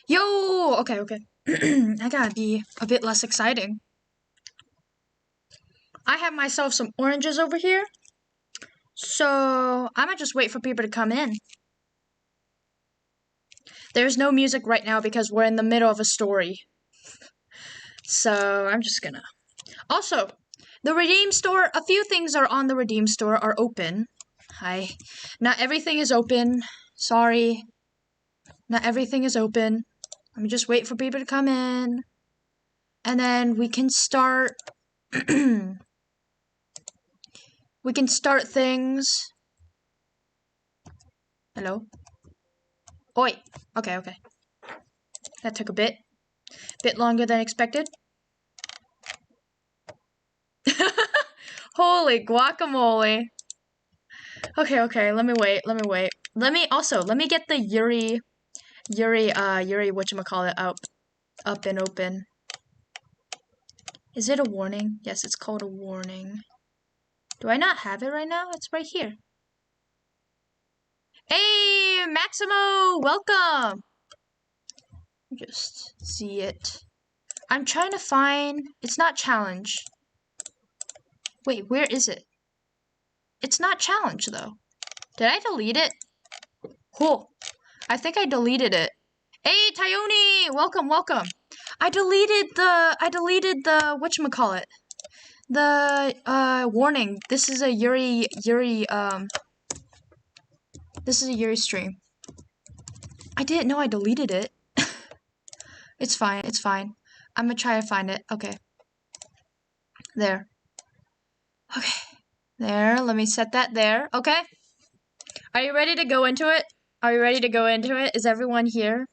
Yo! Okay, okay. I gotta be a bit less exciting. I have myself some oranges over here. So, I'm gonna just wait for people to come in. There's no music right now because we're in the middle of a story. So, I'm just gonna... Also, the Redeem store, a few things are on the Redeem store are open. Not everything is open. Sorry. Not everything is open. Let me just wait for people to come in. And then we can start... we can start things. Hello? Oi! Okay, okay. That took a bit longer than expected. Holy guacamole. Okay, okay, let me wait. Let me get the Yuri, whatchamacallit, up and open. Is it a warning? Yes, it's called a warning. Do I not have it right now? It's right here. Hey, Maximo, welcome. Just see it. I'm trying to find, it's not challenge. Wait, where is it? It's not challenge though. Did I delete it? Cool. I think I deleted it. Hey, Tyone, welcome, welcome. I deleted the whatchamacallit. The warning. This is a Yuri this is a Yuri stream. I didn't know I deleted it. It's fine, it's fine. I'm gonna try to find it. Okay. There. Okay. There, let me set that there. Okay. Are you ready to go into it? Are you ready to go into it? Is everyone here?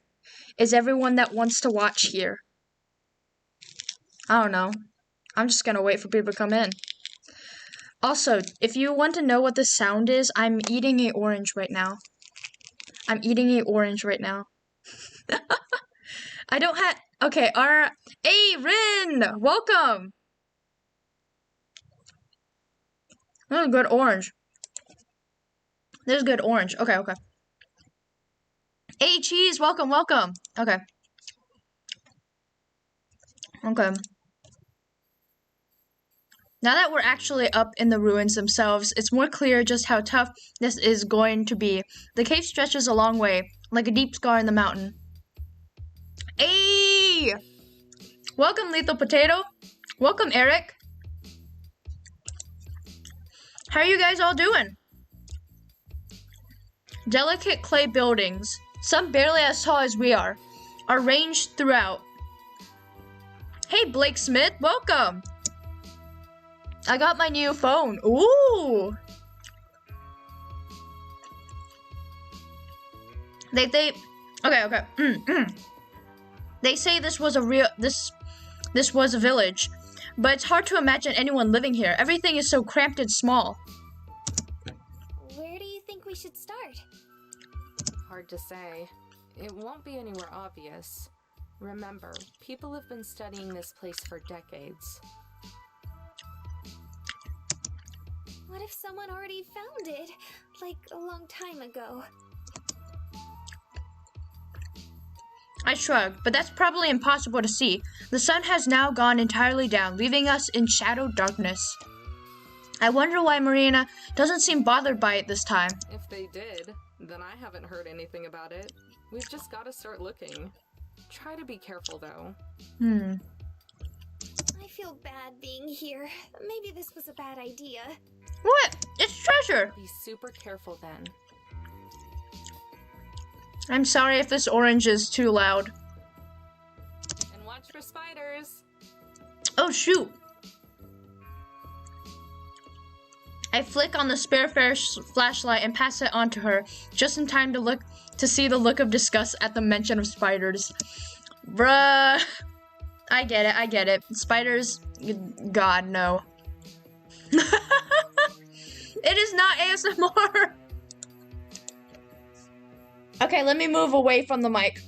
Is everyone that wants to watch here? I don't know. I'm just gonna wait for people to come in. Also, if you want to know what the sound is, I'm eating a orange right now. I'm eating a orange right now. I don't have... Okay, Hey, Rin! Welcome! This is a good orange. This is good orange. Okay, okay. Hey, Cheese! Welcome, welcome! Okay. Okay. Now that we're actually up in the ruins themselves, it's more clear just how tough this is going to be. The cave stretches a long way, like a deep scar in the mountain. Hey! Welcome, Lethal Potato. Welcome, Eric. How are you guys all doing? Delicate clay buildings, some barely as tall as we are ranged throughout. Hey, Blake Smith, welcome. I got my new phone. Ooh. Okay. They say this was a village, but it's hard to imagine anyone living here. Everything is so cramped and small. Where do you think we should start? Hard to say. It won't be anywhere obvious. Remember, people have been studying this place for decades. What if someone already found it? Like a long time ago. I shrugged, but that's probably impossible to see. The sun has now gone entirely down, leaving us in shadow darkness. I wonder why Marina doesn't seem bothered by it this time. If they did, then I haven't heard anything about it. We've just got to start looking. Try to be careful, though. I feel bad being here. Maybe this was a bad idea. What? It's treasure! Be super careful, then. I'm sorry if this orange is too loud. And watch for spiders! Oh, shoot! I flick on the spare flashlight and pass it on to her, just in time to see the look of disgust at the mention of spiders. Bruh. I get it. Spiders, God, no. It is not ASMR! Okay, let me move away from the mic.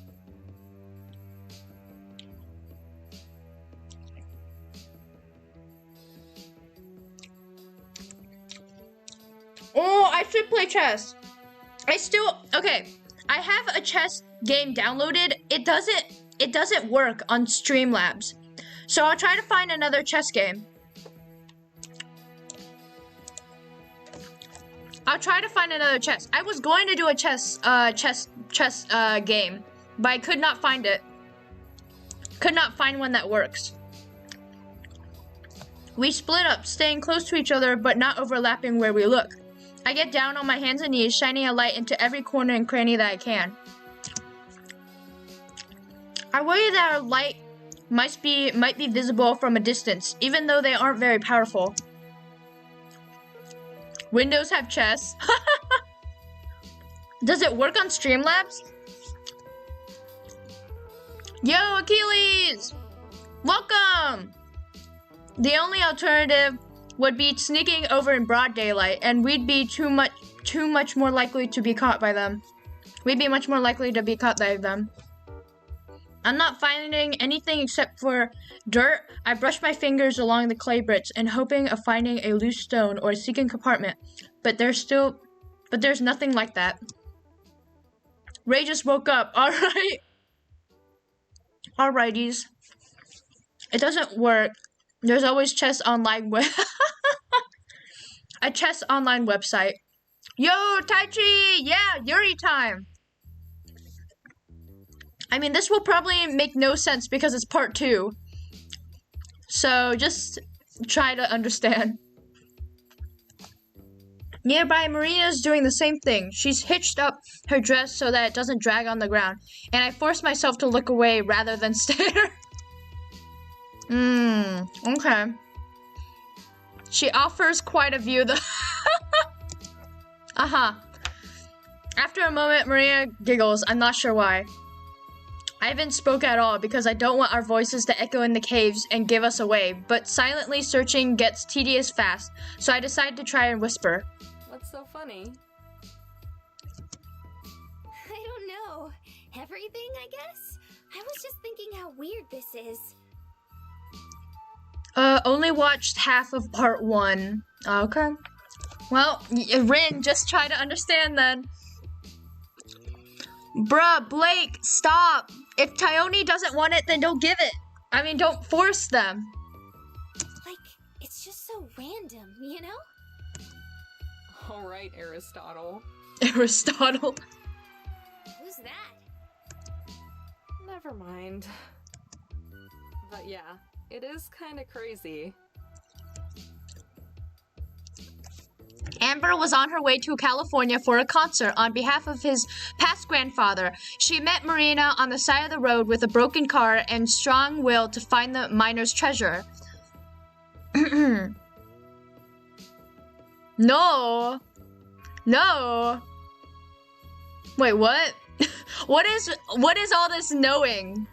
Oh, I should play chess. Okay. I have a chess game downloaded. It doesn't work on Streamlabs. So I'll try to find another chess game. I'll try to find another chess. I was going to do a chess game, but I could not find it. Could not find one that works. We split up, staying close to each other, but not overlapping where we look. I get down on my hands and knees, shining a light into every corner and cranny that I can. I worry that our light might be visible from a distance, even though they aren't very powerful. Windows have chess. Does it work on Streamlabs? Yo, Achilles! Welcome! The only alternative would be sneaking over in broad daylight, and we'd be too much more likely to be caught by them. We'd be much more likely to be caught by them. I'm not finding anything except for dirt. I brush my fingers along the clay bricks and hoping of finding a loose stone or a secret compartment, but there's nothing like that. Ray just woke up. All right. Alrighties. It doesn't work. There's always chess online a chess online website. Yo, Taichi! Yeah, Yuri time! I mean, this will probably make no sense because it's part 2. So just try to understand. Nearby, Maria's doing the same thing. She's hitched up her dress so that it doesn't drag on the ground, and I force myself to look away rather than stare. Okay. She offers quite a view, though. After a moment, Maria giggles. I'm not sure why. I haven't spoke at all because I don't want our voices to echo in the caves and give us away, but silently searching gets tedious fast, so I decide to try and whisper. What's so funny? I don't know. Everything, I guess? I was just thinking how weird this is. Only watched half of part 1. Okay. Well, Rin, just try to understand then. Bruh, Blake, stop! If Tyone doesn't want it, then don't give it. I mean, don't force them. Like, it's just so random, you know? Alright, Aristotle. Aristotle. Who's that? Never mind. But yeah, it is kinda crazy. Amber was on her way to California for a concert on behalf of his past grandfather. She met Marina on the side of the road with a broken car and strong will to find the miner's treasure. No. No. Wait, what? What is all this knowing?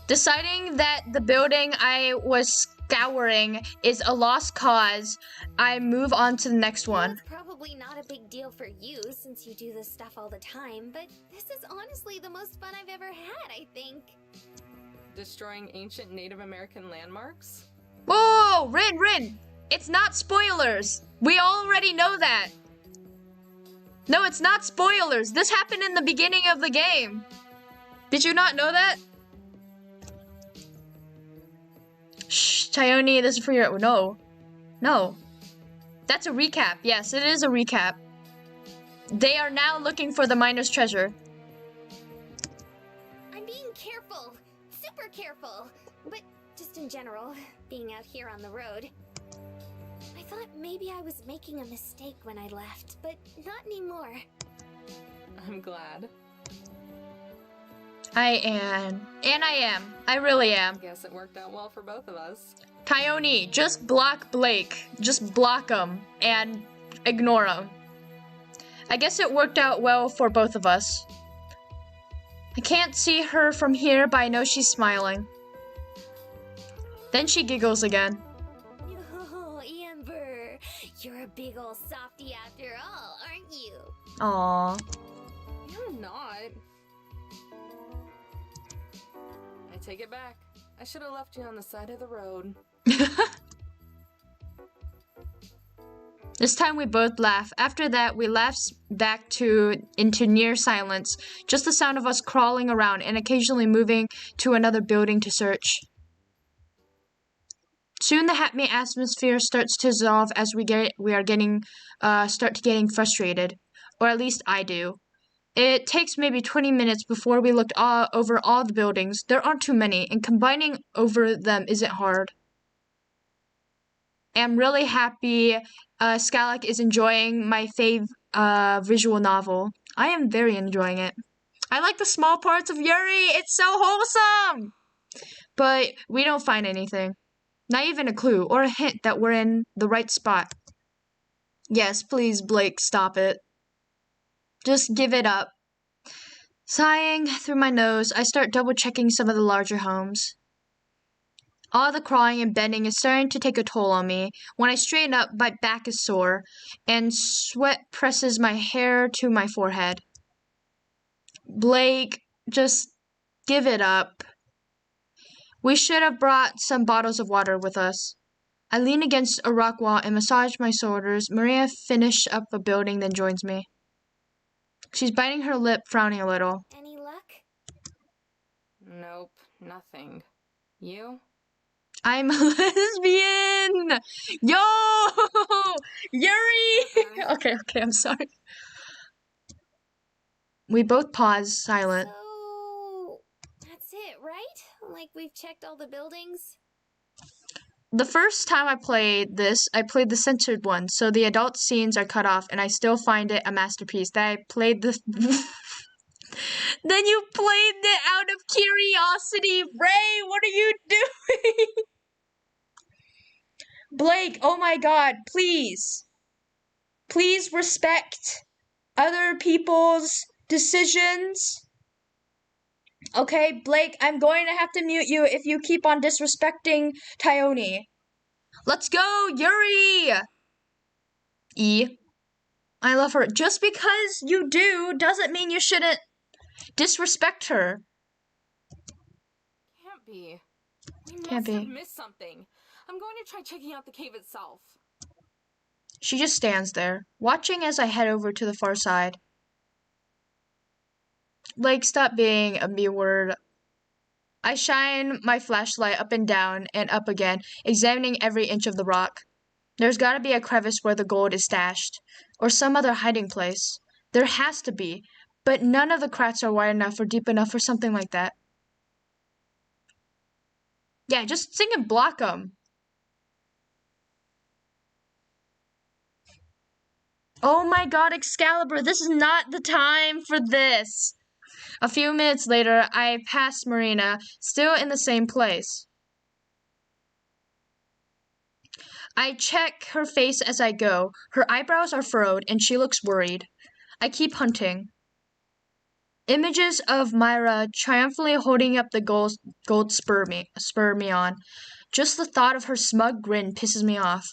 Deciding that the building I was scouring is a lost cause, I move on to the next one. It's probably not a big deal for you since you do this stuff all the time, but this is honestly the most fun I've ever had, I think. Destroying ancient Native American landmarks? Whoa, Rin! It's not spoilers! We already know that! No, it's not spoilers! This happened in the beginning of the game! Did you not know that? Shh, Tyone, this is for your... No. No. That's a recap. Yes, it is a recap. They are now looking for the miner's treasure. I'm being careful. Super careful. But just in general, being out here on the road. I thought maybe I was making a mistake when I left, but not anymore. I'm glad. I am. And I am. I really am. Guess it worked out well for both of us. Tyone, just block Blake. Just block him and ignore him. I guess it worked out well for both of us. I can't see her from here, but I know she's smiling. Then she giggles again. Oh, Amber, you're a big ol' softie after all, aren't you? Aww. You're not. I take it back. I should have left you on the side of the road. This time we both laugh. After that, we laugh back into near silence. Just the sound of us crawling around and occasionally moving to another building to search. Soon the happy atmosphere starts to dissolve as start getting frustrated, or at least I do. It takes maybe 20 minutes before we looked over all the buildings. There aren't too many, and combining over them isn't hard. I'm really happy Skalak is enjoying my fave visual novel. I am very enjoying it. I like the small parts of Yuri. It's so wholesome! But we don't find anything. Not even a clue or a hint that we're in the right spot. Yes, please, Blake, stop it. Just give it up. Sighing through my nose, I start double-checking some of the larger homes. All the crawling and bending is starting to take a toll on me. When I straighten up, my back is sore, and sweat presses my hair to my forehead. Blake, just give it up. We should have brought some bottles of water with us. I lean against a rock wall and massage my shoulders. Maria finishes up a building, then joins me. She's biting her lip, frowning a little. Any luck? Nope, nothing. You? I'm a lesbian! Yo! Yuri! Okay, I'm sorry. We both pause, silent. So, that's it, right? Like we've checked all the buildings? The first time I played this, I played the censored one, so the adult scenes are cut off, and I still find it a masterpiece. That I played the... Then you played it out of curiosity! Ray, what are you doing? Blake, oh my god, please. Please respect other people's decisions. Okay, Blake, I'm going to have to mute you if you keep on disrespecting Tyone. Let's go, Yuri! E. I love her. Just because you do doesn't mean you shouldn't disrespect her. Can't be. We Can't must have be. missed something. I'm going to try checking out the cave itself. She just stands there, watching as I head over to the far side. Like, stop being a B-word. I shine my flashlight up and down and up again, examining every inch of the rock. There's gotta be a crevice where the gold is stashed, or some other hiding place. There has to be, but none of the cracks are wide enough or deep enough for something like that. Yeah, just sing and block them. Oh my god, Excalibur, this is not the time for this. A few minutes later, I pass Marina, still in the same place. I check her face as I go. Her eyebrows are furrowed, and she looks worried. I keep hunting. Images of Myra triumphantly holding up the gold spur me on. Just the thought of her smug grin pisses me off.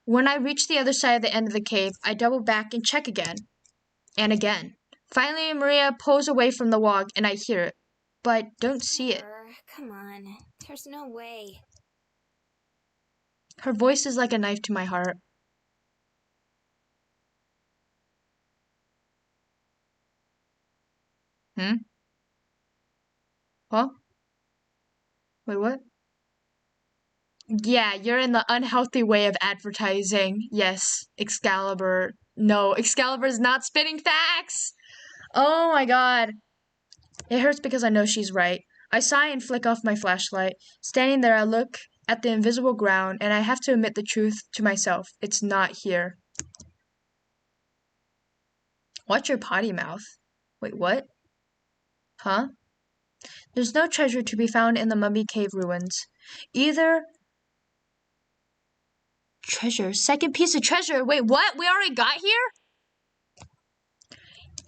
When I reach the other side of the end of the cave, I double back and check again. And again. Finally, Maria pulls away from the log, and I hear it, but don't see it. Come on. There's no way. Her voice is like a knife to my heart. Huh? Wait, what? Yeah, you're in the unhealthy way of advertising. Yes, Excalibur. No, Excalibur's not spitting facts! Oh my god. It hurts because I know she's right. I sigh and flick off my flashlight. Standing there, I look at the invisible ground, and I have to admit the truth to myself. It's not here. Watch your potty mouth. Wait, what? Huh? There's no treasure to be found in the Mummy Cave ruins. Either... Treasure? Second piece of treasure? Wait, what? We already got here?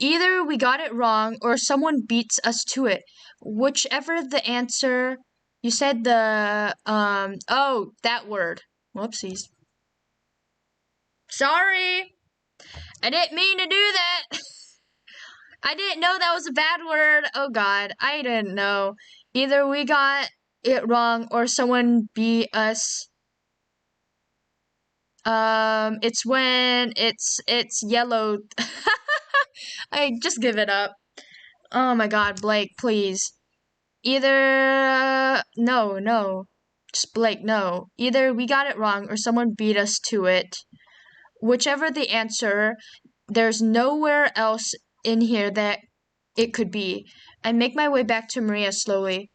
Either we got it wrong, or someone beats us to it. Whichever the answer... You said the, oh, that word. Whoopsies. Sorry. I didn't mean to do that. I didn't know that was a bad word. Oh, God. I didn't know. Either we got it wrong or someone beat us It's when it's yellow. I just give it up. Oh my God, Blake, please. Either no. Just Blake, no. Either we got it wrong or someone beat us to it. Whichever the answer, there's nowhere else in here that it could be. I make my way back to Maria slowly.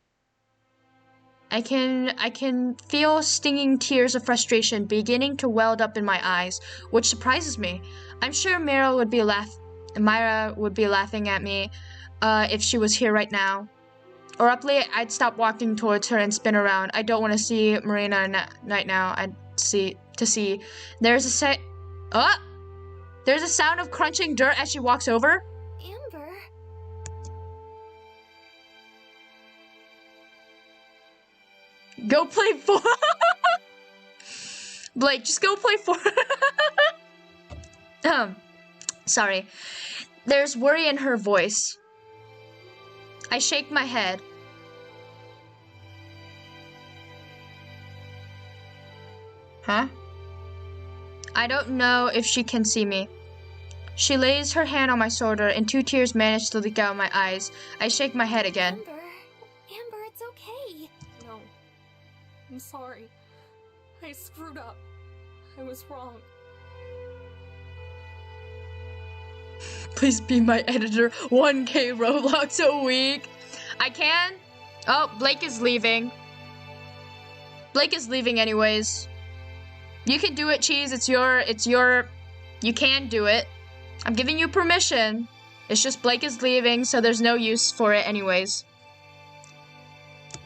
I can feel stinging tears of frustration beginning to weld up in my eyes, which surprises me. I'm sure Myra would be laughing at me if she was here right now. Abruptly, I'd stop walking towards her and spin around. I don't want to see Marina right now. There's a sound of crunching dirt as she walks over. Amber? Go play for Blake, just go play for Sorry. There's worry in her voice. I shake my head. Huh? I don't know if she can see me. She lays her hand on my shoulder and 2 tears manage to leak out of my eyes. I shake my head again. Amber, it's okay. No. I'm sorry. I screwed up. I was wrong. Please be my editor. 1K Roblox a week. I can? Oh, Blake is leaving. Blake is leaving anyways. You can do it, Cheese. It's your... You can do it. I'm giving you permission. It's just Blake is leaving, so there's no use for it anyways.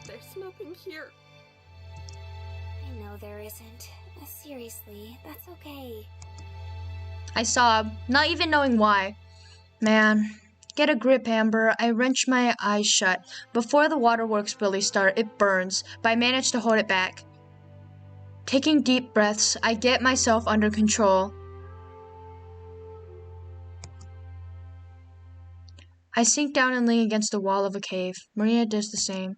There's nothing here. I know there isn't. Seriously, that's okay. I sob, not even knowing why. Man, get a grip, Amber. I wrench my eyes shut. Before the waterworks really start, it burns, but I manage to hold it back. Taking deep breaths, I get myself under control. I sink down and lean against the wall of a cave. Maria does the same.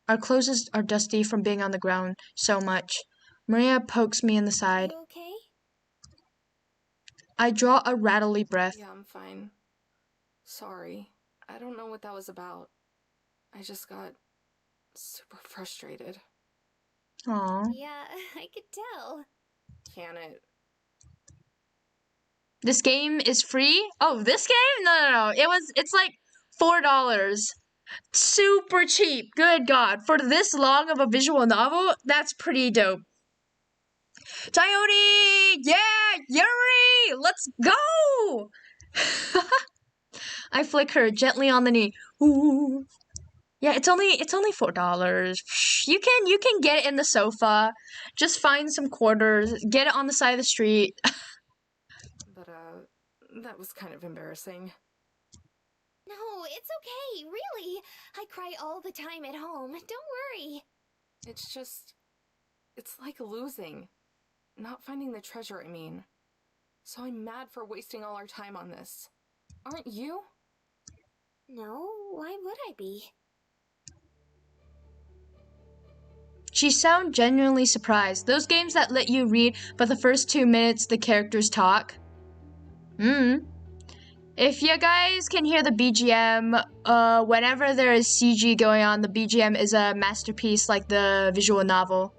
Our clothes are dusty from being on the ground so much. Maria pokes me in the side. You okay? I draw a rattly breath. Yeah, I'm fine. Sorry. I don't know what that was about. I just got super frustrated. Aww. Yeah, I could tell. Can it? This game is free? Oh, this game? No. It's like $4. Super cheap. Good God. For this long of a visual novel, that's pretty dope. Coyote! Yeah! Yuri! Let's go! I flick her gently on the knee. Ooh. Yeah, it's only $4. You can get it in the sofa. Just find some quarters, get it on the side of the street. But that was kind of embarrassing. No, it's okay, really. I cry all the time at home. Don't worry. It's like losing. Not finding the treasure, I mean. So I'm mad for wasting all our time on this. Aren't you? No, why would I be? She sounds genuinely surprised. Those games that let you read, but the first 2 minutes the characters talk. If you guys can hear the BGM, whenever there is CG going on, the BGM is a masterpiece like the visual novel.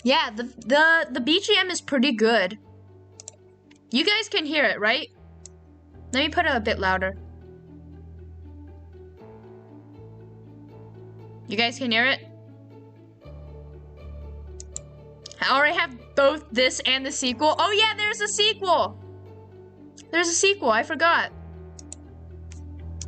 Yeah, the BGM is pretty good. You guys can hear it, right? Let me put it a bit louder. You guys can hear it? I already have both this and the sequel. Oh yeah, there's a sequel! There's a sequel, I forgot.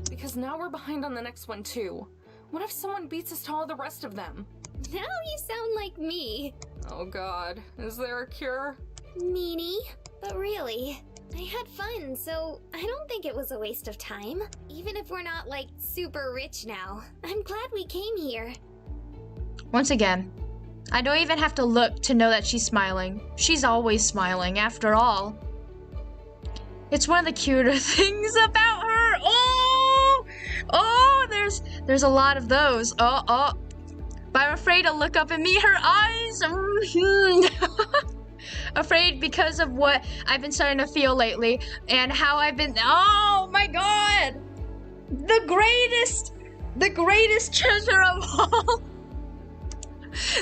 Because now we're behind on the next one too. What if someone beats us to all the rest of them? Now you sound like me. Oh god, is there a cure? Meanie. But really, I had fun, so I don't think it was a waste of time. Even if we're not, like, super rich now. I'm glad we came here. Once again, I don't even have to look to know that she's smiling. She's always smiling, after all. It's one of the cuter things about her. Oh, there's a lot of those. But I'm afraid to look up and meet her eyes. Afraid because of what I've been starting to feel lately and how I've been. Oh my god! The greatest treasure of all.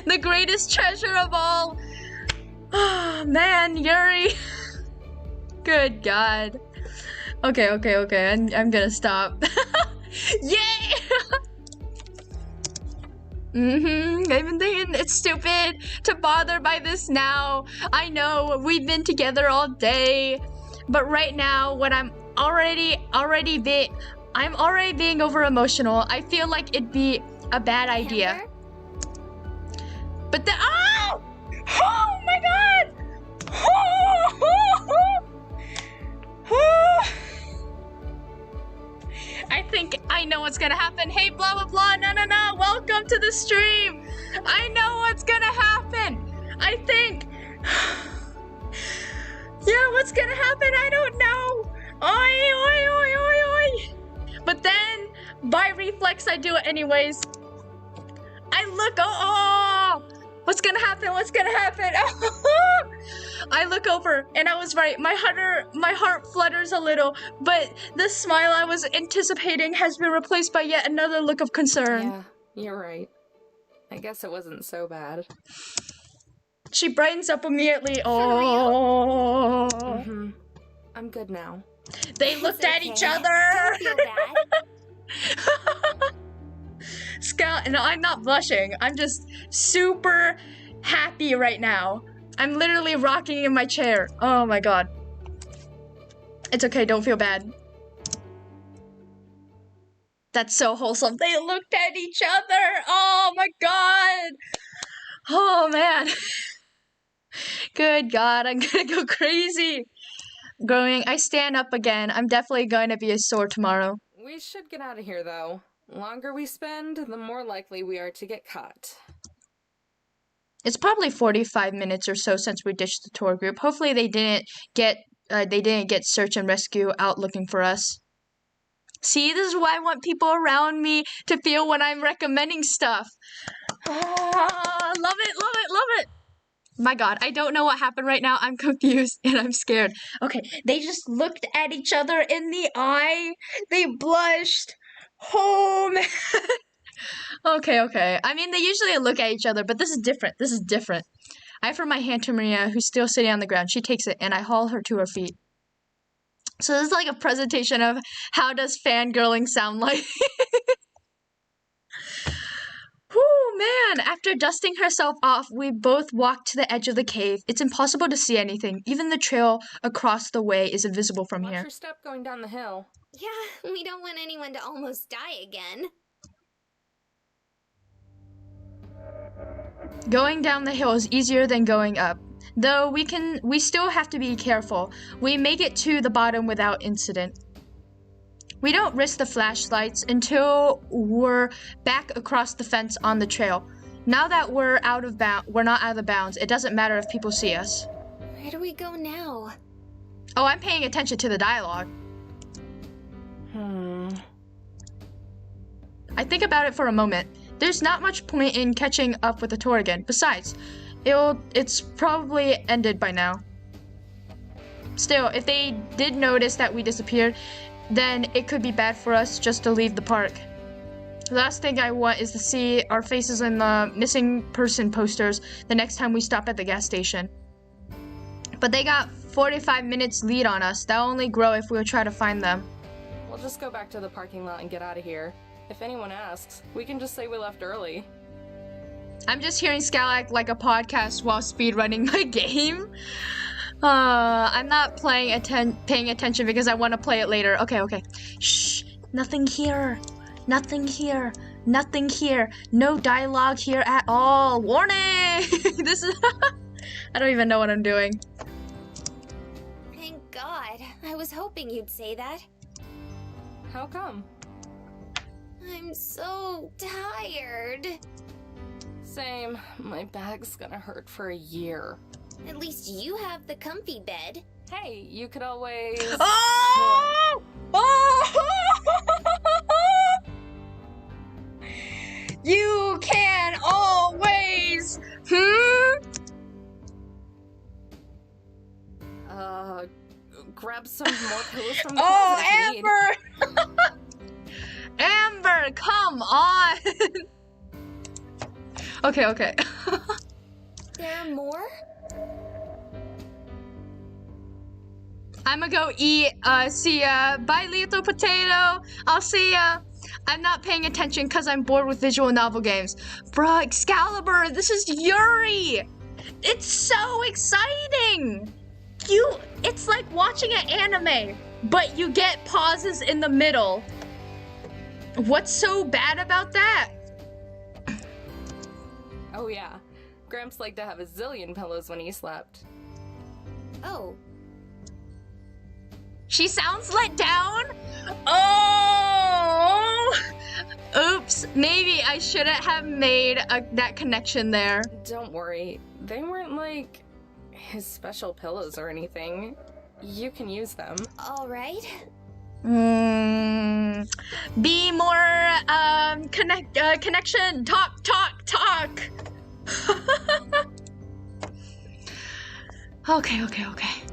The greatest treasure of all. Oh man, Yuri. Good god. Okay. I'm gonna stop. Yay! I've been thinking it's stupid to bother by this now. I know we've been together all day, but right now when I'm already being over emotional, I feel like it'd be a bad idea. Amber? But the oh my god! I think I know what's gonna happen. Hey, blah blah blah. No. Welcome to the stream. I know what's gonna happen. I think. Yeah, what's gonna happen? I don't know. Oi. But then, by reflex, I do it anyways. I look. Oh. What's gonna happen? I look over and I was right. My heart flutters a little, but the smile I was anticipating has been replaced by yet another look of concern. Yeah, you're right. I guess it wasn't so bad. She brightens up immediately. Oh. I'm good now. They looked at each other. Don't feel bad. Scout, no, I'm not blushing. I'm just super happy right now. I'm literally rocking in my chair. Oh my god. It's okay, don't feel bad. That's so wholesome. They looked at each other. Oh my god. Oh man. Good god, I'm gonna go crazy. I stand up again. I'm definitely going to be sore tomorrow. We should get out of here, though. Longer we spend, the more likely we are to get caught. It's probably 45 minutes or so since we ditched the tour group. Hopefully they didn't get search and rescue out looking for us. See, this is why I want people around me to feel when I'm recommending stuff. Oh, love it. My god, I don't know what happened right now. I'm confused and I'm scared. Okay, they just looked at each other in the eye. They blushed. Oh man. Okay. I mean, they usually look at each other, but this is different. I offer my hand to Maria, who's still sitting on the ground. She takes it, and I haul her to her feet. So this is like a presentation of how does fangirling sound like. Whew, man. After dusting herself off, we both walked to the edge of the cave. It's impossible to see anything. Even the trail across the way is invisible from Watch here. your step going down the hill. Yeah, we don't want anyone to almost die again. Going down the hill is easier than going up. Though we still have to be careful. We make it to the bottom without incident. We don't risk the flashlights until we're back across the fence on the trail. Now that we're not out of bounds, it doesn't matter if people see us. Where do we go now? Oh, I'm paying attention to the dialogue. I think about it for a moment. There's not much point in catching up with the tour again. Besides, it's probably ended by now. Still, if they did notice that we disappeared, then it could be bad for us just to leave the park. The last thing I want is to see our faces in the missing person posters the next time we stop at the gas station. But they got 45 minutes lead on us. That'll only grow if we'll try to find them. We'll just go back to the parking lot and get out of here. If anyone asks, we can just say we left early. I'm just hearing Scal act like a podcast while speedrunning my game. I'm not paying attention because I want to play it later. Okay. Shh. Nothing here. No dialogue here at all. Warning! This is... I don't even know what I'm doing. Thank God. I was hoping you'd say that. How come? I'm so tired. Same. My back's gonna hurt for a year. At least you have the comfy bed. Hey, you could always... Oh! You can always... grab some more pillows from the Oh, closet if you need. Amber! Amber, come on! Okay. There are more? I'ma go eat. See ya. Bye, Lethal Potato. I'll see ya. I'm not paying attention because I'm bored with visual novel games. Bruh, Excalibur, this is Yuri! It's so exciting! It's like watching an anime, but you get pauses in the middle. What's so bad about that? Oh yeah, Gramps liked to have a zillion pillows when he slept. Oh. She sounds let down? Oh! Oops, maybe I shouldn't have made that connection there. Don't worry, they weren't like his special pillows or anything. You can use them. All right. Be more, connection. Talk. Okay.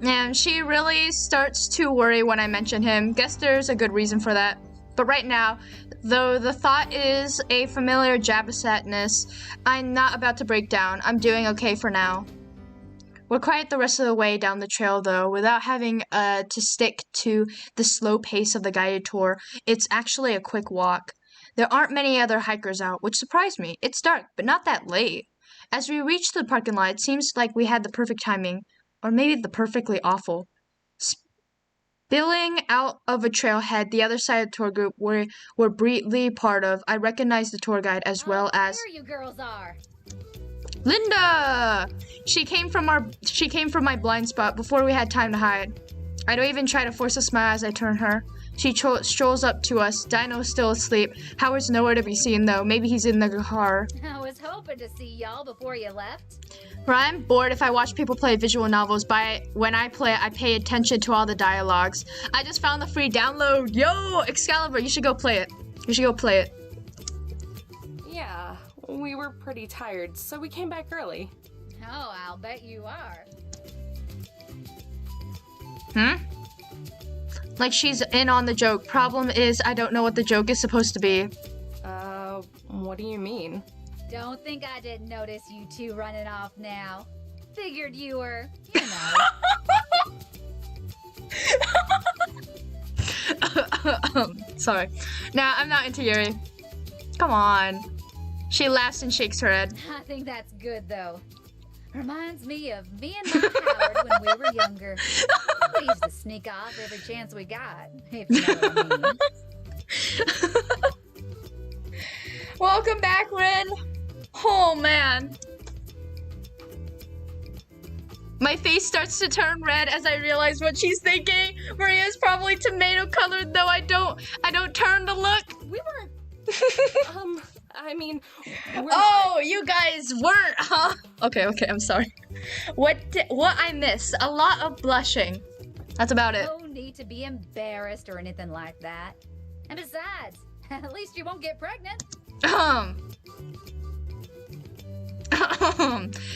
And she really starts to worry when I mention him. Guess there's a good reason for that. But right now, though the thought is a familiar jab of sadness, I'm not about to break down. I'm doing okay for now. We're quiet the rest of the way down the trail, though, without having to stick to the slow pace of the guided tour. It's actually a quick walk. There aren't many other hikers out, which surprised me. It's dark, but not that late. As we reach the parking lot, it seems like we had the perfect timing, or maybe the perfectly awful. Spilling out of a trailhead, the other side of the tour group we're briefly part of, I recognized the tour guide as well as There you girls are. Linda! She came from my blind spot before we had time to hide. I don't even try to force a smile as I turn her. She strolls up to us. Dino's still asleep. Howard's nowhere to be seen, though. Maybe he's in the car. I was hoping to see y'all before you left. I'm bored if I watch people play visual novels, but when I play it, I pay attention to all the dialogues. I just found the free download. Yo, Excalibur, you should go play it. Yeah, we were pretty tired, so we came back early. Oh, I'll bet you are. Like she's in on the joke. Problem is, I don't know what the joke is supposed to be. What do you mean? Don't think I didn't notice you two running off now. Figured you were, you know. Sorry. Nah, I'm not into Yuri. Come on. She laughs and shakes her head. I think that's good, though. Reminds me of me and my Howard when we were younger. We used to sneak off every chance we got, if you know what I mean. Welcome back, Rin. Oh, man. My face starts to turn red as I realize what she's thinking. Maria's probably tomato colored, though I don't turn to look. We weren't... I mean... Oh, you guys weren't, huh? Okay, I'm sorry. What I miss? A lot of blushing. That's about it. No need to be embarrassed or anything like that. And besides, at least you won't get pregnant.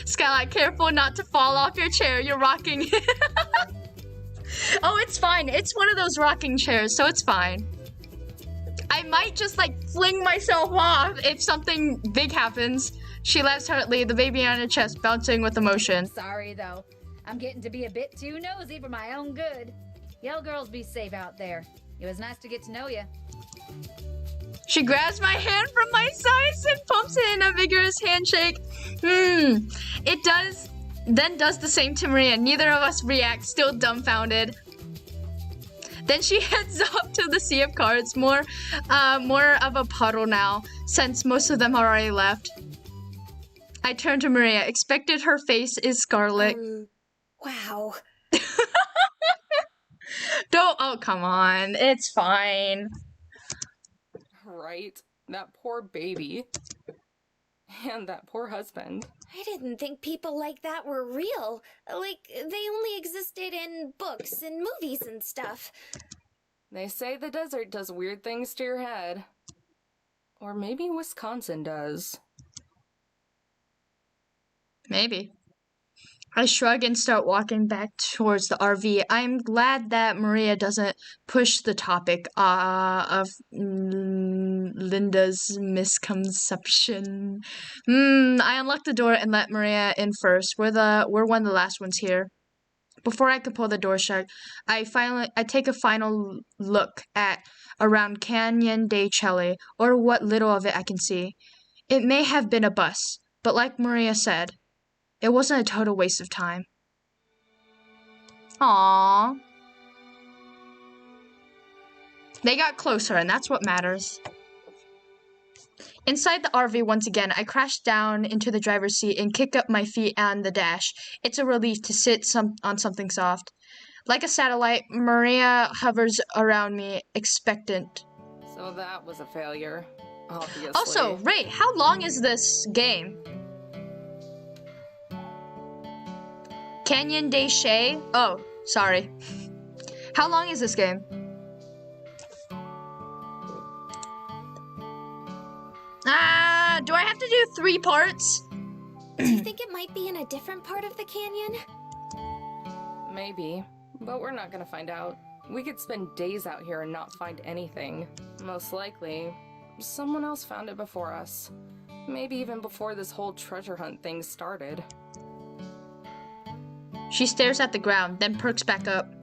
Skylight, careful not to fall off your chair. You're rocking. Oh, it's fine. It's one of those rocking chairs, so it's fine. I might just like fling myself off if something big happens. She laughs heartily, the baby on her chest bouncing with emotion. Sorry, though. I'm getting to be a bit too nosy for my own good. Y'all girls be safe out there. It was nice to get to know you. She grabs my hand from my sides and pumps it in a vigorous handshake. It does the same to Maria. Neither of us react, still dumbfounded. Then she heads off to the sea of cards, more of a puddle now, since most of them already left. I turn to Maria, expected her face is scarlet. Wow. Oh, come on, it's fine. Right? That poor baby. And that poor husband. I didn't think people like that were real. Like, they only existed in books and movies and stuff. They say the desert does weird things to your head. Or maybe Wisconsin does. Maybe. I shrug and start walking back towards the RV. I'm glad that Maria doesn't push the topic of Linda's misconception. I unlock the door and let Maria in first. We're one of the last ones here. Before I could pull the door shut, I take a final look at around Canyon de Chelly, or what little of it I can see. It may have been a bus, but like Maria said, it wasn't a total waste of time. Aww. They got closer, and that's what matters. Inside the RV once again, I crash down into the driver's seat and kick up my feet on the dash. It's a relief to sit on something soft. Like a satellite, Maria hovers around me, expectant. So that was a failure, obviously. Also, Ray, how long is this game? Canyon de Chelly? Oh, sorry. How long is this game? Do I have to do 3 parts? Do you think it might be in a different part of the canyon? Maybe, but we're not gonna find out. We could spend days out here and not find anything. Most likely, someone else found it before us. Maybe even before this whole treasure hunt thing started. She stares at the ground, then perks back up.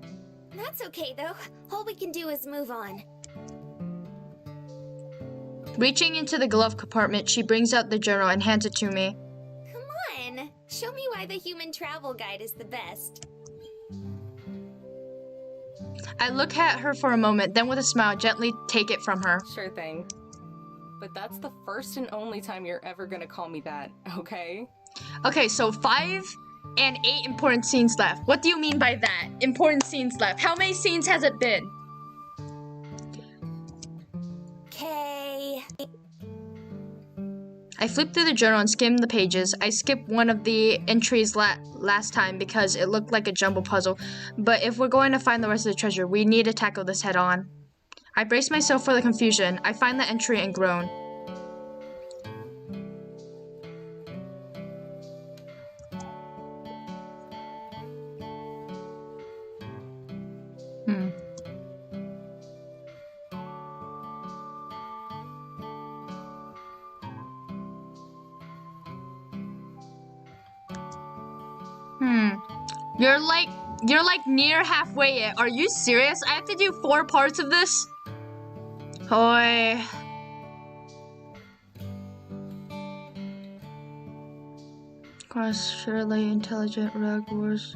That's okay, though. All we can do is move on. Reaching into the glove compartment, she brings out the journal and hands it to me. Come on, show me why the human travel guide is the best. I look at her for a moment, then with a smile, gently take it from her. Sure thing. But that's the first and only time you're ever gonna call me that, okay? Okay, so 5 and 8 important scenes left. What do you mean by that? Important scenes left. How many scenes has it been? Okay. I flip through the journal and skim the pages. I skipped one of the entries last time because it looked like a jumble puzzle. But if we're going to find the rest of the treasure, we need to tackle this head on. I brace myself for the confusion. I find the entry and groan. You're like near halfway in. Are you serious? I have to do 4 parts of this? Hoy. Cross surely intelligent rogue wars.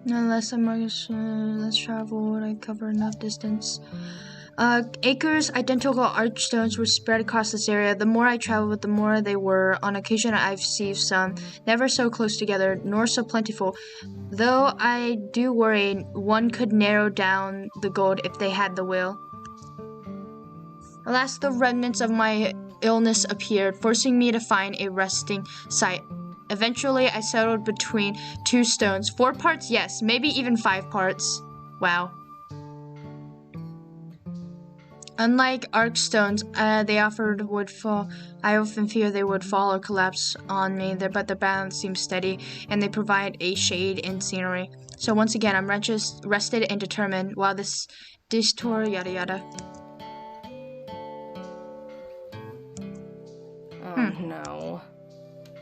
Unless I'm let's travel, would I cover enough distance? Acres identical archstones were spread across this area. The more I traveled, the more they were. On occasion, I've seen some, never so close together, nor so plentiful. Though I do worry one could narrow down the gold if they had the will. Alas, the remnants of my illness appeared, forcing me to find a resting site. Eventually, I settled between 2 stones. 4 parts, yes, maybe even 5 parts. Wow. Unlike archstones, they offered would fall. I often fear they would fall or collapse on me, but the balance seems steady, and they provide a shade and scenery. So once again, I'm rested and determined. While this tour, yada yada. No.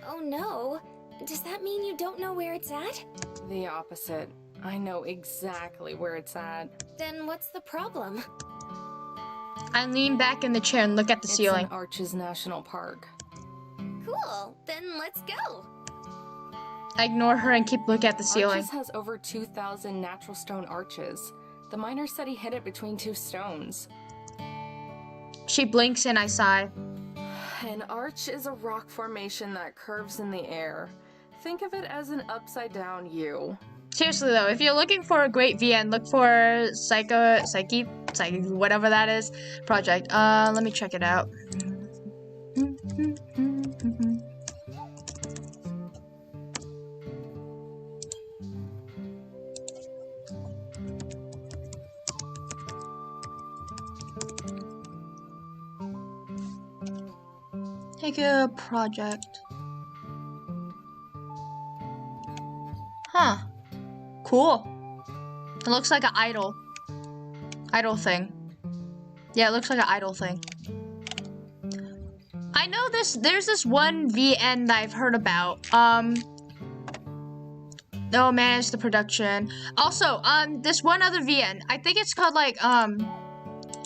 Oh no. Does that mean you don't know where it's at? The opposite. I know exactly where it's at. Then what's the problem? I lean back in the chair and look at the ceiling. It's in Arches National Park. Cool. Then let's go. I ignore her and keep looking at the ceiling. Arches has over 2,000 natural stone arches. The miner said he hid it between 2 stones. She blinks and I sigh. An arch is a rock formation that curves in the air. Think of it as an upside-down U. Seriously though, if you're looking for a great VN, look for Psyche, whatever that is, project. Let me check it out. Take a project. cool. It looks like an idol. Idol thing. Yeah, it looks like an idol thing. I know there's this one VN that I've heard about. No, manage the production. Also, this one other VN. I think it's called like,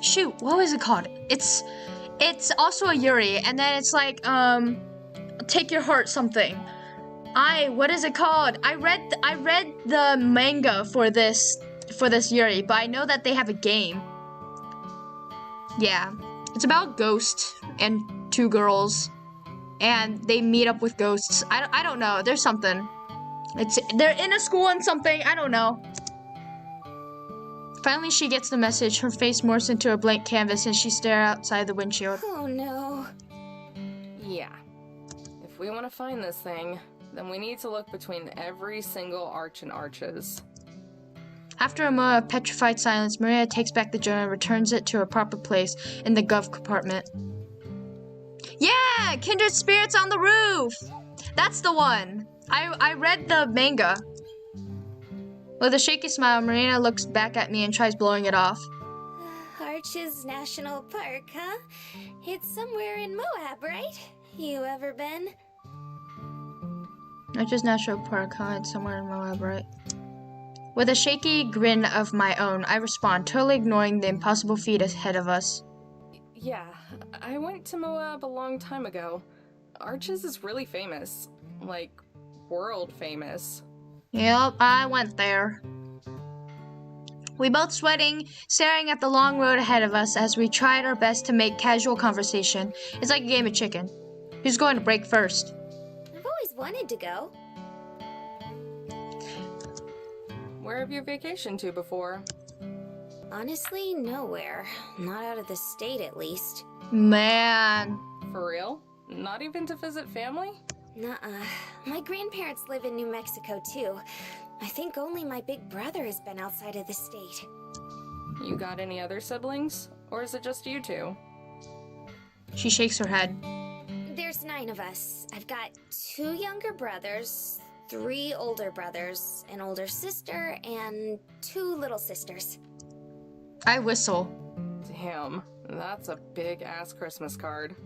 shoot, what was it called? It's also a Yuri, and then it's like, take your heart something. What is it called? I read the manga for this Yuri, but I know that they have a game. Yeah, it's about ghosts and two girls, and they meet up with ghosts. I don't know. There's something. They're in a school and something. I don't know. Finally, she gets the message. Her face morphs into a blank canvas, and she stares outside the windshield. Oh no. Yeah. If we want to find this thing, then we need to look between every single arch and arches. After a moment of petrified silence, Maria takes back the journal and returns it to a proper place in the gov compartment. Yeah! Kindred spirits on the roof! That's the one! I read the manga. With a shaky smile, Marina looks back at me and tries blowing it off. Arches National Park, huh? It's somewhere in Moab, right? You ever been? Arches National Park, huh? It's somewhere in Moab, right? With a shaky grin of my own, I respond, totally ignoring the impossible feat ahead of us. Yeah, I went to Moab a long time ago. Arches is really famous. Like, world famous. Yep, I went there. We both sweating, staring at the long road ahead of us as we tried our best to make casual conversation. It's like a game of chicken. Who's going to break first? I've always wanted to go. Where have you vacationed to before? Honestly, nowhere. Not out of the state, at least. Man. For real? Not even to visit family? Nuh-uh. My grandparents live in New Mexico, too. I think only my big brother has been outside of the state. You got any other siblings? Or is it just you two? She shakes her head. There's 9 of us. I've got 2 younger brothers, 3 older brothers, an older sister, and 2 little sisters. I whistle. Damn, that's a big-ass Christmas card.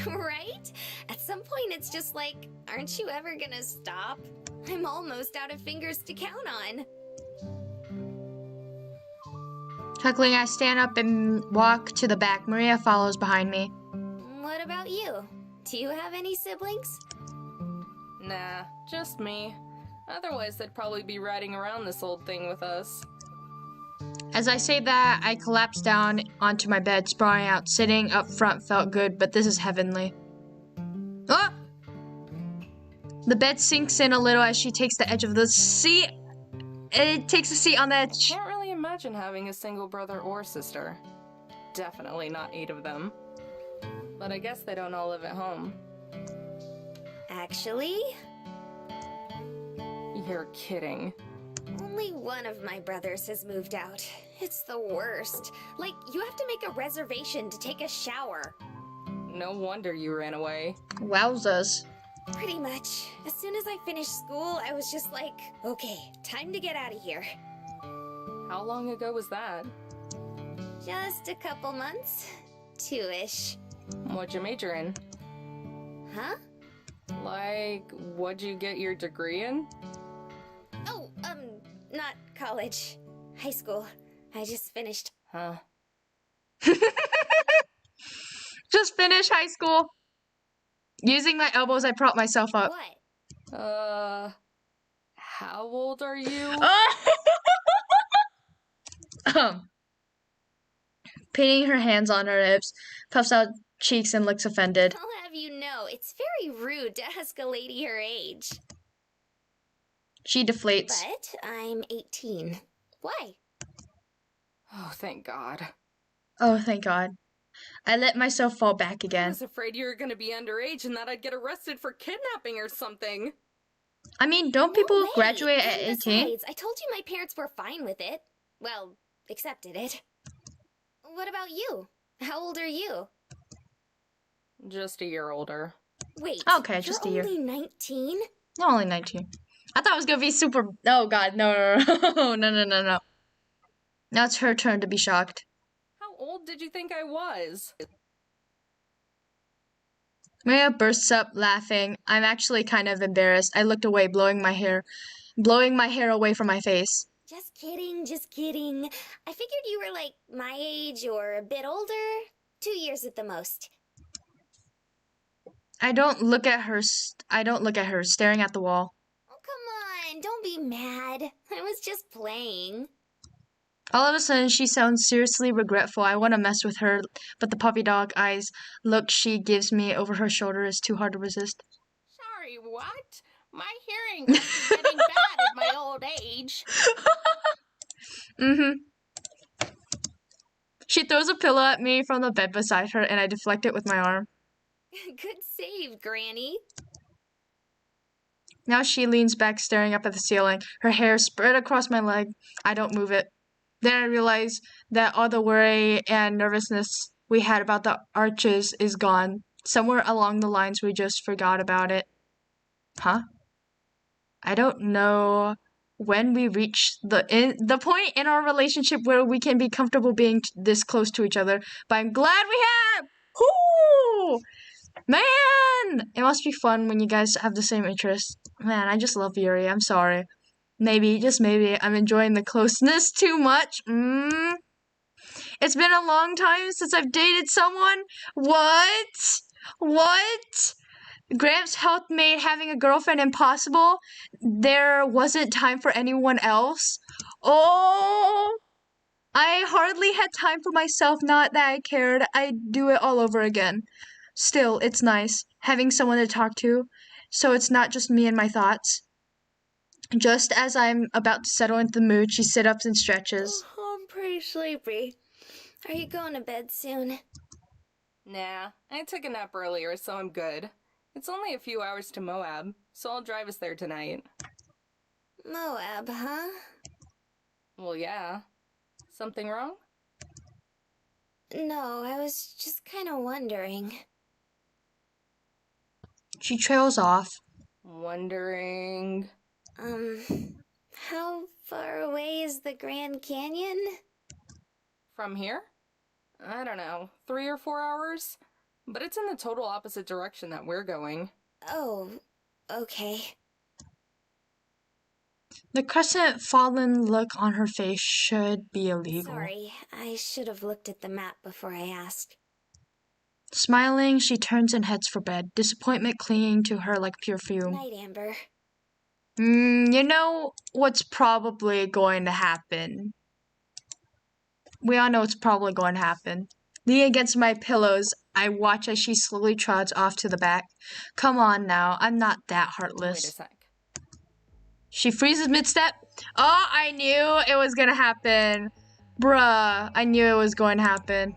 Right? At some point it's just like, aren't you ever gonna stop? I'm almost out of fingers to count on. Chuckling, I stand up and walk to the back. Maria follows behind me. What about you? Do you have any siblings? Nah, just me. Otherwise, they'd probably be riding around this old thing with us. As I say that, I collapse down onto my bed, sprawling out. Sitting up front felt good, but this is heavenly. Ah! The bed sinks in a little as she takes the edge of the seat. It takes a seat on the edge. Can't really imagine having a single brother or sister. Definitely not 8 of them. But I guess they don't all live at home. Actually, You're kidding. only one of my brothers has moved out. It's the worst. Like, you have to make a reservation to take a shower. No wonder you ran away. Wowzers. Pretty much. As soon as I finished school, I was just like, okay, time to get out of here. How long ago was that? Just a couple months. 2-ish. What'd you major in? Huh? Like, what'd you get your degree in? Oh, not college. High school. I just finished. Huh. Just finished high school. Using my elbows, I prop myself up. What? How old are you? Pinning her hands on her hips, puffs out cheeks and looks offended. I'll have you know, it's very rude to ask a lady her age. She deflates. But I'm 18. Why? Oh, thank God. Oh, thank God. I let myself fall back I again. was afraid you were gonna be underage and that I'd get arrested for kidnapping or something. I mean, don't No people way. graduate at And 18? besides, I told you my parents were fine with it. Well, accepted it. What about you? How old are you? Just a year older. Wait. Okay, just a you're year. only 19? No, only 19. I thought it was gonna be super. Oh god, no, no. Now it's her turn to be shocked. How old did you think I was? Maya bursts up laughing. I'm actually kind of embarrassed. I looked away, blowing my hair away from my face. Just kidding, just kidding. I figured you were like my age or a bit older. 2 years at the most. I don't look at her, staring at the wall. Oh, come on, don't be mad. I was just playing. All of a sudden, she sounds seriously regretful. I want to mess with her, but the puppy dog eyes look she gives me over her shoulder is too hard to resist. Sorry, what? My hearing is getting bad at my old age. She throws a pillow at me from the bed beside her, and I deflect it with my arm. Good save, Granny. Now she leans back, staring up at the ceiling, her hair spread across my leg. I don't move it. Then I realize that all the worry and nervousness we had about the arches is gone. Somewhere along the lines, we just forgot about it. Huh? I don't know when we reach the point in our relationship where we can be comfortable being this close to each other, but I'm glad we have! Whoo! Man! It must be fun when you guys have the same interests. Man, I just love Yuri. I'm sorry. Maybe, just maybe, I'm enjoying the closeness too much. It's been a long time since I've dated someone. What? Gramps' health made having a girlfriend impossible. There wasn't time for anyone else. Oh, I hardly had time for myself. Not that I cared. I'd do it all over again. Still, it's nice having someone to talk to, so it's not just me and my thoughts. Just as I'm about to settle into the mood, she sits up and stretches. Oh, I'm pretty sleepy. Are you going to bed soon? Nah, I took a nap earlier, so I'm good. It's only a few hours to Moab, so I'll drive us there tonight. Moab, huh? Well, yeah. Something wrong? No, I was just kind of wondering. She trails off. Wondering... How far away is the Grand Canyon? From here? I don't know, 3 or 4 hours? But it's in the total opposite direction that we're going. Oh, okay. The crescent fallen look on her face should be illegal. Sorry, I should have looked at the map before I asked. Smiling, she turns and heads for bed, disappointment clinging to her like perfume. Night, Amber. You know what's probably going to happen. We all know what's probably going to happen. Leaning against my pillows, I watch as she slowly trots off to the back. Come on now, I'm not that heartless. Wait a sec. She freezes mid-step. Oh, I knew it was gonna happen. Bruh, I knew it was going to happen.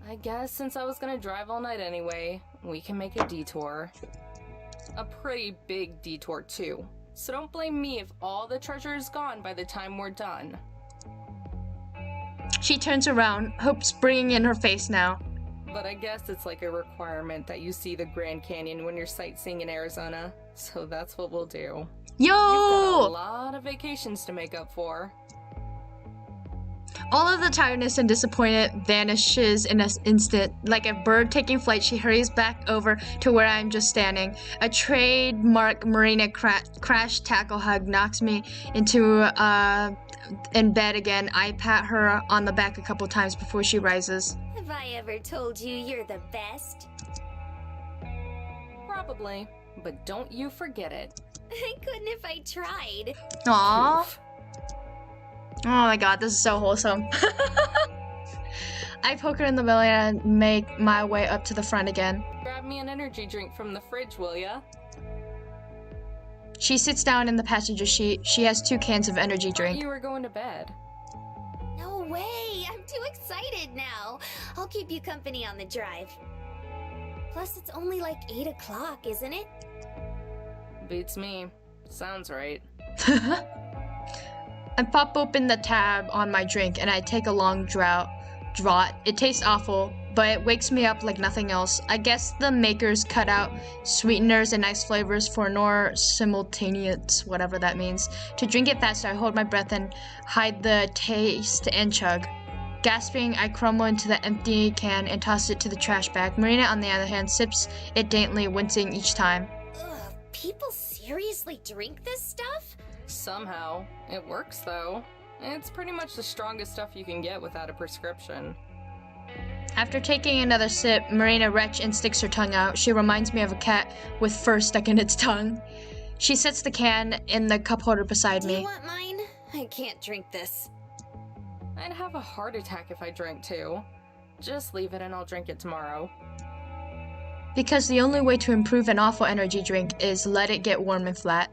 I guess since I was gonna drive all night anyway, we can make a detour. A pretty big detour too. So don't blame me if all the treasure is gone by the time we're done. She turns around, hope springing in her face now. But I guess it's like a requirement that you see the Grand Canyon when you're sightseeing in Arizona. So that's what we'll do. Yo! You've got a lot of vacations to make up for. All of the tiredness and disappointment vanishes in an instant. Like a bird taking flight, she hurries back over to where I'm just standing. A trademark Marina crash tackle hug knocks me into in bed again. I pat her on the back a couple times before she rises. Have I ever told you you're the best? Probably, but don't you forget it. I couldn't if I tried. Aww. Oh my god, this is so wholesome. I poke her in the belly and make my way up to the front again. Grab me an energy drink from the fridge, will ya? She sits down in the passenger seat. She has 2 cans of energy drink. You were going to bed. No way! I'm too excited now. I'll keep you company on the drive. Plus, it's only like 8 o'clock, isn't it? Beats me. Sounds right. I pop open the tab on my drink and I take a long draught. It tastes awful, but it wakes me up like nothing else. I guess the makers cut out sweeteners and nice flavors for nor simultaneous, whatever that means. To drink it faster, I hold my breath and hide the taste and chug. Gasping, I crumble into the empty can and toss it to the trash bag. Marina, on the other hand, sips it daintily, wincing each time. Ugh, people seriously drink this stuff? Somehow. It works, though. It's pretty much the strongest stuff you can get without a prescription. After taking another sip, Marina retches and sticks her tongue out. She reminds me of a cat with fur stuck in its tongue. She sets the can in the cup holder beside Do me. you want mine? I can't drink this. I'd have a heart attack if I drank too. Just leave it and I'll drink it tomorrow. Because the only way to improve an awful energy drink is let it get warm and flat.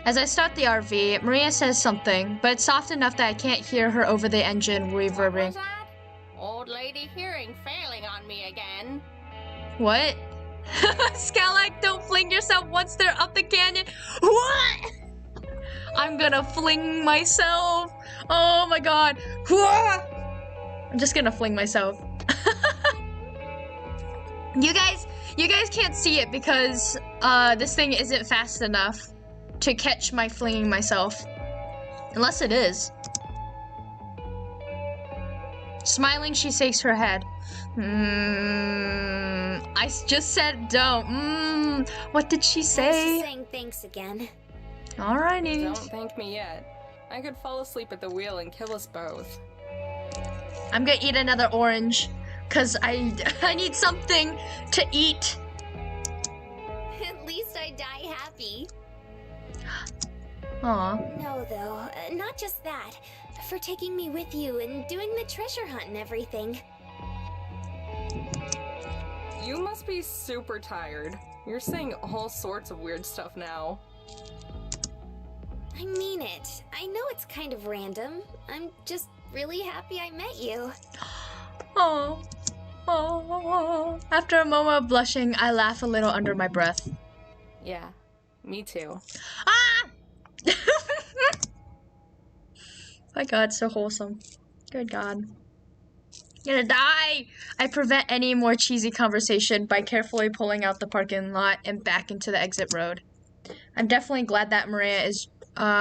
As I start the RV, Maria says something, but it's soft enough that I can't hear her over the engine reverberating. What was that? Old lady hearing failing on me again. What? Scalac, don't fling yourself once they're up the canyon. What? I'm gonna fling myself. Oh my god. I'm just gonna fling myself. You guys can't see it because this thing isn't fast enough to catch my flinging myself. Unless it is. Smiling, she shakes her head. I just said don't. What did she I was say? just saying thanks again. Alrighty. Don't thank me yet. I could fall asleep at the wheel and kill us both. I'm gonna eat another orange, cause I need something to eat. At least I die happy. Aw. No, though, not just that. For taking me with you and doing the treasure hunt and everything. You must be super tired. You're saying all sorts of weird stuff now. I mean it. I know it's kind of random. I'm just really happy I met you. Oh. Oh. After a moment of blushing, I laugh a little under my breath. Yeah, me too. Ah! My god, so wholesome. Good god. Gonna die! I prevent any more cheesy conversation by carefully pulling out the parking lot and back into the exit road. I'm definitely glad that Maria is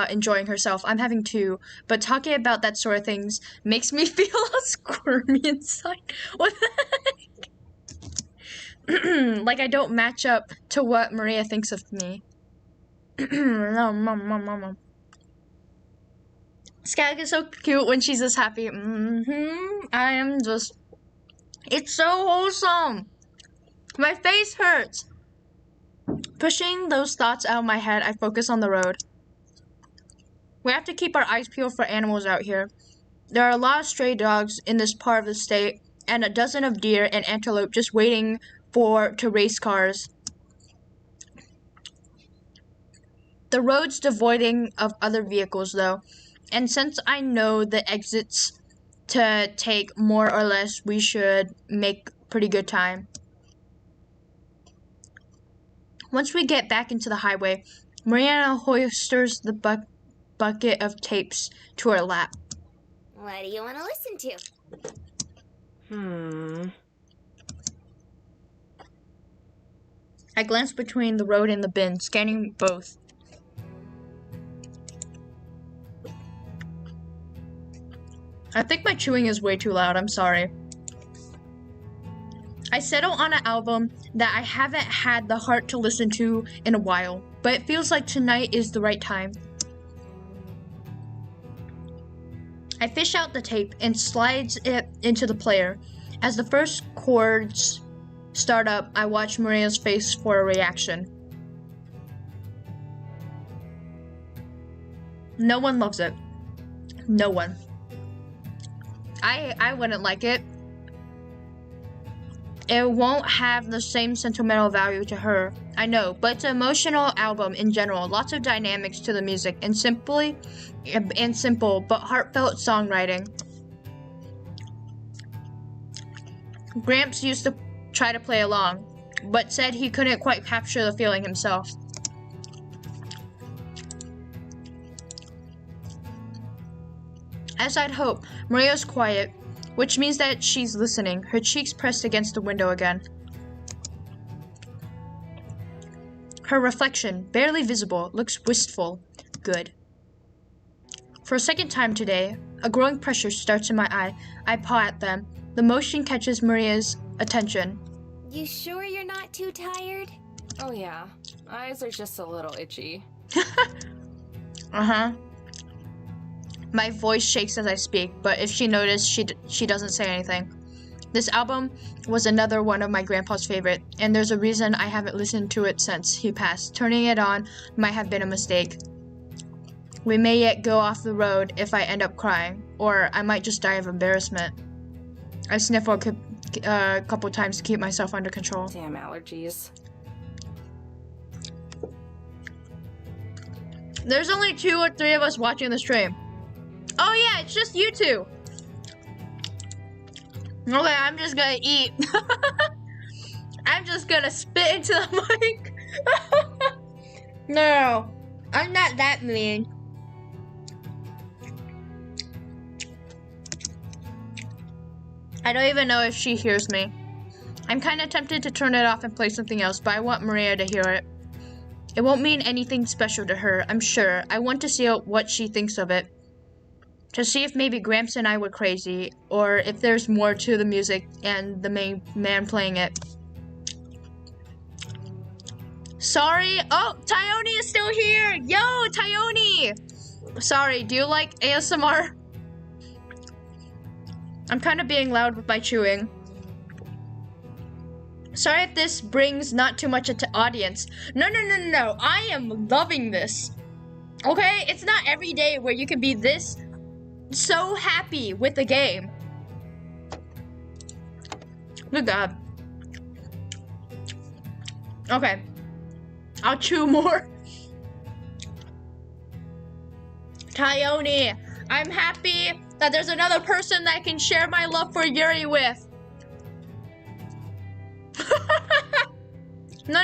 enjoying herself. I'm having too, but talking about that sort of things makes me feel all squirmy inside. What the heck? Like I don't match up to what Maria thinks of me. No, mom. Skag is so cute when she's this happy. I am just... It's so wholesome. My face hurts. Pushing those thoughts out of my head, I focus on the road. We have to keep our eyes peeled for animals out here. There are a lot of stray dogs in this part of the state, and a dozen of deer and antelope just waiting to race cars. The road's devoiding of other vehicles, though. And since I know the exits to take more or less, we should make pretty good time. Once we get back into the highway, Mariana hoisters the bucket of tapes to her lap. What do you want to listen to? I glance between the road and the bin, scanning both. I think my chewing is way too loud, I'm sorry. I settle on an album that I haven't had the heart to listen to in a while, but it feels like tonight is the right time. I fish out the tape and slides it into the player. As the first chords start up, I watch Maria's face for a reaction. No one loves it. No one. I wouldn't like it. It won't have the same sentimental value to her, I know, but it's an emotional album in general. Lots of dynamics to the music and simple but heartfelt songwriting. Gramps used to try to play along, but said he couldn't quite capture the feeling himself. As I'd hoped, Maria's quiet, which means that she's listening. Her cheeks pressed against the window again. Her reflection, barely visible, looks wistful. Good. For a second time today, a growing pressure starts in my eye. I paw at them. The motion catches Maria's attention. You sure you're not too tired? Oh yeah, eyes are just a little itchy. Uh-huh. My voice shakes as I speak, but if she noticed, she doesn't say anything. This album was another one of my grandpa's favorite, and there's a reason I haven't listened to it since he passed. Turning it on might have been a mistake. We may yet go off the road if I end up crying, or I might just die of embarrassment. I sniffle a couple times to keep myself under control. Damn allergies. There's only 2 or 3 of us watching the stream. Oh yeah, it's just you two. Okay, I'm just gonna eat. I'm just gonna spit into the mic. No, I'm not that mean. I don't even know if she hears me. I'm kind of tempted to turn it off and play something else, but I want Maria to hear it. It won't mean anything special to her, I'm sure. I want to see what she thinks of it. To see if maybe Gramps and I were crazy, or if there's more to the music and the main man playing it. Sorry. Oh, Tyone is still here. Yo, Tyone. Sorry, do you like ASMR? I'm kind of being loud with my chewing. Sorry if this brings not too much into audience. No. I am loving this. Okay? It's not every day where you can be this so happy with the game. Good God. Okay. I'll chew more. Tyone, I'm happy that there's another person that I can share my love for Yuri with. No.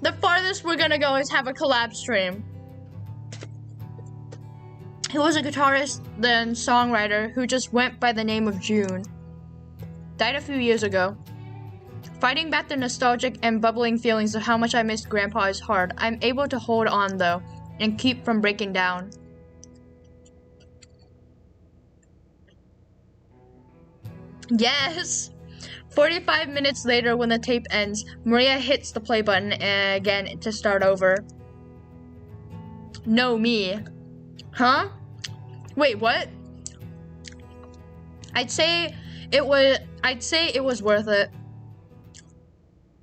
The farthest we're gonna go is have a collab stream. He was a guitarist, then songwriter, who just went by the name of June. Died a few years ago. Fighting back the nostalgic and bubbling feelings of how much I missed Grandpa is hard. I'm able to hold on, though, and keep from breaking down. Yes! 45 minutes later, when the tape ends, Maria hits the play button again to start over. No, me. Huh? Wait, what? I'd say it was worth it.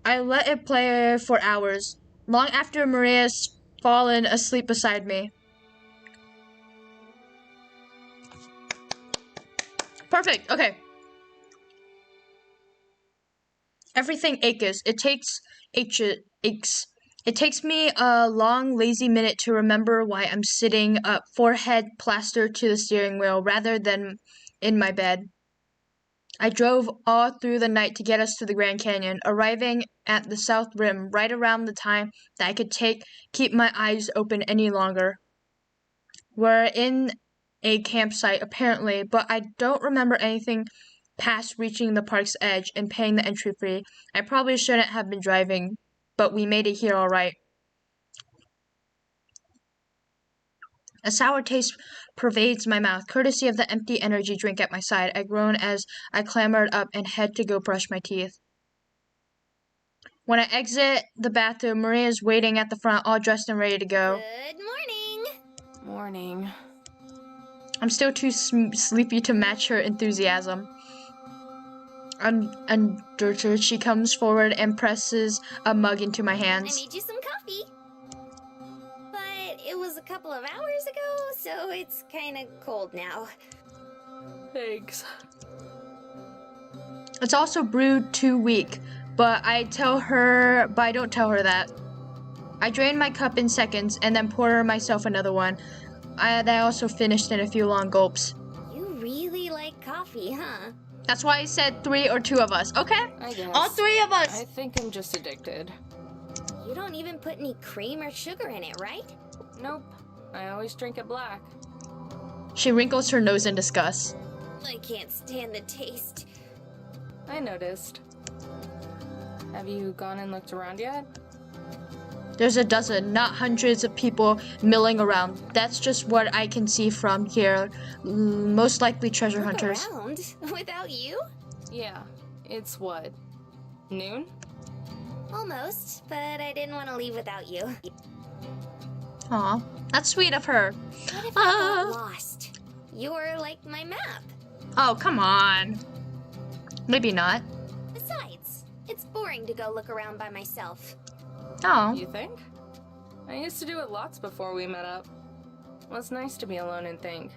I let it play for hours, long after Maria's fallen asleep beside me. Perfect, okay. Everything aches. It takes me a long, lazy minute to remember why I'm sitting up, forehead plastered to the steering wheel rather than in my bed. I drove all through the night to get us to the Grand Canyon, arriving at the South Rim right around the time that I could keep my eyes open any longer. We're in a campsite, apparently, but I don't remember anything past reaching the park's edge and paying the entry fee. I probably shouldn't have been driving, but we made it here all right. A sour taste pervades my mouth, courtesy of the empty energy drink at my side. I groan as I clambered up and head to go brush my teeth. When I exit the bathroom, Maria's waiting at the front, all dressed and ready to go. Good morning. Morning. I'm still too sleepy to match her enthusiasm. Undeterred, she comes forward and presses a mug into my I hands. made you some coffee. But it was a couple of hours ago, so it's kind of cold now. Thanks. It's also brewed too weak, but I don't tell her that. I drain my cup in seconds and then pour myself another one. That I also finished in a few long gulps. You really like coffee, huh? That's why I said 3 or 2 of us. Okay? I guess. All 3 of us. I think I'm just addicted. You don't even put any cream or sugar in it, right? Nope. I always drink it black. She wrinkles her nose in disgust. I can't stand the taste. I noticed. Have you gone and looked around yet? There's a dozen, not hundreds of people milling around. That's just what I can see from here. Most likely treasure Look hunters. around? Without you? Yeah. It's what? Noon? Almost, but I didn't want to leave without you. Aw, that's sweet of her. What if I got lost? You're like my map. Oh, come on. Maybe not. Besides, it's boring to go look around by myself. Oh. You think? I used to do it lots before we met up. It was nice to be alone and think.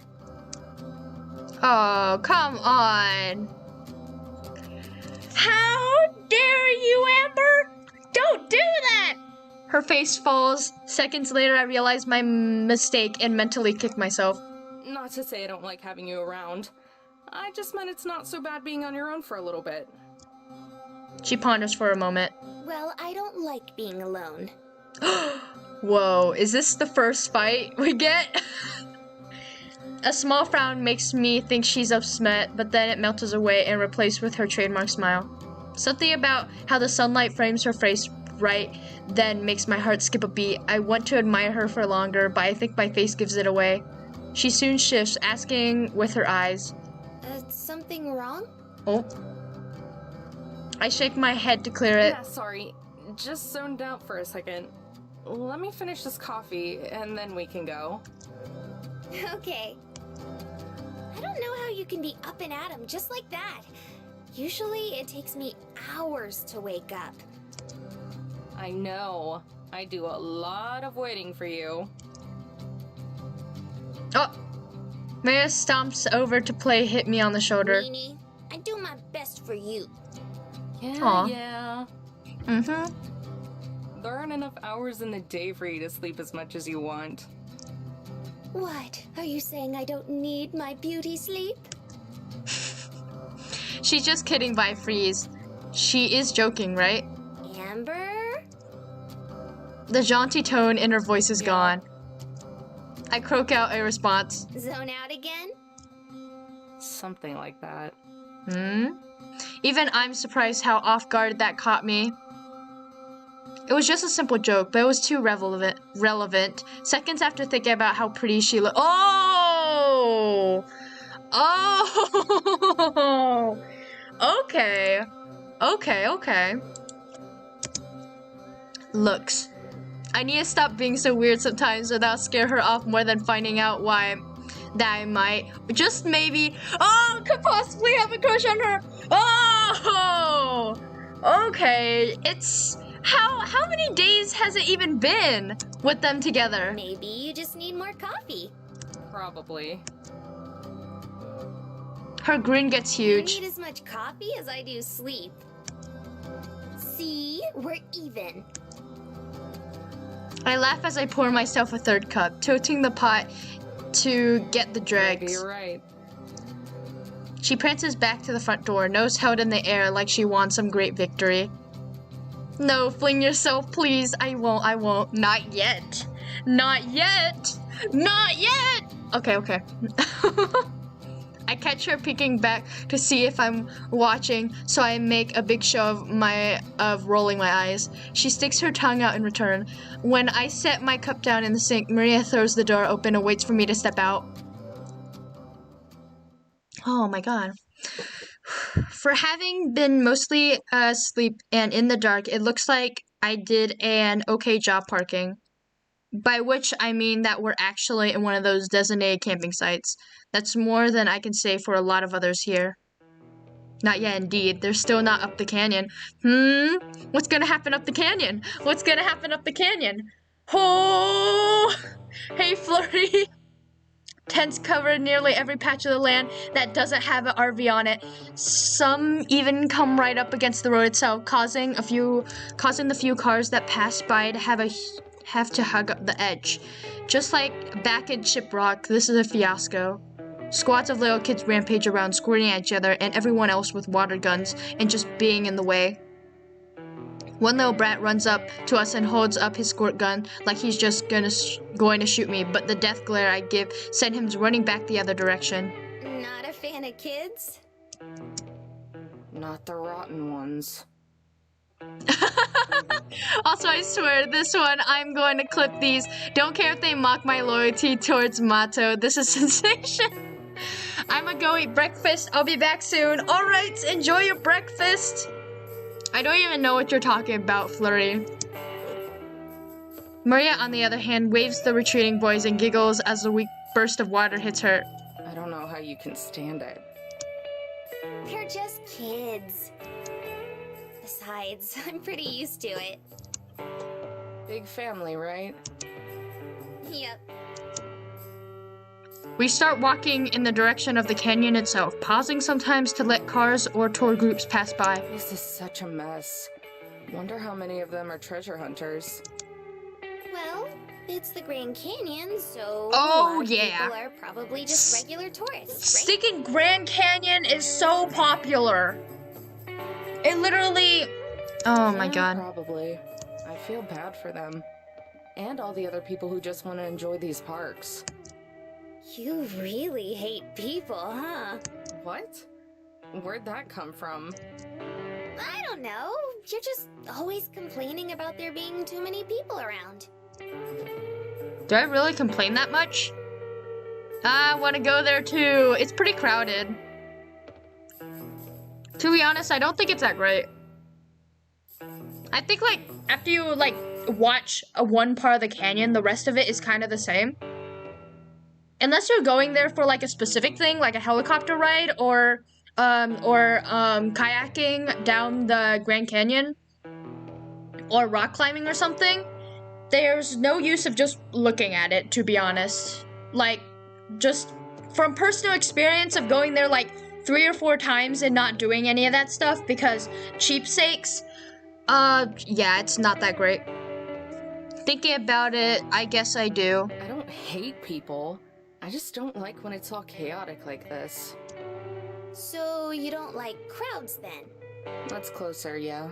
Oh, come on. How dare you, Amber? Don't do that! Her face falls. Seconds later, I realize my mistake and mentally kick myself. Not to say I don't like having you around. I just meant it's not so bad being on your own for a little bit. She ponders for a moment. Well, I don't like being alone. Whoa, is this the first fight we get? A small frown makes me think she's upset, but then it melts away and replaced with her trademark smile. Something about how the sunlight frames her face right then makes my heart skip a beat. I want to admire her for longer, but I think my face gives it away. She soon shifts, asking with her eyes. Something wrong? Oh. I shake my head to clear it. Yeah, sorry. Just zoned out for a second. Let me finish this coffee, and then we can go. Okay. I don't know how you can be up and at 'em just like that. Usually it takes me hours to wake up. I know. I do a lot of waiting for you. Oh! Maya stomps over to play Hit Me on the shoulder. Meanie, I do my best for you. Yeah, Aw. yeah. Mm-hmm. There aren't enough hours in the day for you to sleep as much as you want. What? Are you saying I don't need my beauty sleep? She's just kidding, but I freeze. She is joking, right? Amber? The jaunty tone in her voice is Yeah. gone. I croak out a response. Zone out again? Something like that. Even I'm surprised how off guard that caught me. It was just a simple joke, but it was too relevant. Seconds after thinking about how pretty she looked. Oh! Oh! Okay. Okay. Looks. I need to stop being so weird sometimes without scare her off more than finding out why that I might, just maybe, could possibly have a crush on her. Oh! Okay, it's, how many days has it even been with them together? Maybe you just need more coffee. Probably. Her grin gets You huge. need as much coffee as I do sleep. See? We're even. I laugh as I pour myself a third cup, tilting the pot to get the Maybe dregs. you're right. She prances back to the front door, nose held in the air like she won some great victory. No, fling yourself, please. I won't. Not yet. Not yet. Not yet! Okay. I catch her peeking back to see if I'm watching, so I make a big show of rolling my eyes. She sticks her tongue out in return. When I set my cup down in the sink, Maria throws the door open and waits for me to step out. Oh my god. For having been mostly asleep and in the dark, it looks like I did an okay job parking. By which I mean that we're actually in one of those designated camping sites. That's more than I can say for a lot of others here. Not yet, indeed. They're still not up the canyon. What's gonna happen up the canyon? What's gonna happen up the canyon? Oh! Hey, Flurry! Tents cover nearly every patch of the land that doesn't have an RV on it. Some even come right up against the road itself, causing the few cars that pass by to have to hug up the edge. Just like back in Shiprock, this is a fiasco. Squads of little kids rampage around, squirting at each other and everyone else with water guns and just being in the way. One little brat runs up to us and holds up his squirt gun like he's just going to shoot me, but the death glare I give sent him running back the other direction. Not a fan of kids? Not the rotten ones. Also, I swear, this one, I'm going to clip these. Don't care if they mock my loyalty towards Mato. This is sensation. I'ma go eat breakfast. I'll be back soon. Alright, enjoy your breakfast. I don't even know what you're talking about, Flurry. Maria, on the other hand, waves the retreating boys and giggles as a weak burst of water hits her. I don't know how you can stand it. They're just kids. Besides, I'm pretty used to it. Big family, right? Yep. We start walking in the direction of the canyon itself, pausing sometimes to let cars or tour groups pass by. This is such a mess. Wonder how many of them are treasure hunters. Well, it's the Grand Canyon, so Oh, a lot of yeah. people are probably just regular tourists, right? Sticking Grand Canyon is so popular. It literally... Oh my god. Probably. I feel bad for them. And all the other people who just want to enjoy these parks. You really hate people, huh? What? Where'd that come from? I don't know. You're just always complaining about there being too many people around. Do I really complain that much? I want to go there too. It's pretty crowded. To be honest, I don't think it's that great. I think, like, after you, like, watch one part of the canyon, the rest of it is kind of the same. Unless you're going there for, like, a specific thing, like a helicopter ride or kayaking down the Grand Canyon or rock climbing or something, there's no use of just looking at it, to be honest. Like, just from personal experience of going there, like, 3 or 4 times and not doing any of that stuff because cheapsakes, yeah, it's not that great. Thinking about it, I guess I do. I don't hate people. I just don't like when it's all chaotic like this. So you don't like crowds then? That's closer, yeah.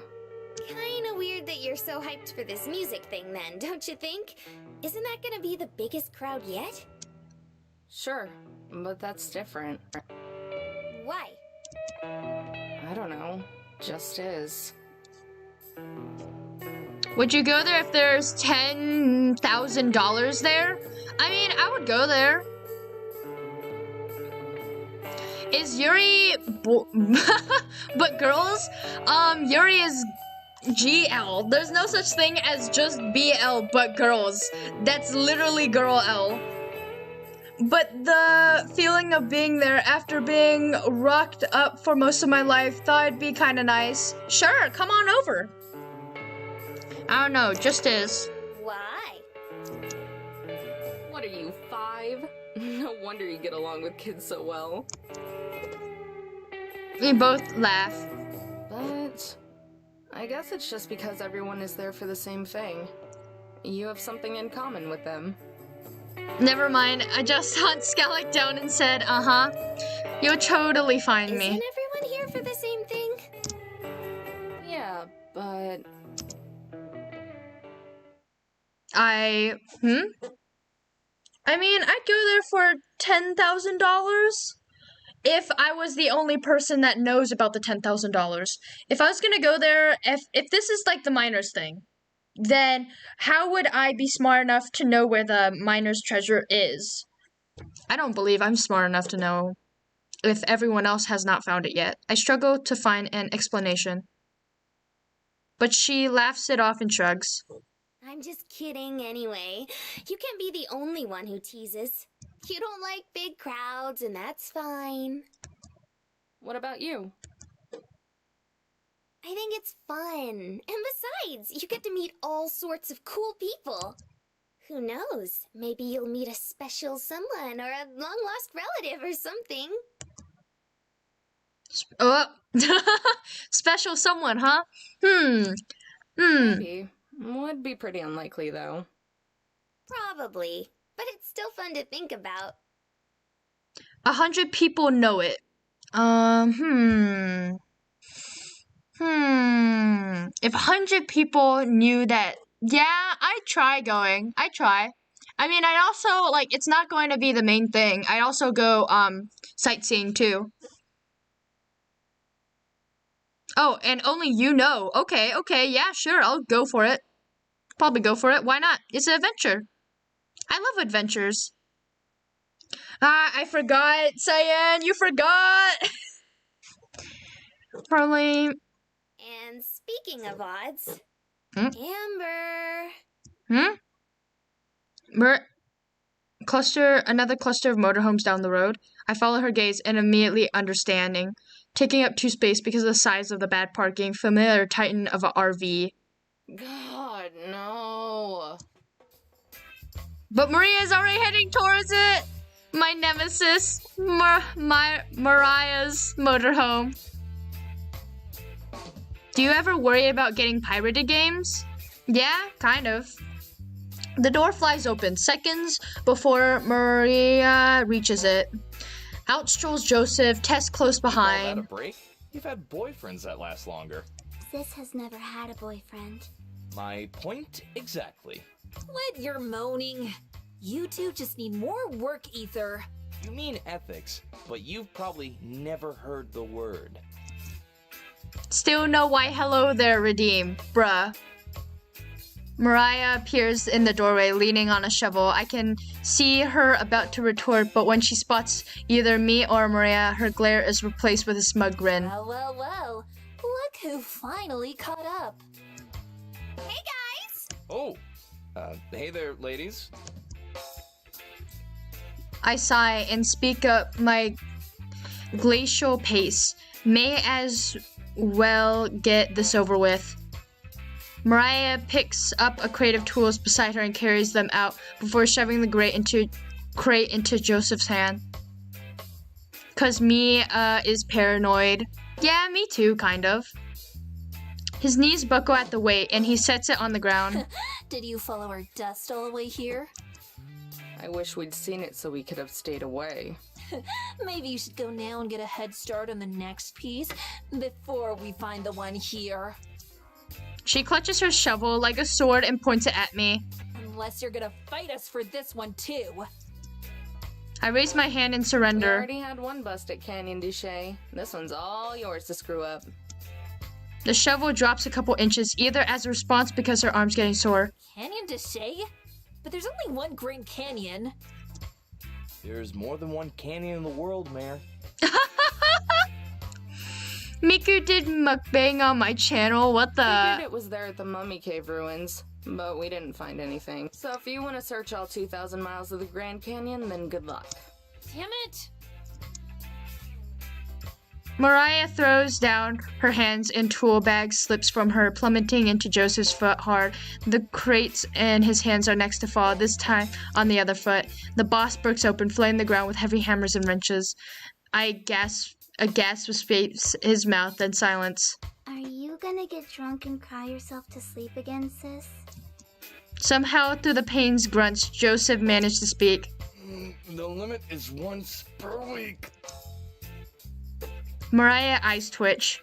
Kinda weird that you're so hyped for this music thing then, don't you think? Isn't that gonna be the biggest crowd yet? Sure, but that's different. Why? I don't know. Just is. Would you go there if there's $10,000 there? I mean, I would go there. Is Yuri but girls? Yuri is GL. There's no such thing as just BL but girls. That's literally girl L. But the feeling of being there after being rocked up for most of my life, thought it'd be kind of nice. Sure, come on over. I don't know, just is. Why? What are you, 5? No wonder you get along with kids so well. We both laugh. But I guess it's just because everyone is there for the same thing. You have something in common with them. Never mind, I just hunched Skellig down and said, uh-huh. You'll totally find me. Isn't everyone here for the same thing? Yeah, but... I mean, I'd go there for $10,000 if I was the only person that knows about the $10,000. If I was gonna go there, if this is like the miners thing, then how would I be smart enough to know where the miner's treasure is? I don't believe I'm smart enough to know if everyone else has not found it yet. I struggle to find an explanation. But she laughs it off and shrugs. I'm just kidding anyway. You can't be the only one who teases. You don't like big crowds, and that's fine. What about you? I think it's fun. And besides, you get to meet all sorts of cool people. Who knows? Maybe you'll meet a special someone or a long-lost relative or something. Oh, special someone, huh? Maybe. Would be pretty unlikely, though. Probably. But it's still fun to think about. 100 people know it. If 100 people knew that, yeah, I'd try going. I'd try. I mean, I'd also, like, it's not going to be the main thing. I'd also go, sightseeing, too. Oh, and only you know. Okay, yeah, sure, I'll go for it. Probably go for it. Why not? It's an adventure. I love adventures. Ah, I forgot, Cyan, you forgot! Probably... And speaking of odds, Hmm? Amber. Another cluster of motorhomes down the road. I follow her gaze and immediately understanding. Taking up 2 space because of the size of the bad parking, familiar titan of a RV. God, no. But Maria's already heading towards it! My nemesis, Mariah's motorhome. Do you ever worry about getting pirated games? Yeah, kind of. The door flies open seconds before Maria reaches it. Out strolls Joseph, Tess close behind. Call that a break? You've had boyfriends that last longer. Sis has never had a boyfriend. My point exactly. Let your moaning. You two just need more work ether. You mean ethics, but you've probably never heard the word. Still no why hello there, Redeem, bruh. Mariah appears in the doorway, leaning on a shovel. I can see her about to retort, but when she spots either me or Maria, her glare is replaced with a smug grin. Well. Look who finally caught up. Hey guys! Oh, hey there, ladies. I sigh and speak up my glacial pace. May as well get this over with. Mariah picks up a crate of tools beside her and carries them out before shoving the crate into Joseph's hand. 'Cause me is paranoid. Yeah, me too, kind of. His knees buckle at the weight and he sets it on the ground. Did you follow our dust all the way here? I wish we'd seen it so we could have stayed away. Maybe you should go now and get a head start on the next piece before we find the one here. She clutches her shovel like a sword and points it at me. Unless you're gonna fight us for this one too. I raise my hand in We surrender. already had one bust at Canyon Duche. This one's all yours to screw up. The shovel drops a couple inches, either as a response because her arm's getting sore. Canyon Duche? But there's only one Grand Canyon. There's more than one canyon in the world, Mayor. Miku did mukbang on my channel, what Figured the? it was there at the Mummy Cave ruins, but we didn't find anything. So if you want to search all 2,000 miles of the Grand Canyon, then good luck. Damn it! Mariah throws down her hands and tool bag slips from her, plummeting into Joseph's foot hard. The crates in his hands are next to fall, this time on the other foot. The boss breaks open, flaying the ground with heavy hammers and wrenches. I gasp, escapes his mouth, then silence. Are you gonna get drunk and cry yourself to sleep again, sis? Somehow, through the pain's grunts, Joseph managed to speak. The limit is once per week. Mariah eyes twitch.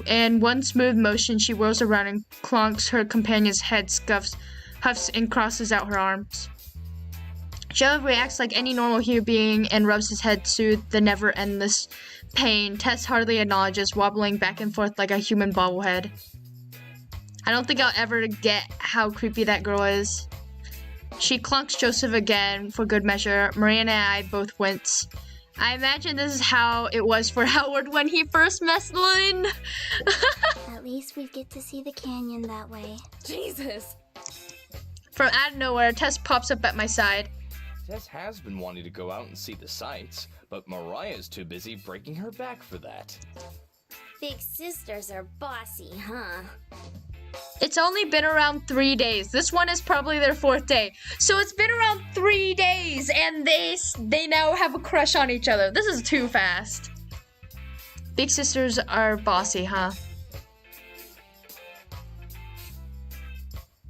In one smooth motion, she whirls around and clonks her companion's head, huffs, and crosses out her arms. Joe reacts like any normal human being and rubs his head to soothe the never-endless pain. Tess hardly acknowledges, wobbling back and forth like a human bobblehead. I don't think I'll ever get how creepy that girl is. She clunks Joseph again for good measure. Maria and I both wince. I imagine this is how it was for Howard when he first met Lynn. At least we get to see the canyon that way. Jesus! From out of nowhere, Tess pops up at my side. Tess has been wanting to go out and see the sights, but Mariah's too busy breaking her back for that. Big sisters are bossy, huh? It's only been around 3 days. This one is probably their 4th day. So it's been around 3 days and they now have a crush on each other. This is too fast. Big sisters are bossy, huh?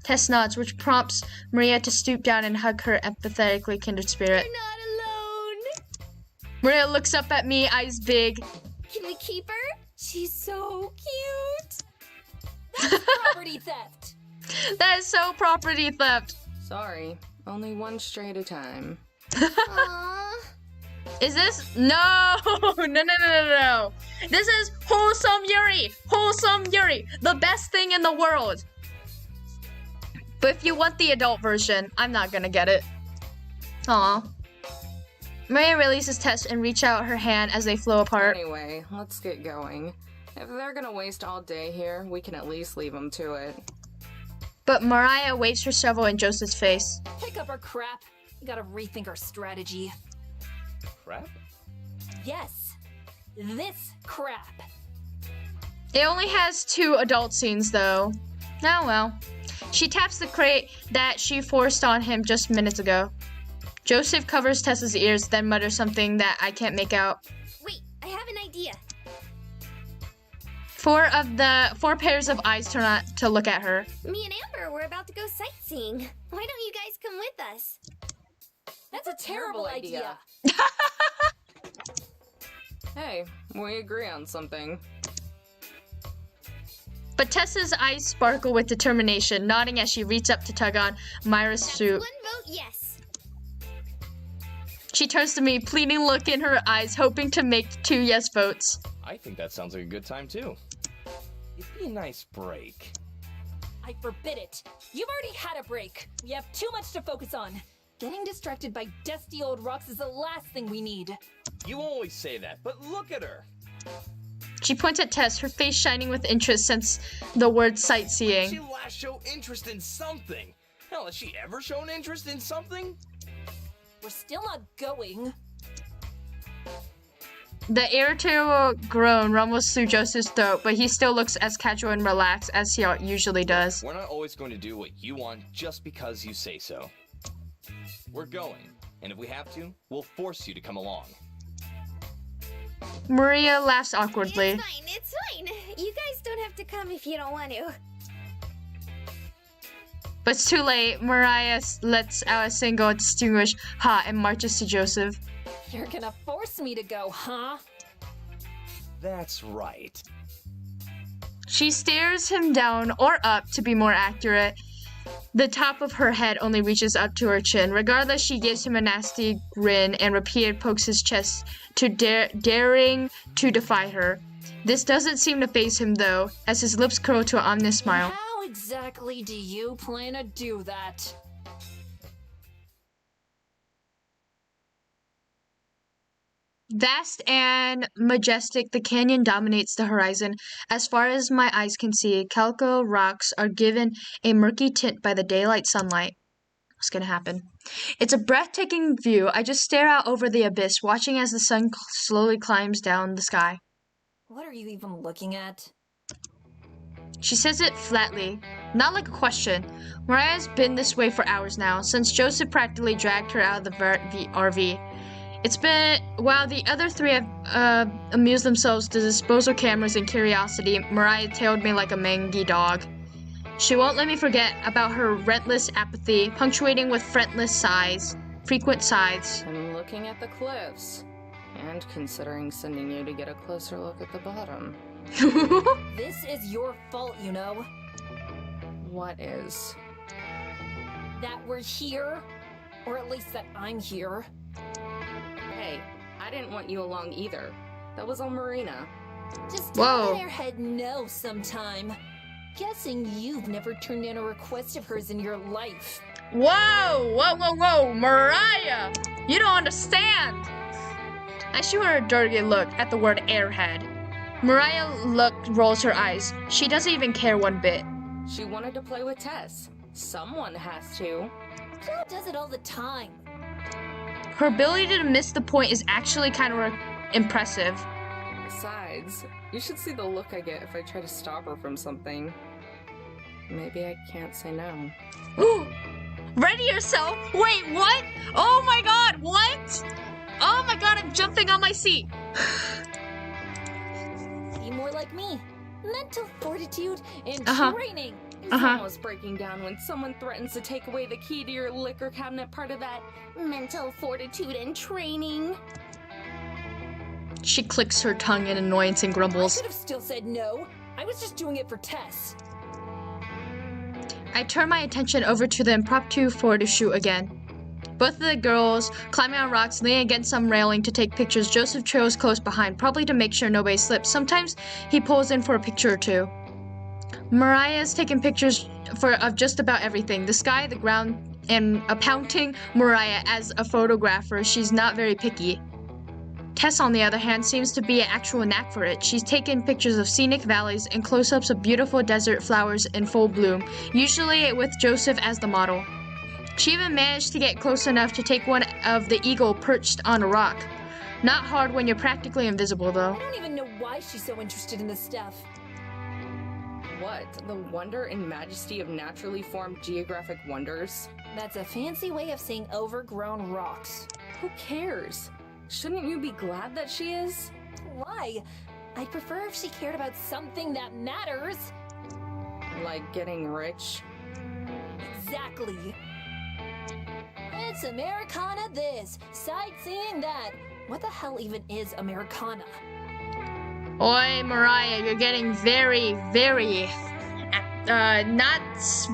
Tess nods, which prompts Maria to stoop down and hug her empathetically kindred spirit. You're not alone! Maria looks up at me, eyes big. Can we keep her? She's so cute. That's property theft. That is so property theft. Sorry, only one stray at a time. Aww. Is this? No! No. This is wholesome Yuri! Wholesome Yuri! The best thing in the world! But if you want the adult version, I'm not gonna get it. Aw. Maria releases Tess and reach out her hand as they flow apart. Anyway, let's get going. If they're gonna waste all day here, we can at least leave them to it. But Mariah waves her shovel in Joseph's face. Pick up our crap. We gotta rethink our strategy. Crap? Yes, this crap. It only has 2 adult scenes though. Oh well. She taps the crate that she forced on him just minutes ago. Joseph covers Tessa's ears, then mutters something that I can't make out. Wait, I have an idea. 4 pairs of eyes turn on to look at her. Me and Amber were about to go sightseeing. Why don't you guys come with us? That's a terrible idea. Hey, we agree on something. But Tessa's eyes sparkle with determination, nodding as she reaches up to tug on Myra's That's suit. 1 vote yes. She turns to me, pleading look in her eyes, hoping to make 2 yes votes. I think that sounds like a good time too. It'd be a nice break. I forbid it. You've already had a break. We have too much to focus on. Getting distracted by dusty old rocks is the last thing we need. You always say that, but look at her. She points at Tess, her face shining with interest since the word sightseeing. She last showed interest in something. Hell, has she ever shown interest in something? We're still not going. The irritable groan rumbles through Joseph's throat, but he still looks as casual and relaxed as he usually does. We're not always going to do what you want just because you say so. We're going, and if we have to, we'll force you to come along. Maria laughs awkwardly. It's fine. You guys don't have to come if you don't want to. But it's too late. Mariah lets out a single distinguished ha and marches to Joseph. You're gonna force me to go, huh? That's right. She stares him down, or up to be more accurate. The top of her head only reaches up to her chin. Regardless, she gives him a nasty grin and repeated pokes his chest to daring to defy her. This doesn't seem to faze him though, as his lips curl to an ominous smile. How exactly do you plan to do that? Vast and majestic, the canyon dominates the horizon. As far as my eyes can see, calico rocks are given a murky tint by the daylight sunlight. What's gonna happen? It's a breathtaking view. I just stare out over the abyss, watching as the sun slowly climbs down the sky. What are you even looking at? She says it flatly, not like a question. Mariah's been this way for hours now, since Joseph practically dragged her out of the RV. It's been, while the other 3 have amused themselves to disposal cameras and curiosity, Mariah tailed me like a mangy dog. She won't let me forget about her relentless apathy, punctuating with frequent sighs. I'm looking at the cliffs, and considering sending you to get a closer look at the bottom. This is your fault, you know. What is? That we're here, or at least that I'm here. Hey, I didn't want you along either. That was on Marina. Just Whoa. tell an airhead no sometime. Guessing you've never turned in a request of hers in your life. Whoa, Mariah! You don't understand! I shoot her a dirty look at the word airhead. Mariah rolls her eyes. She doesn't even care one bit. She wanted to play with Tess. Someone has to. Jill does it all the time. Her ability to miss the point is actually kind of impressive. Besides, you should see the look I get if I try to stop her from something. Maybe I can't say no. Ready yourself! Wait, what? Oh my god, what? Oh my god, I'm jumping on my seat. Be more like me. Mental fortitude and training. It's almost breaking down when someone threatens to take away the key to your liquor cabinet, part of that Mental fortitude and training. She clicks her tongue in annoyance and I grumbles. could have still said no. I was just doing it for Tess. I turn my attention over to the impromptu photo shoot again. Both of the girls climbing on rocks, leaning against some railing to take pictures. Joseph trails close behind, probably to make sure nobody slips. Sometimes he pulls in for a picture or two. Mariah's taking pictures of just about everything. The sky, the ground, and accounting Mariah as a photographer. She's not very picky. Tess, on the other hand, seems to be an actual knack for it. She's taken pictures of scenic valleys and close-ups of beautiful desert flowers in full bloom, usually with Joseph as the model. She even managed to get close enough to take one of the eagle perched on a rock. Not hard when you're practically invisible, though. I don't even know why she's so interested in this stuff. What? The wonder and majesty of naturally formed geographic wonders? That's a fancy way of saying overgrown rocks. Who cares? Shouldn't you be glad that she is? Why? I'd prefer if she cared about something that matters. Like getting rich? Exactly. It's Americana this, sightseeing that. What the hell even is Americana? Oi, Mariah, you're getting very, not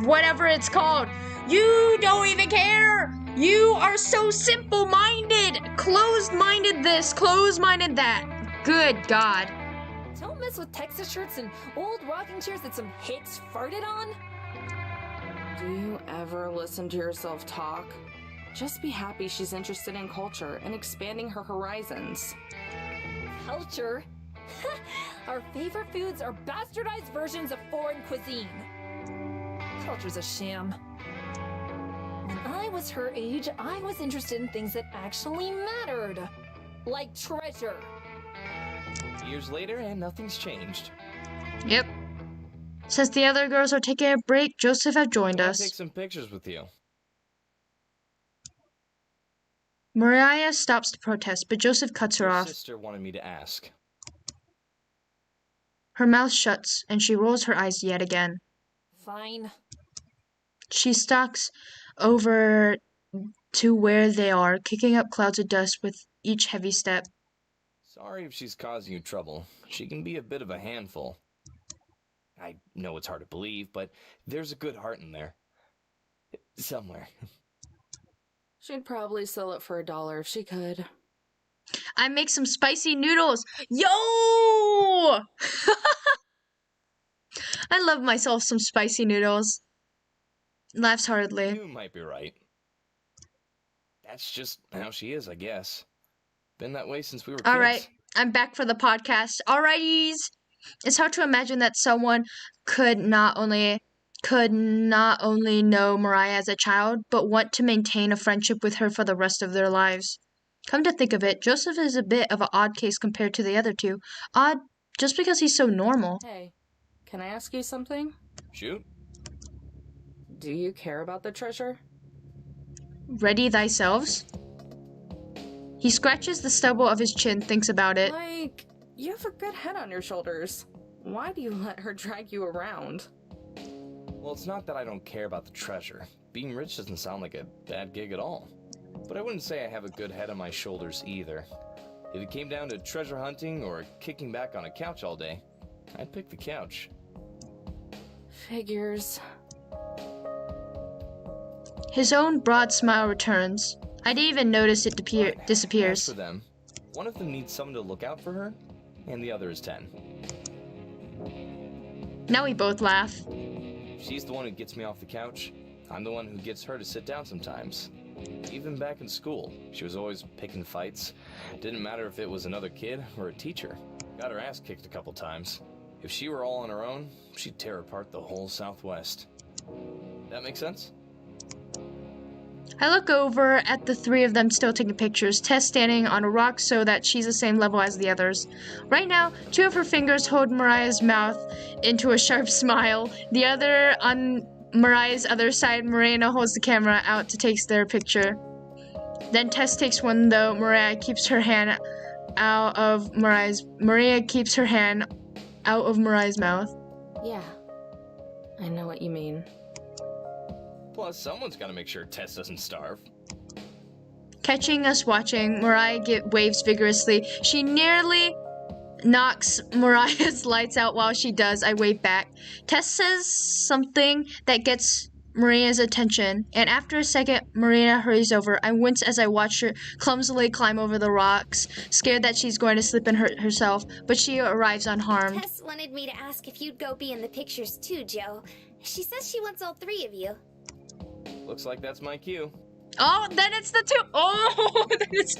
whatever it's called. You don't even care. You are so simple-minded. Closed-minded this, closed-minded that. Good God. Don't mess with Texas shirts and old rocking chairs that some hicks farted on. Do you ever listen to yourself talk? Just be happy she's interested in culture and expanding her horizons. Culture? Our favorite foods are bastardized versions of foreign cuisine. Culture's a sham. When I was her age, I was interested in things that actually mattered. Like treasure. Years later, and nothing's changed. Yep. Since the other girls are taking a break, Joseph has joined I'll us. take some pictures with you. Mariah stops to protest, but Joseph cuts her Your off. sister wanted me to ask. Her mouth shuts, and she rolls her eyes yet again. Fine. She stalks over to where they are, kicking up clouds of dust with each heavy step. Sorry if she's causing you trouble. She can be a bit of a handful. I know it's hard to believe, but there's a good heart in there. Somewhere. She'd probably sell it for $1 if she could. I make some spicy noodles. Yo! I love myself some spicy noodles. Laughs hardly. You might be right. That's just how she is, I guess. Been that way since we were kids. Alright, I'm back for the podcast. Alrighties! It's hard to imagine that someone could not only know Mariah as a child, but want to maintain a friendship with her for the rest of their lives. Come to think of it, Joseph is a bit of an odd case compared to the other two. Odd just because he's so normal. Hey, can I ask you something? Shoot. Do you care about the treasure? Ready thyselves? He scratches the stubble of his chin, thinks about it. Like, you have a good head on your shoulders. Why do you let her drag you around? Well, it's not that I don't care about the treasure. Being rich doesn't sound like a bad gig at all. But I wouldn't say I have a good head on my shoulders either. If it came down to treasure hunting or kicking back on a couch all day, I'd pick the couch. Figures. His own broad smile returns. I didn't even notice it As disappears. for them, one of them needs someone to look out for her, and the other is 10. Now we both laugh. She's the one who gets me off the couch. I'm the one who gets her to sit down sometimes. Even back in school, she was always picking fights. Didn't matter if it was another kid or a teacher. Got her ass kicked a couple times. If she were all on her own, she'd tear apart the whole Southwest. That make sense? I look over at the three of them still taking pictures, Tess standing on a rock so that she's the same level as the others. Right now, two of her fingers hold Mariah's mouth into a sharp smile. The other on Mariah's other side, Morena holds the camera out to take their picture. Then Tess takes one, though Maria keeps her hand out of Mariah's mouth. Yeah, I know what you mean. Plus, someone's got to make sure Tess doesn't starve. Catching us watching, Mariah waves vigorously. She nearly knocks Mariah's lights out while she does. I wave back. Tess says something that gets Maria's attention, and after a second, Maria hurries over. I wince as I watch her clumsily climb over the rocks, scared that she's going to slip and hurt herself, but she arrives unharmed. Tess wanted me to ask if you'd go be in the pictures too, Joe. She says she wants all three of you. Looks like that's my cue. Oh, then it's the two. Oh, then it's.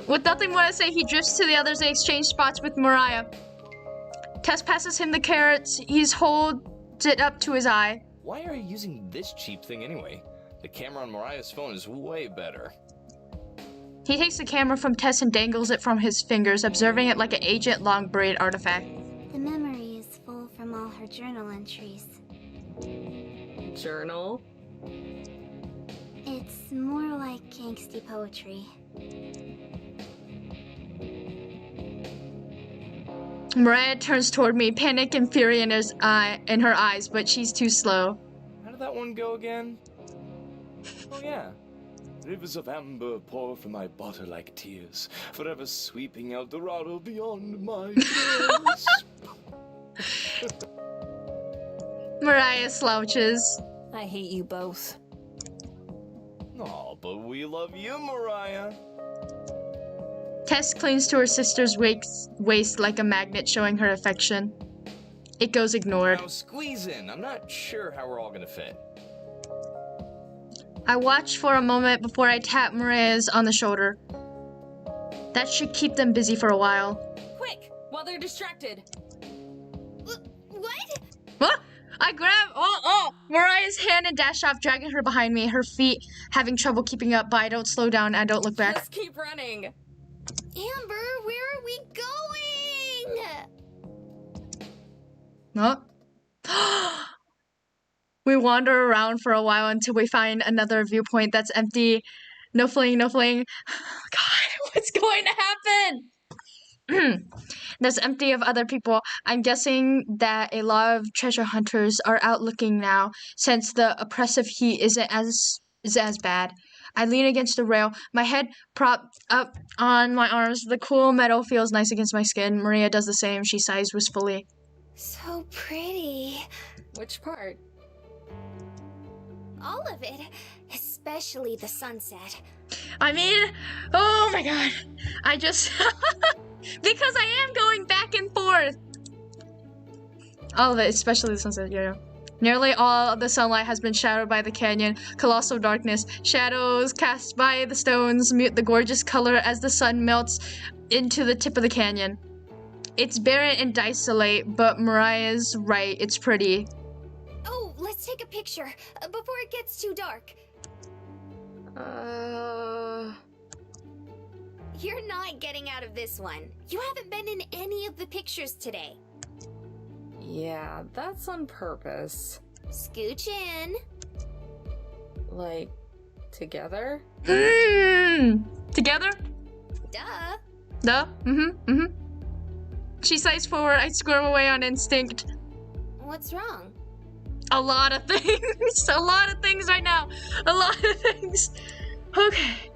With nothing more to say, he drifts to the others and exchanges spots with Mariah. Tess passes him the carrots. He's holds it up to his eye. Why are you using this cheap thing anyway? The camera on Mariah's phone is way better. He takes the camera from Tess and dangles it from his fingers, observing it like an ancient long braid artifact. The memory is full from all her journal entries. Journal? It's more like angsty poetry. Mariah turns toward me, panic and fury in her eyes, but she's too slow. How did that one go again? Oh yeah. Rivers of amber pour from my bottle like tears, forever sweeping El Dorado beyond my fears. Mariah slouches. I hate you both. Aw, but we love you, Mariah. Tess clings to her sister's waist like a magnet, showing her affection. It goes ignored. Now squeeze in. I'm not sure how we're all gonna fit. I watch for a moment before I tap Mariah's on the shoulder. That should keep them busy for a while. Quick, while they're distracted. What? What? I grab Mariah's hand and dash off, dragging her behind me, her feet having trouble keeping up, but I don't slow down, I don't look back. Just keep running. Amber, where are we going? Huh? We wander around for a while until we find another viewpoint that's empty. No fling, no fling. God, what's going to happen? That's empty of other people. I'm guessing that a lot of treasure hunters are out looking now, since the oppressive heat isn't as bad. I lean against the rail, my head propped up on my arms. The cool metal feels nice against my skin. Maria does the same. She sighs wistfully. So pretty. Which part? All of it, especially the sunset. I mean, oh my god. I just... because I am going back and forth. All of it, especially the sunset, yeah. Nearly all of the sunlight has been shadowed by the canyon. Colossal darkness. Shadows cast by the stones mute the gorgeous color as the sun melts into the tip of the canyon. It's barren and desolate, but Mariah's right. It's pretty. Oh, let's take a picture before it gets too dark. You're not getting out of this one. You haven't been in any of the pictures today. Yeah, that's on purpose. Scooch in. Like, together? Together? Duh. Duh? She sighs forward. I squirm away on instinct. What's wrong? A lot of things. A lot of things right now. A lot of things. Okay.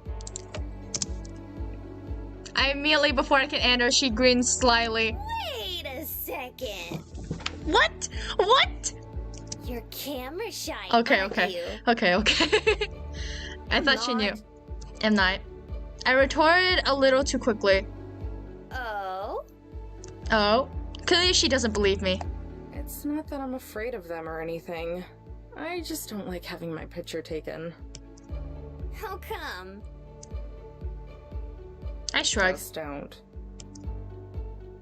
I immediately, before I can answer, she grins slyly. Wait a second. What? What? You're camera shy. Okay, aren't okay. you? Okay. I I'm thought she knew. not. Am not. I retorted a little too quickly. Oh? Oh? Clearly she doesn't believe me. It's not that I'm afraid of them or anything. I just don't like having my picture taken. How come? I shrug. Just don't.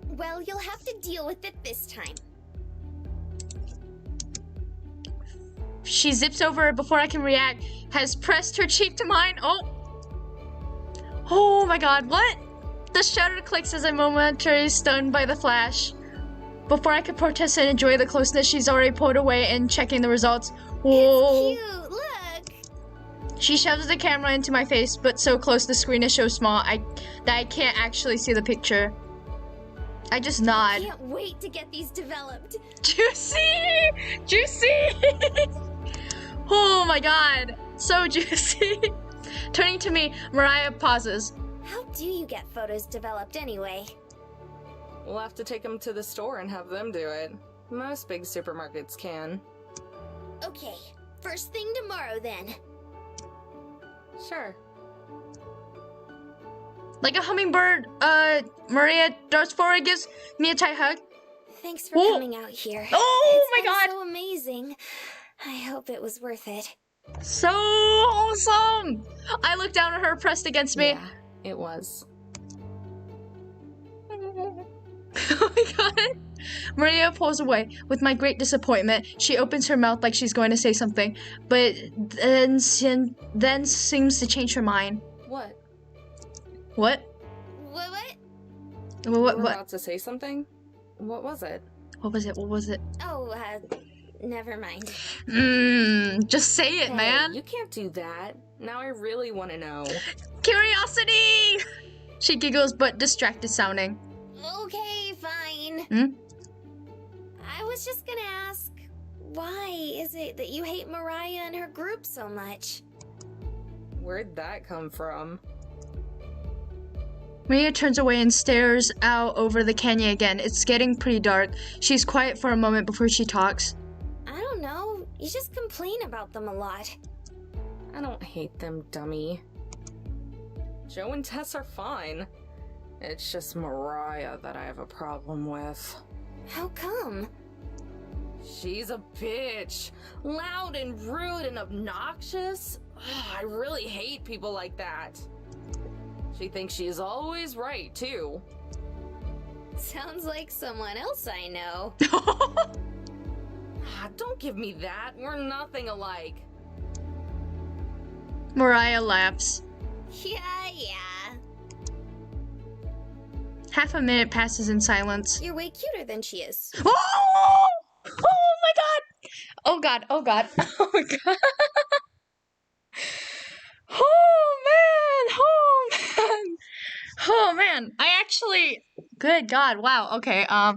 Well, you'll have to deal with it this time. She zips over before I can react, has pressed her cheek to mine. Oh my god, what? The shutter clicks as I'm momentarily stunned by the flash. Before I could protest and enjoy the closeness, she's already pulled away and checking the results. Whoa. It's cute, look! She shoves the camera into my face, but so close the screen is so small that I can't actually see the picture. I just nod. Can't wait to get these developed. Juicy! Juicy! Oh my god. So juicy. Turning to me, Mariah pauses. How do you get photos developed anyway? We'll have to take them to the store and have them do it. Most big supermarkets can. Okay, first thing tomorrow then. Sure. Like a hummingbird, Maria darts forward, gives me a tight hug. Thanks for Whoa. coming out here. Oh It's my been god! so amazing. I hope it was worth it. So wholesome! I looked down at her, pressed against me. Yeah, it was. Oh my god. Maria pulls away. With my great disappointment, she opens her mouth like she's going to say something, but then seems to change her mind. What? What? What? You were What? about to say something? What was it? What was it? What was it? Oh, never mind. Just say it, Hey, man. you can't do that. Now I really want to know. Curiosity! She giggles, but distracted sounding. Okay, fine. Hmm? I was just gonna ask, why is it that you hate Mariah and her group so much? Where'd that come from? Maria turns away and stares out over the canyon again. It's getting pretty dark. She's quiet for a moment before she talks. I don't know. You just complain about them a lot. I don't hate them, dummy. Joe and Tess are fine. It's just Mariah that I have a problem with. How come? She's a bitch. Loud and rude and obnoxious. Ugh, I really hate people like that. She thinks she is always right, too. Sounds like someone else I know. Don't give me that. We're nothing alike. Mariah laughs. Yeah. Half a minute passes in silence. You're way cuter than she is. Oh! Oh my god! Oh god, oh god, oh my god. Oh man, oh man. Oh man, I actually, good god, wow, okay, I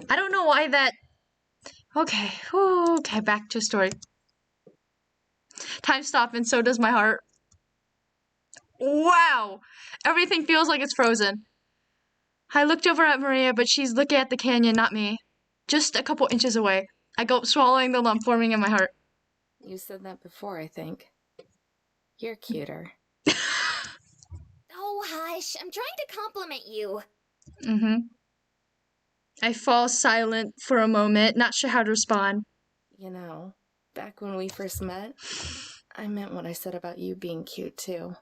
don't know why that, okay, okay, back to story. Time stopped and so does my heart. Wow, everything feels like it's frozen. I looked over at Maria, but she's looking at the canyon, not me. Just a couple inches away. I gulped, swallowing the lump forming in my heart. You said that before, I think. You're cuter. Oh, hush. I'm trying to compliment you. I fall silent for a moment, not sure how to respond. You know, back when we first met, I meant what I said about you being cute, too.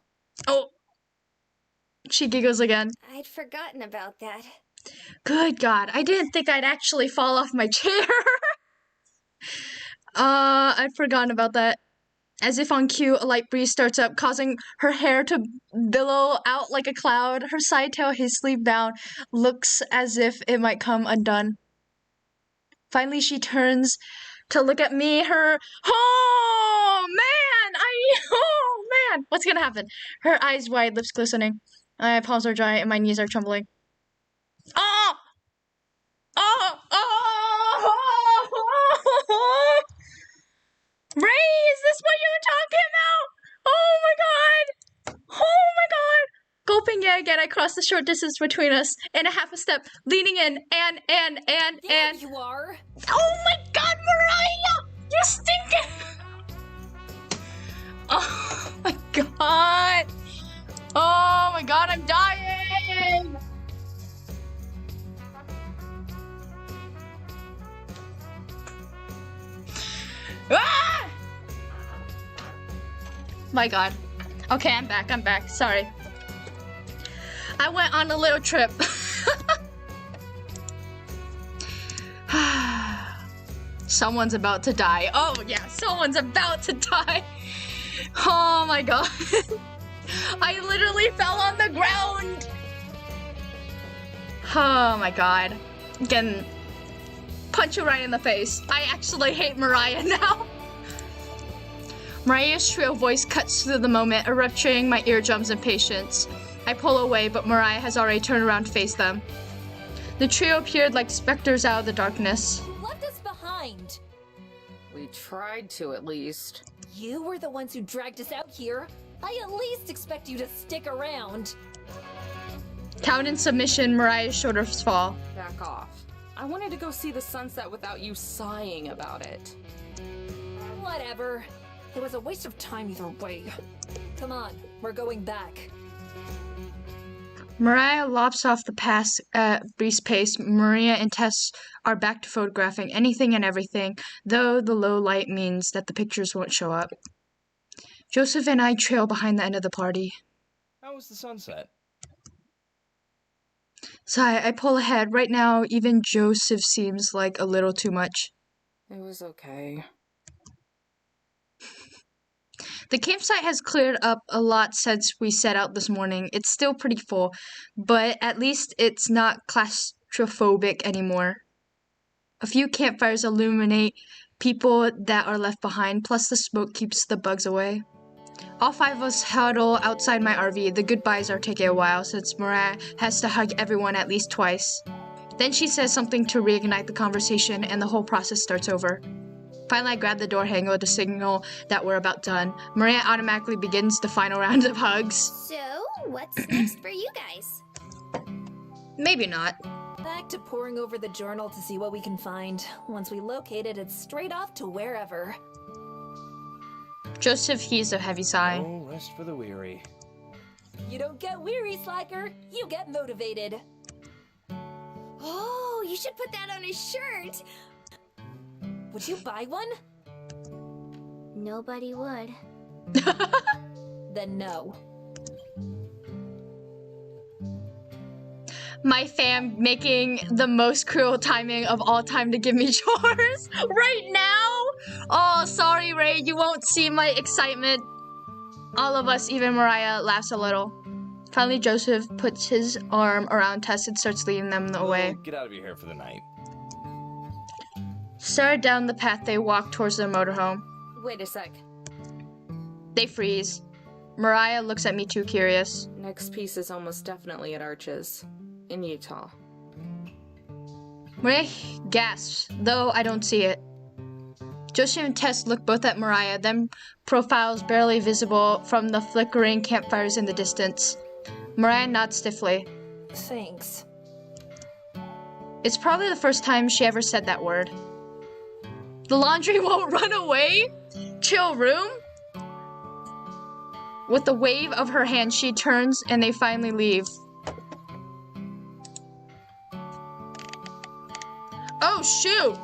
Oh! She giggles again. I'd forgotten about that. Good God, I didn't think I'd actually fall off my chair. I'd forgotten about that. As if on cue, a light breeze starts up, causing her hair to billow out like a cloud. Her side tail hastily bound looks as if it might come undone. Finally, she turns to look at me. Oh man, what's gonna happen? Her eyes wide, lips glistening. My palms are dry and my knees are trembling. Oh! Ray, is this what you were talking about? Oh my god! Oh my god! Gulping yet again, I cross the short distance between us in a half a step, leaning in, and. There you are. Oh my god, Mariah! You stinking! Oh my god! Oh my god, I'm dying! Ah! My god. Okay, I'm back. Sorry. I went on a little trip. Someone's about to die. Oh yeah, someone's about to die. Oh my god. I literally fell on the ground. Oh my god. Again, punch you right in the face. I actually hate Mariah now. Mariah's shrill voice cuts through the moment, erupting my eardrums in patience. I pull away, but Mariah has already turned around to face them. The trio appeared like specters out of the darkness. You left us behind. We tried to, at least. You were the ones who dragged us out here. I at least expect you to stick around. Cowed in submission, Mariah's shoulders fall. Back off. I wanted to go see the sunset without you sighing about it. Whatever. It was a waste of time either way. Come on, we're going back. Mariah lops off the pass at breeze pace. Maria and Tess are back to photographing anything and everything, though the low light means that the pictures won't show up. Joseph and I trail behind the end of the party. How was the sunset? Sigh, I pull ahead. Right now, even Joseph seems like a little too much. It was okay. The campsite has cleared up a lot since we set out this morning. It's still pretty full, but at least it's not claustrophobic anymore. A few campfires illuminate people that are left behind, plus the smoke keeps the bugs away. All 5 of us huddle outside my RV. The goodbyes are taking a while since Mariah has to hug everyone at least twice. Then she says something to reignite the conversation and the whole process starts over. Finally, I grab the door handle to signal that we're about done. Maria automatically begins the final round of hugs. So, what's next for you guys? Maybe not. Back to poring over the journal to see what we can find. Once we locate it, it's straight off to wherever. Joseph heaves a heavy sigh. No rest for the weary. You don't get weary, slacker. You get motivated. Oh, you should put that on a shirt. Would you buy one? Nobody would. Then no. My fam making the most cruel timing of all time to give me chores right now. Oh, sorry, Ray. You won't see my excitement. All of us, even Mariah, laughs a little. Finally, Joseph puts his arm around Tess and starts leading them away. Get out of your hair for the night. Started down the path, they walk towards their motorhome. Wait a sec. They freeze. Mariah looks at me too curious. Next piece is almost definitely at Arches. In Utah. Mariah gasps, though I don't see it. Joseph and Tess look both at Mariah, then profiles barely visible from the flickering campfires in the distance. Mariah nods stiffly. Thanks. It's probably the first time she ever said that word. The laundry won't run away? Chill room? With a wave of her hand, she turns and they finally leave. Oh, shoot!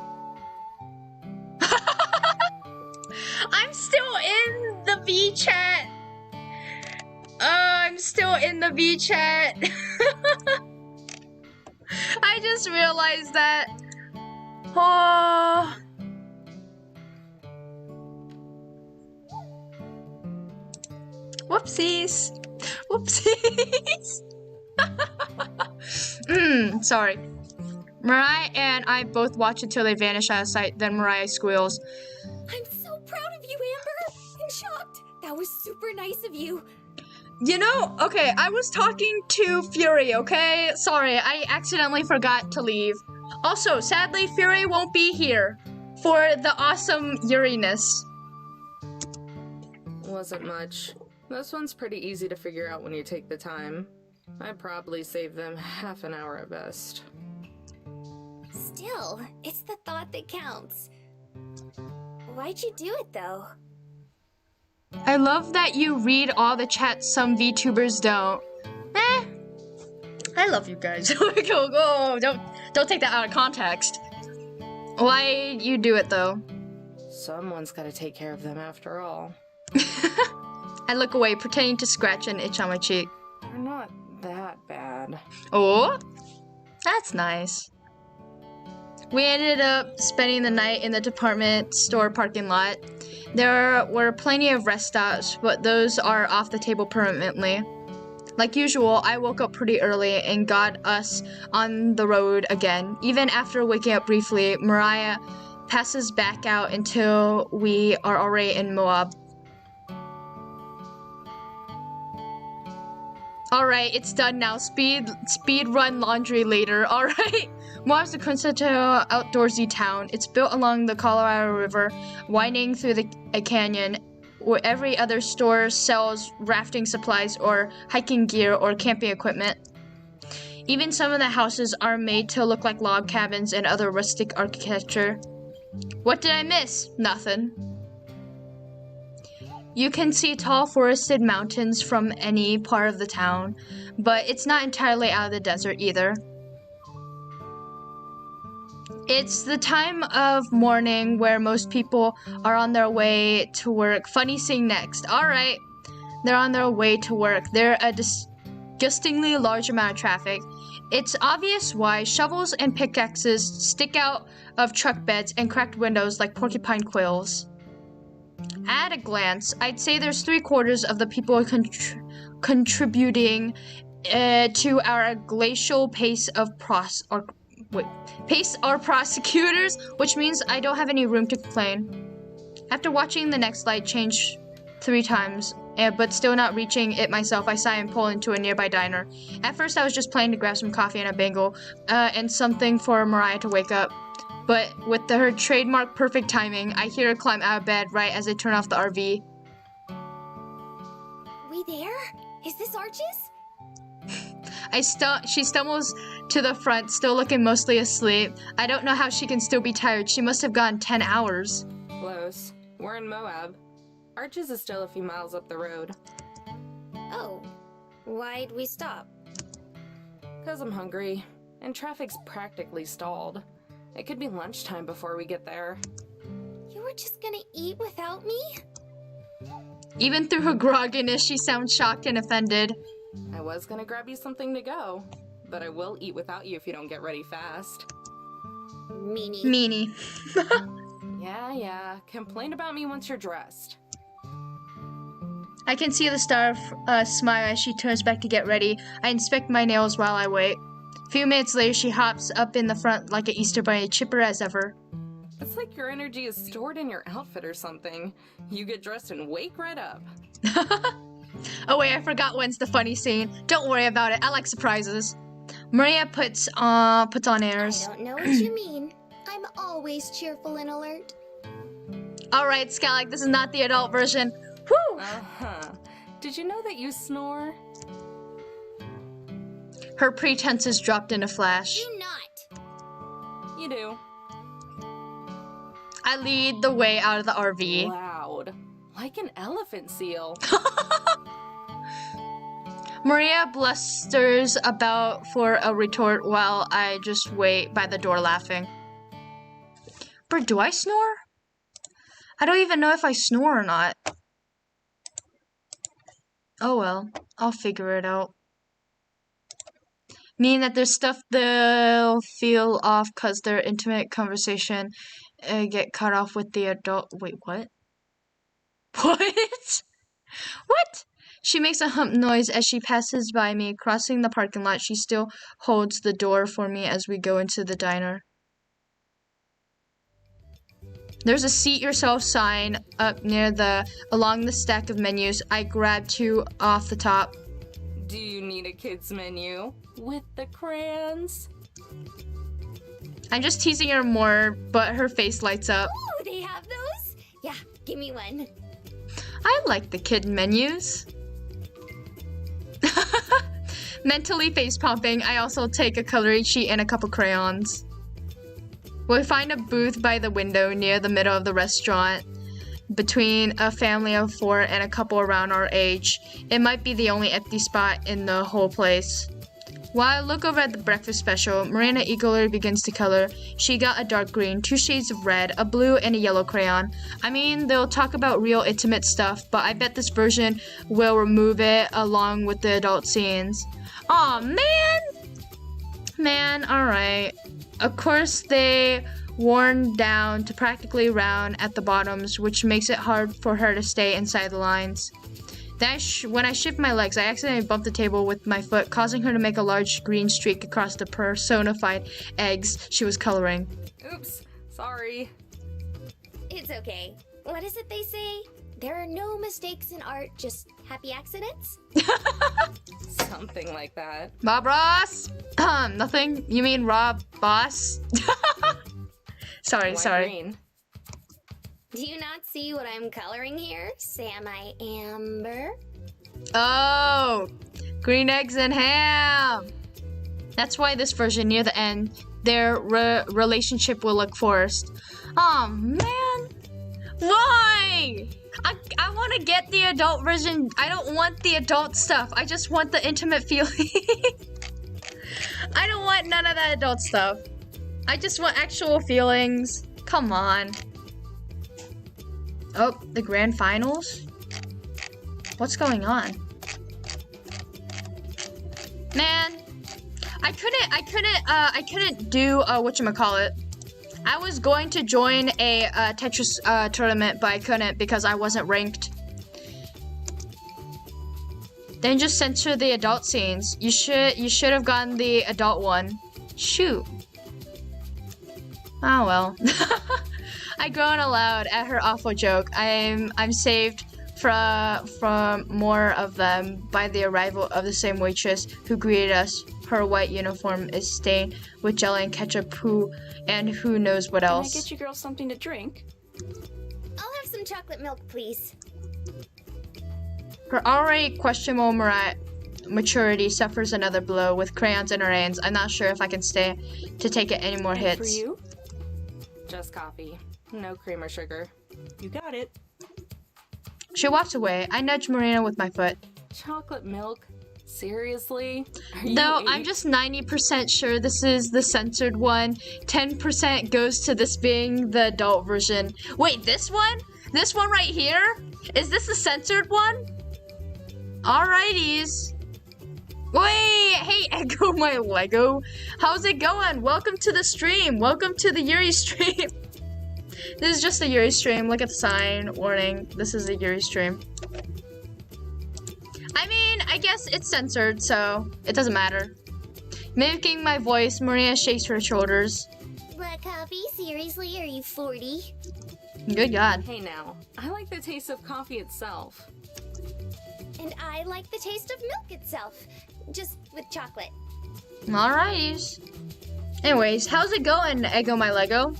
I'm still in the V chat. I'm still in the V chat. I just realized that. Oh. Whoopsies. Whoopsies. Sorry. Mariah and I both watch until they vanish out of sight, then Mariah squeals. I'm so proud of you, Amber. I'm shocked. That was super nice of you. You know, okay, I was talking to Fury, okay? Sorry, I accidentally forgot to leave. Also, sadly, Fury won't be here for the awesome Yuri-ness. Wasn't much. This one's pretty easy to figure out when you take the time. I'd probably save them half an hour at best. Still, it's the thought that counts. Why'd you do it, though? I love that you read all the chats some VTubers don't. I love you guys. Don't take that out of context. Why you do it, though? Someone's gotta take care of them after all. I look away, pretending to scratch an itch on my cheek. They're not that bad. Oh, that's nice. We ended up spending the night in the department store parking lot. There were plenty of rest stops, but those are off the table permanently. Like usual, I woke up pretty early and got us on the road again. Even after waking up briefly, Mariah passes back out until we are already in Moab. Alright, it's done now. Speed run laundry later. Alright. Moab's a quintessential outdoorsy town. It's built along the Colorado River, winding through a canyon where every other store sells rafting supplies or hiking gear or camping equipment. Even some of the houses are made to look like log cabins and other rustic architecture. What did I miss? Nothing. You can see tall forested mountains from any part of the town, but it's not entirely out of the desert either. It's the time of morning where most people are on their way to work. Funny scene next. Alright, they're on their way to work. They're a disgustingly large amount of traffic. It's obvious why shovels and pickaxes stick out of truck beds and cracked windows like porcupine quills. At a glance, I'd say there's 3/4 of the people contributing to our glacial pace our prosecutors, which means I don't have any room to complain. After watching the next light change 3 times, but still not reaching it myself, I sigh and pull into a nearby diner. At first, I was just planning to grab some coffee and a bagel, and something for Mariah to wake up. But with her trademark perfect timing, I hear her climb out of bed right as I turn off the RV. We there? Is this Archie's? She stumbles to the front, still looking mostly asleep. I don't know how she can still be tired. She must have gone 10 hours. Close. We're in Moab. Arches is still a few miles up the road. Oh, why'd we stop? 'Cause I'm hungry, and traffic's practically stalled. It could be lunchtime before we get there. You were just gonna eat without me? Even through her grogginess, she sounds shocked and offended. I was gonna grab you something to go, but I will eat without you if you don't get ready fast. Meanie. Yeah. Complain about me once you're dressed. I can see the star smile as she turns back to get ready. I inspect my nails while I wait. A few minutes later, she hops up in the front like an Easter bunny, chipper as ever. It's like your energy is stored in your outfit or something. You get dressed and wake right up. Oh wait, I forgot when's the funny scene. Don't worry about it. I like surprises. Maria puts on airs. I don't know what you mean. I'm always cheerful and alert. Alright, Skylark, this is not the adult version. Whew! Uh-huh. Did you know that you snore? Her pretenses dropped in a flash. Do not. You do. I lead the way out of the RV. Loud. Like an elephant seal. Maria blusters about for a retort while I just wait by the door laughing. But do I snore? I don't even know if I snore or not. Oh well, I'll figure it out. Meaning that there's stuff they'll feel off because their intimate conversation get cut off with the adult. Wait, what? What? What? She makes a hump noise as she passes by me, crossing the parking lot. She still holds the door for me as we go into the diner. There's a seat yourself sign up along the stack of menus. I grab 2 off the top. Do you need a kid's menu? With the crayons? I'm just teasing her more, but her face lights up. Oh, they have those? Yeah, give me one. I like the kid menus. Mentally face pumping, I also take a coloring sheet and a couple crayons. We find a booth by the window near the middle of the restaurant between a family of 4 and a couple around our age. It might be the only empty spot in the whole place. While I look over at the breakfast special, Marina eagerly begins to color. She got a dark green, 2 shades of red, a blue, and a yellow crayon. I mean, they'll talk about real intimate stuff, but I bet this version will remove it along with the adult scenes. Aw, man! Man, alright. Of course, they worn down to practically round at the bottoms, which makes it hard for her to stay inside the lines. Then when I shift my legs, I accidentally bump the table with my foot, causing her to make a large green streak across the personified eggs she was coloring. Oops, sorry. It's okay. What is it they say? There are no mistakes in art, just happy accidents? Something like that. Bob Ross? Nothing? You mean Rob Boss? Sorry. Green. Do you not see what I'm coloring here? Sam I Amber? Oh, green eggs and ham. That's why this version near the end, their relationship will look forced. Oh man, why? I want to get the adult version. I don't want the adult stuff. I just want the intimate feeling. I don't want none of that adult stuff. I just want actual feelings. Come on. Oh, the grand finals? What's going on? Man, I couldn't do whatchamacallit. I was going to join a Tetris tournament, but I couldn't because I wasn't ranked. Then just censor the adult scenes. You should have gotten the adult one. Shoot. Oh well. I groan aloud at her awful joke. I'm saved from more of them by the arrival of the same waitress who greeted us. Her white uniform is stained with jelly and ketchup, who knows what else. Can I get you girls something to drink? I'll have some chocolate milk, please. Her already questionable maturity suffers another blow with crayons in her hands. I'm not sure if I can stay to take it any more And hits. for you? Just coffee. No cream or sugar. You got it. She walks away. I nudge Marina with my foot. Chocolate milk? Seriously? Are you Though 8? I'm just 90% sure this is the censored one. 10% goes to this being the adult version. Wait, this one? This one right here? Is this the censored one? Alrighties. Wait, hey Echo my Lego. How's it going? Welcome to the stream. Welcome to the Yuri stream. This is just a Yuri stream. Look at the sign. Warning. This is a Yuri stream. I mean, I guess it's censored, so it doesn't matter. Mimicking my voice, Maria shakes her shoulders. Black coffee? Seriously? Are you 40? Good God. Hey now, I like the taste of coffee itself. And I like the taste of milk itself. Just with chocolate. Alrighties. Anyways, how's it going, Ego my Lego?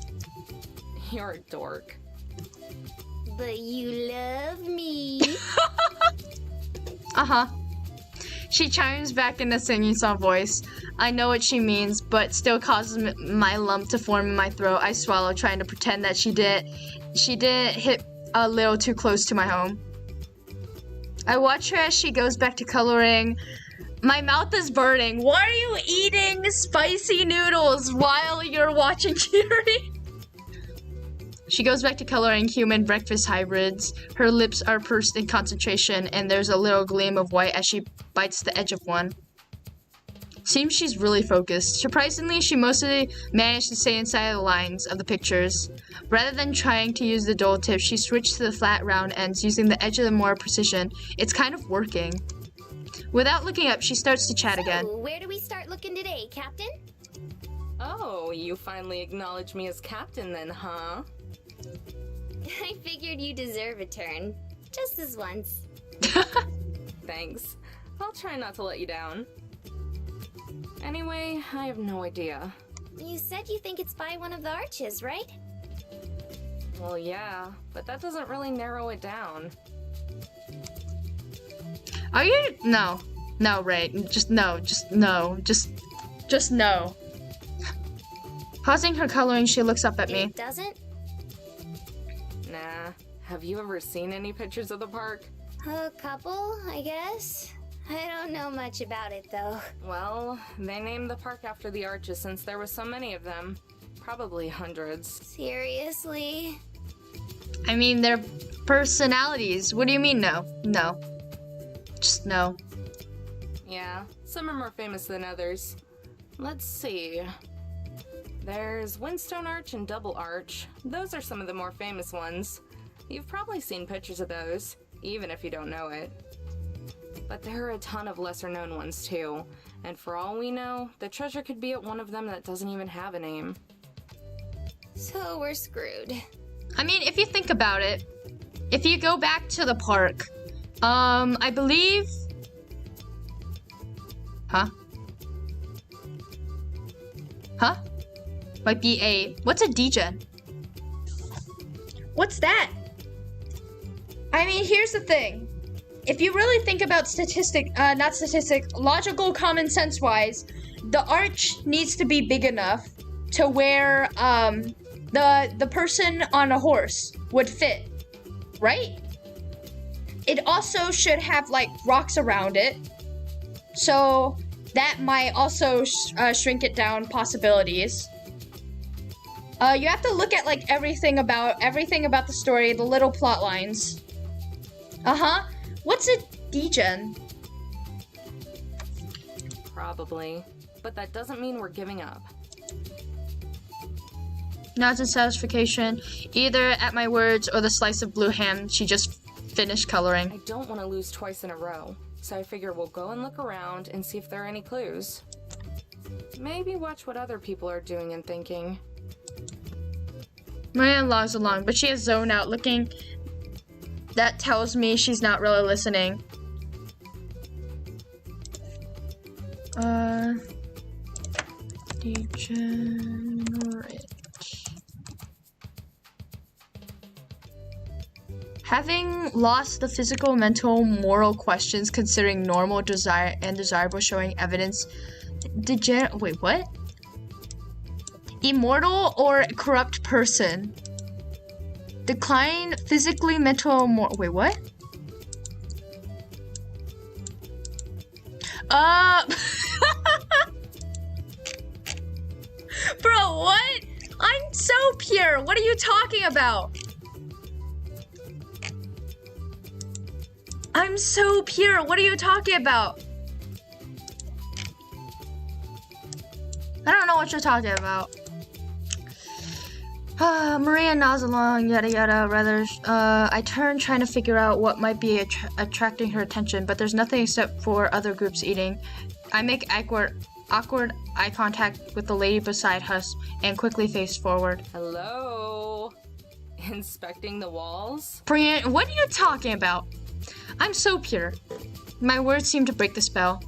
You're a dork. But you love me. Uh-huh. She chimes back in a singing song voice. I know what she means, but still causes my lump to form in my throat. I swallow, trying to pretend that she didn't hit a little too close to my home. I watch her as she goes back to coloring. My mouth is burning. Why are you eating spicy noodles while you're watching Yuri? She goes back to coloring human breakfast hybrids. Her lips are pursed in concentration, and there's a little gleam of white as she bites the edge of one. Seems she's really focused. Surprisingly, she mostly managed to stay inside the lines of the pictures. Rather than trying to use the dull tip, she switched to the flat round ends, using the edge of the more precision. It's kind of working. Without looking up, she starts to chat again. So, where do we start looking today, Captain? Oh, you finally acknowledge me as captain then, huh? I figured you deserve a turn. Just this once. Thanks. I'll try not to let you down. Anyway, I have no idea. You said you think it's by one of the arches, right? Well, yeah, but that doesn't really narrow it down. Are you? No. No, Ray. Just no. Just no. Just no. Pausing her coloring, she looks up at me. It doesn't? Nah. Have you ever seen any pictures of the park? A couple, I guess. I don't know much about it, though. Well, they named the park after the arches since there were so many of them. Probably hundreds. Seriously? I mean, their personalities. What do you mean, no? No. Just no. Yeah, some are more famous than others. Let's see. There's Windstone Arch and Double Arch. Those are some of the more famous ones. You've probably seen pictures of those, even if you don't know it. But there are a ton of lesser-known ones, too. And for all we know, the treasure could be at one of them that doesn't even have a name. So we're screwed. I mean, if you think about it, if you go back to the park, I believe... Huh? Huh? Might be a... What's a degen? What's that? I mean, here's the thing. If you really think about logical common sense wise, the arch needs to be big enough to where the person on a horse would fit, right? It also should have like rocks around it, so that might also shrink it down possibilities. You have to look at like everything about the story, the little plot lines. What's a degen? Probably. But that doesn't mean we're giving up. Not to satisfaction, either at my words or the slice of blue ham she just finished coloring. I don't want to lose twice in a row, so I figure we'll go and look around and see if there are any clues. Maybe watch what other people are doing and thinking. Maria logs along, but she has zoned out looking. That tells me she's not really listening. Degenerate. Having lost the physical, mental, moral questions considering normal, desire, and desirable showing evidence. Wait, what? Immortal or corrupt person. Decline physically, mental, moral. Wait, what? Bro, what? I'm so pure. What are you talking about? I'm so pure. What are you talking about? I don't know what you're talking about. Maria nods along, yada yada. Rather, I turn trying to figure out what might be attracting her attention, but there's nothing except for other groups eating. I make awkward eye contact with the lady beside us and quickly face forward. Hello? Inspecting the walls? Brian, what are you talking about? I'm so pure. My words seem to break the spell.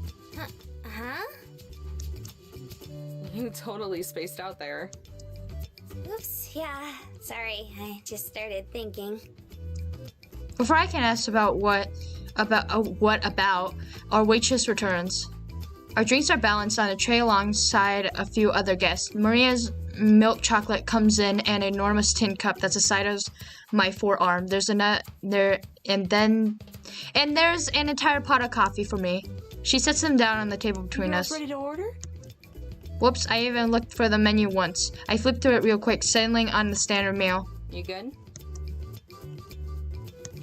Huh? You totally spaced out there. Oops, yeah. Sorry, I just started thinking. Before I can ask what about, our waitress returns. Our drinks are balanced on a tray alongside a few other guests. Maria's milk chocolate comes in an enormous tin cup that's the size of my forearm. There's there's an entire pot of coffee for me. She sets them down on the table between us. Ready to order? Whoops, I even looked for the menu once. I flipped through it real quick, settling on the standard meal. You good?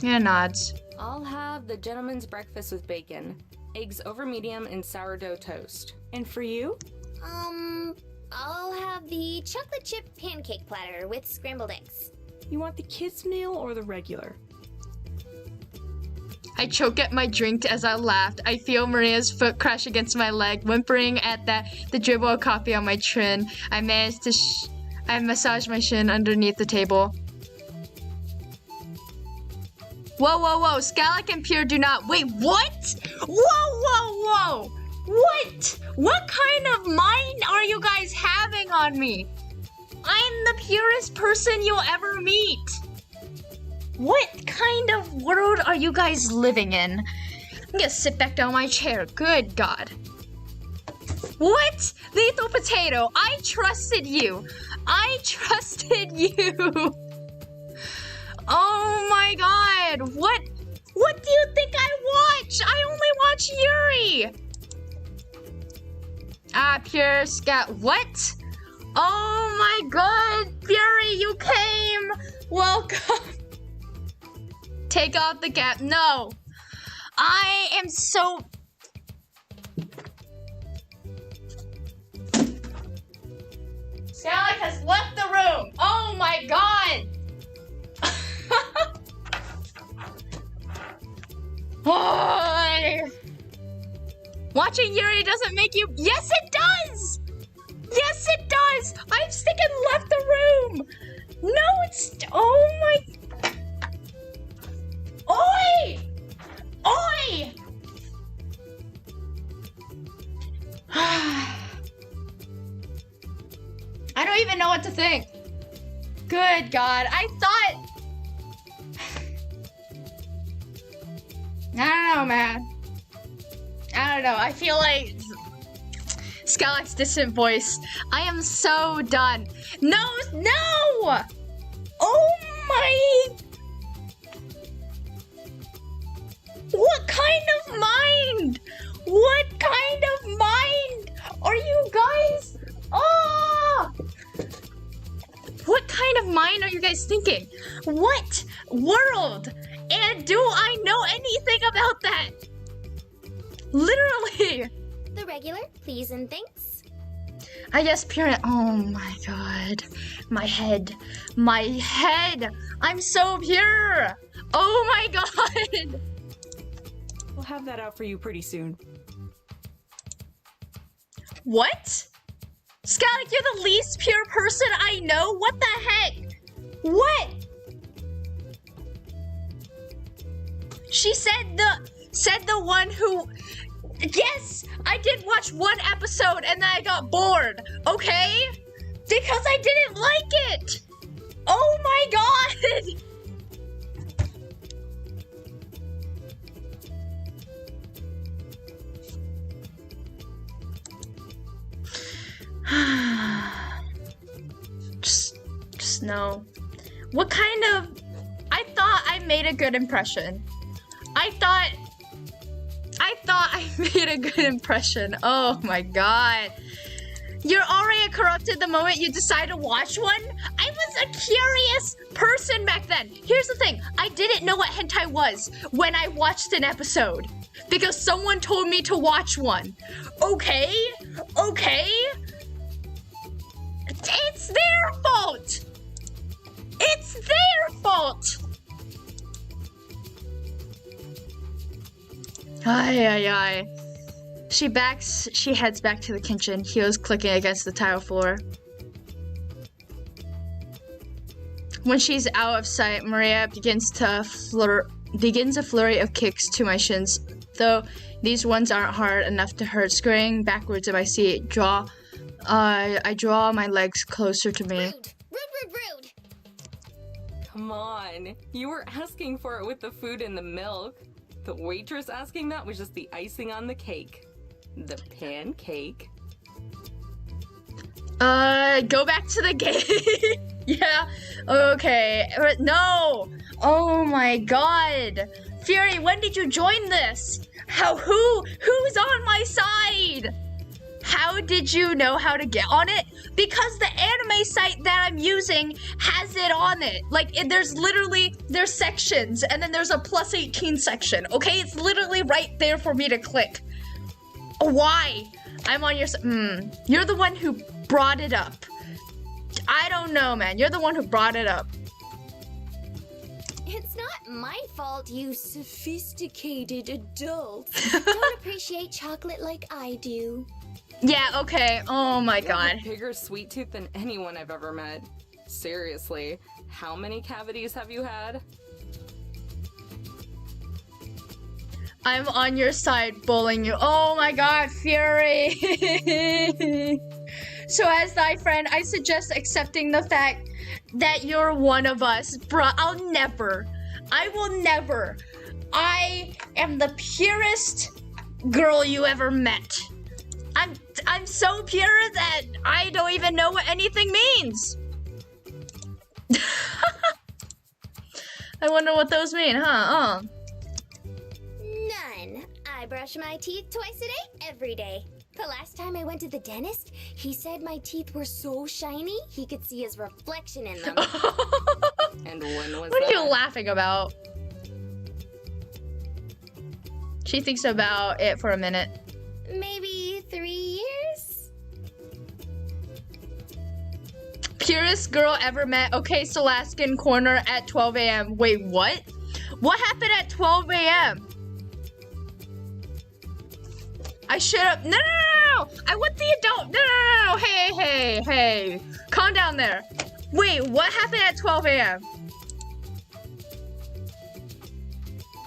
Yeah, nods. I'll have the gentleman's breakfast with bacon, eggs over medium, and sourdough toast. And for you? I'll have the chocolate chip pancake platter with scrambled eggs. You want the kids' meal or the regular? I choke at my drink as I laughed. I feel Maria's foot crash against my leg, whimpering at the dribble of coffee on my chin. I managed to I massaged my shin underneath the table. Whoa. Scalec and Pure do not. Wait, what? Whoa. What? What kind of mind are you guys having on me? I'm the purest person you'll ever meet. What kind of world are you guys living in? I'm gonna sit back down my chair. Good God. What? Lethal Potato, I trusted you. Oh my God. What do you think I watch? I only watch Yuri. Pure Scout. What? Oh my God. Yuri, you came. Welcome. Take off the cap. No. I am so... Scalec has left the room. Oh my God. Watching Yuri doesn't make you... Yes, it does. Yes, it does. I've sticking left the room. No, it's... Oh my... Oi! I don't even know what to think. Good God, I thought I don't know, man. I don't know. I feel like Skylark's distant voice. I am so done. No, no! Oh my! What kind of mind? What kind of mind are you guys? Oh! What kind of mind are you guys thinking? What world? And do I know anything about that? Literally. The regular, please and thanks. I guess pure. Oh my god. My head. My head. I'm so pure. Oh my god. We'll have that out for you pretty soon. What? Skylark, you're the least pure person I know? What the heck? What? She said the one who... Yes, I did watch one episode and then I got bored, okay? Because I didn't like it! Oh my god! just no. What kind of... I thought I made a good impression. I thought I made a good impression. Oh my god. You're already corrupted the moment you decide to watch one? I was a curious person back then. Here's the thing. I didn't know what hentai was when I watched an episode. Because someone told me to watch one. Okay? Okay? It's their fault! It's their fault! Ay, ay, ay. She heads back to the kitchen, heels clicking against the tile floor. When she's out of sight, Maria begins a flurry of kicks to my shins, though these ones aren't hard enough to hurt. Scurrying backwards in my seat, I draw my legs closer to me. Rude! Rude, rude, rude! Come on. You were asking for it with the food and the milk. The waitress asking that was just the icing on the cake. The pancake. Go back to the game. Yeah, okay. No! Oh my god! Fury, when did you join this? Who's on my side? How did you know how to get on it? Because the anime site that I'm using has it on it. Like, there's sections, and then there's a +18 section, okay? It's literally right there for me to click. Why? I'm on your side. You're the one who brought it up. I don't know, man. You're the one who brought it up. It's not my fault, you sophisticated adults don't appreciate chocolate like I do. Yeah, okay. Oh my You have god. a bigger sweet tooth than anyone I've ever met. Seriously, how many cavities have you had? I'm on your side, bullying you. Oh my god, Fury. So as thy friend, I suggest accepting the fact that you're one of us. Bruh, I will never. I am the purest girl you ever met. I'm so pure that I don't even know what anything means. I wonder what those mean, huh? None. I brush my teeth twice a day, every day. The last time I went to the dentist, he said my teeth were so shiny, he could see his reflection in them. And when was What are that? you laughing about? She thinks about it for a minute. Maybe 3 years? Purest girl ever met. Okay, Salaskin corner at 12 a.m. Wait, what? What happened at 12 a.m.? I should have. No. I want the adult. No. Hey. Calm down there. Wait, what happened at 12 a.m.?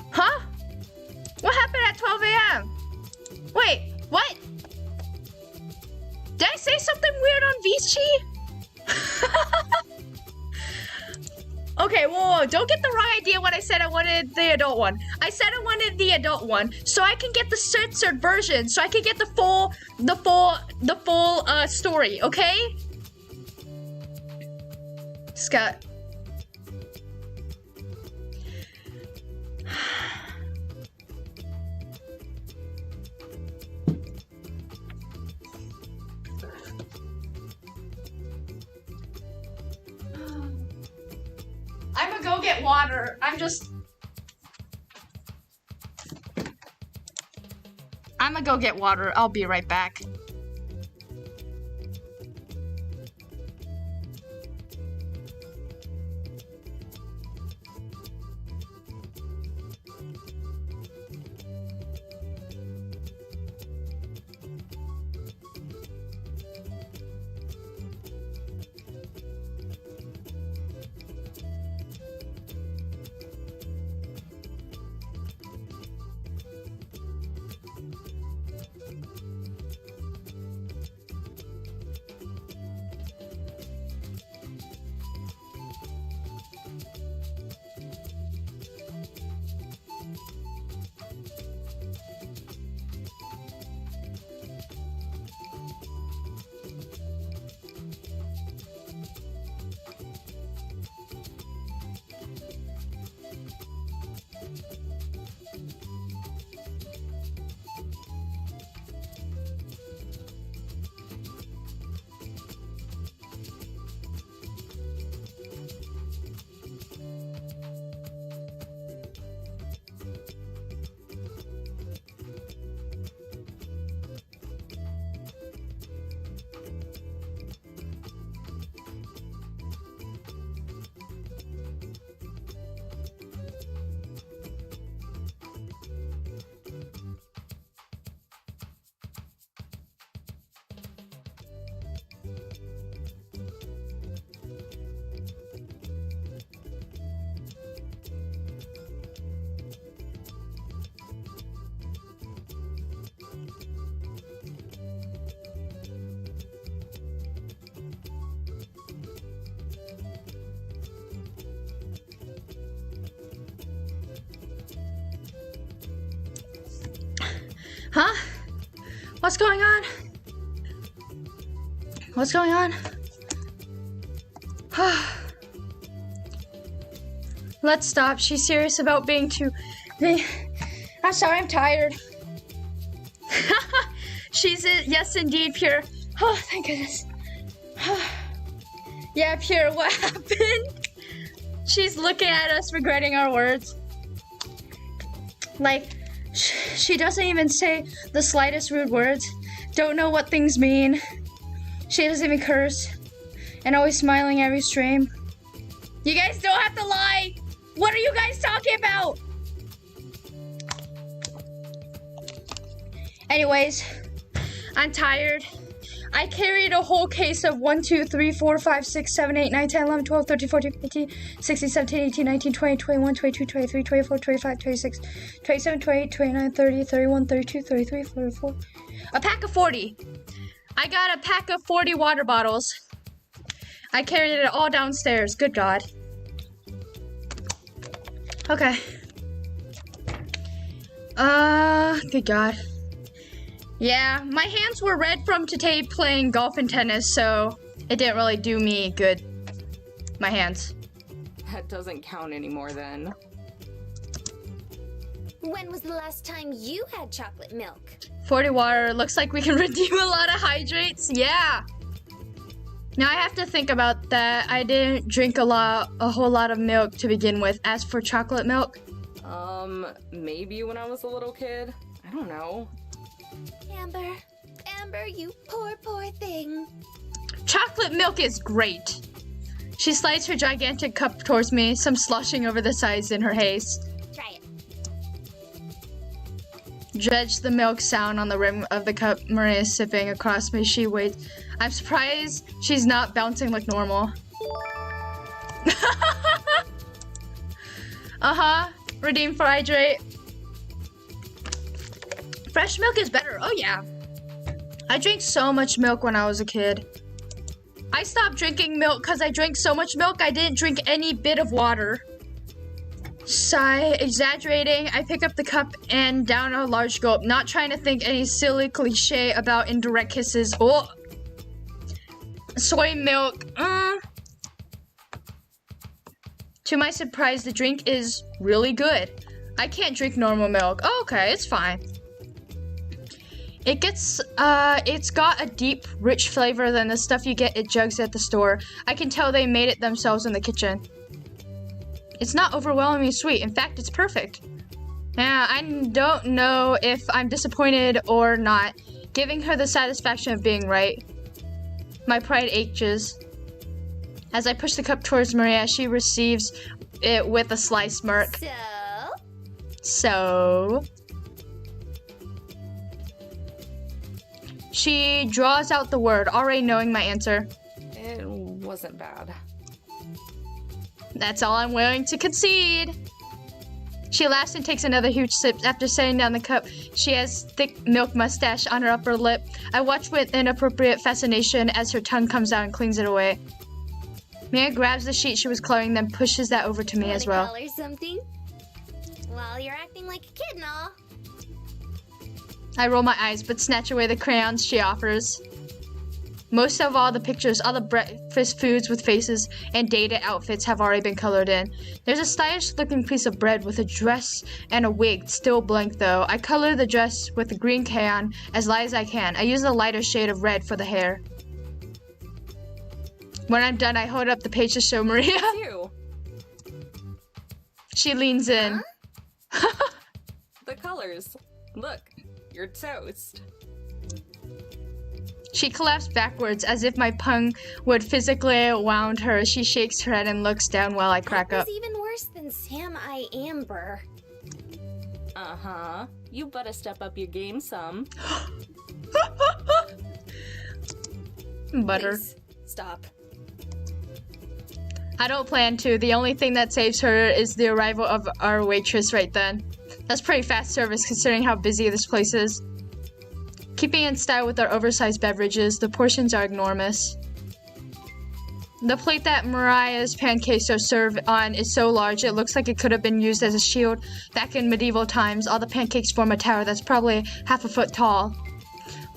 Huh? What happened at 12 a.m.? Wait, what? Did I say something weird on Vici? Okay, Okay, whoa, don't get the wrong idea when I said I wanted the adult one. I said I wanted the adult one so I can get the censored version, so I can get the full story, okay? Scott. I'm gonna go get water. I'm gonna go get water. I'll be right back. Huh? What's going on? What's going on? Let's stop. She's serious about being too... I'm sorry, I'm tired. She's yes, indeed, Pure. Oh, thank goodness. Yeah, Pure, what happened? She's looking at us, regretting our words. Like, she doesn't even say the slightest rude words. Don't know what things mean. She doesn't even curse. And always smiling every stream. You guys don't have to lie. What are you guys talking about? Anyways, I'm tired. I carried a whole case of 1, 2, 3, 4, 5, 6, 7, 8, 9, 10, 11, 12, 13, 14, 15, 16, 17, 18, 19, 20, 21, 22, 23, 24, 25, 26, 27, 28, 29, 30, 31, 32, 33, 34. A pack of 40. I got a pack of 40 water bottles. I carried it all downstairs. Good God. Okay. Good God. Yeah, my hands were red from today playing golf and tennis, so it didn't really do me good. My hands. That doesn't count anymore then. When was the last time you had chocolate milk? 40 water. Looks like we can redeem a lot of hydrates. Yeah. Now I have to think about that. I didn't drink a whole lot of milk to begin with. As for chocolate milk, maybe when I was a little kid. I don't know. Amber, you poor thing. chocolate milk is great. She slides her gigantic cup towards me, some sloshing over the sides in her haste. Try it. Dredge the milk sound on the rim of the cup. Maria is sipping across me. She waits. I'm surprised she's not bouncing like normal. Redeem for hydrate. Fresh milk is better. Oh yeah. I drank so much milk when I was a kid. I stopped drinking milk because I drank so much milk I didn't drink any bit of water. Sigh, exaggerating, I pick up the cup and down a large gulp, not trying to think any silly cliche about indirect kisses. Oh, soy milk. To my surprise, the drink is really good. I can't drink normal milk. Oh, okay, it's fine. It's got a deep, rich flavor than the stuff you get at jugs at the store. I can tell they made it themselves in the kitchen. It's not overwhelmingly sweet. In fact, it's perfect. Yeah, I don't know if I'm disappointed or not, giving her the satisfaction of being right. My pride aches. As I push the cup towards Maria, she receives it with a sly smirk. So... She draws out the word, already knowing my answer. It wasn't bad. That's all I'm willing to concede. She laughs and takes another huge sip. After setting down the cup, she has thick milk mustache on her upper lip. I watch with inappropriate fascination as her tongue comes out and clings it away. Mia grabs the sheet she was coloring, then pushes that over to me as well. Color something? Well, you're acting like a kid and all. I roll my eyes, but snatch away the crayons she offers. Most of all the pictures, all the breakfast foods with faces and dated outfits have already been colored in. There's a stylish looking piece of bread with a dress and a wig, still blank though. I color the dress with a green crayon as light as I can. I use a lighter shade of red for the hair. When I'm done, I hold up the page to show Maria. It's you. She leans in. Huh? The colors. Look. You're toast. She collapsed backwards as if my pung would physically wound her. She shakes her head and looks down while I crack up. That was even worse than Sam I Amber. Uh-huh. You better step up your game some. Butter. Please, stop. I don't plan to. The only thing that saves her is the arrival of our waitress right then. That's pretty fast service considering how busy this place is. Keeping in style with our oversized beverages, the portions are enormous. The plate that Mariah's pancakes are served on is so large it looks like it could have been used as a shield back in medieval times. All the pancakes form a tower that's probably half a foot tall.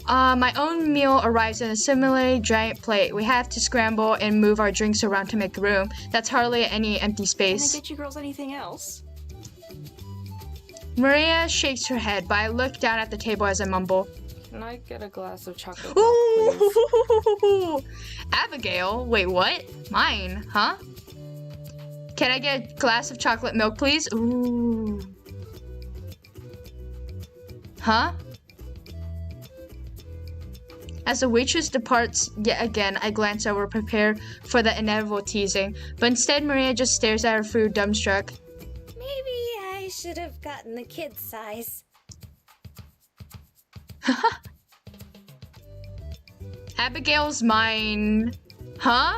My own meal arrives in a similarly giant plate. We have to scramble and move our drinks around to make room. That's hardly any empty space. Can I get you girls anything else? Maria shakes her head, but I look down at the table as I mumble. Can I get a glass of chocolate milk, please? Ooh, Abigail, wait, what? Mine, huh? Can I get a glass of chocolate milk, please? Ooh. Huh? As the waitress departs yet again, I glance over, prepared for the inevitable teasing. But instead, Maria just stares at her food, dumbstruck. Maybe I should have gotten the kid size. Abigail's mine. Huh?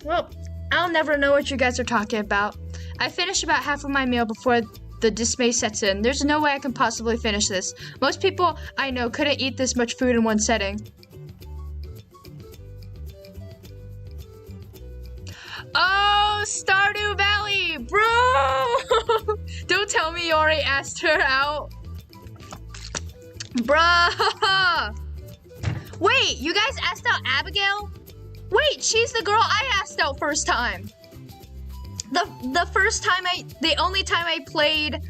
Well, I'll never know what you guys are talking about. I finish about half of my meal before the dismay sets in. There's no way I can possibly finish this. Most people I know couldn't eat this much food in one setting. Oh, Stardew Valley, bro! Don't tell me you already asked her out. Bruh! Wait, you guys asked out Abigail? Wait, she's the girl I asked out first time. The only time I played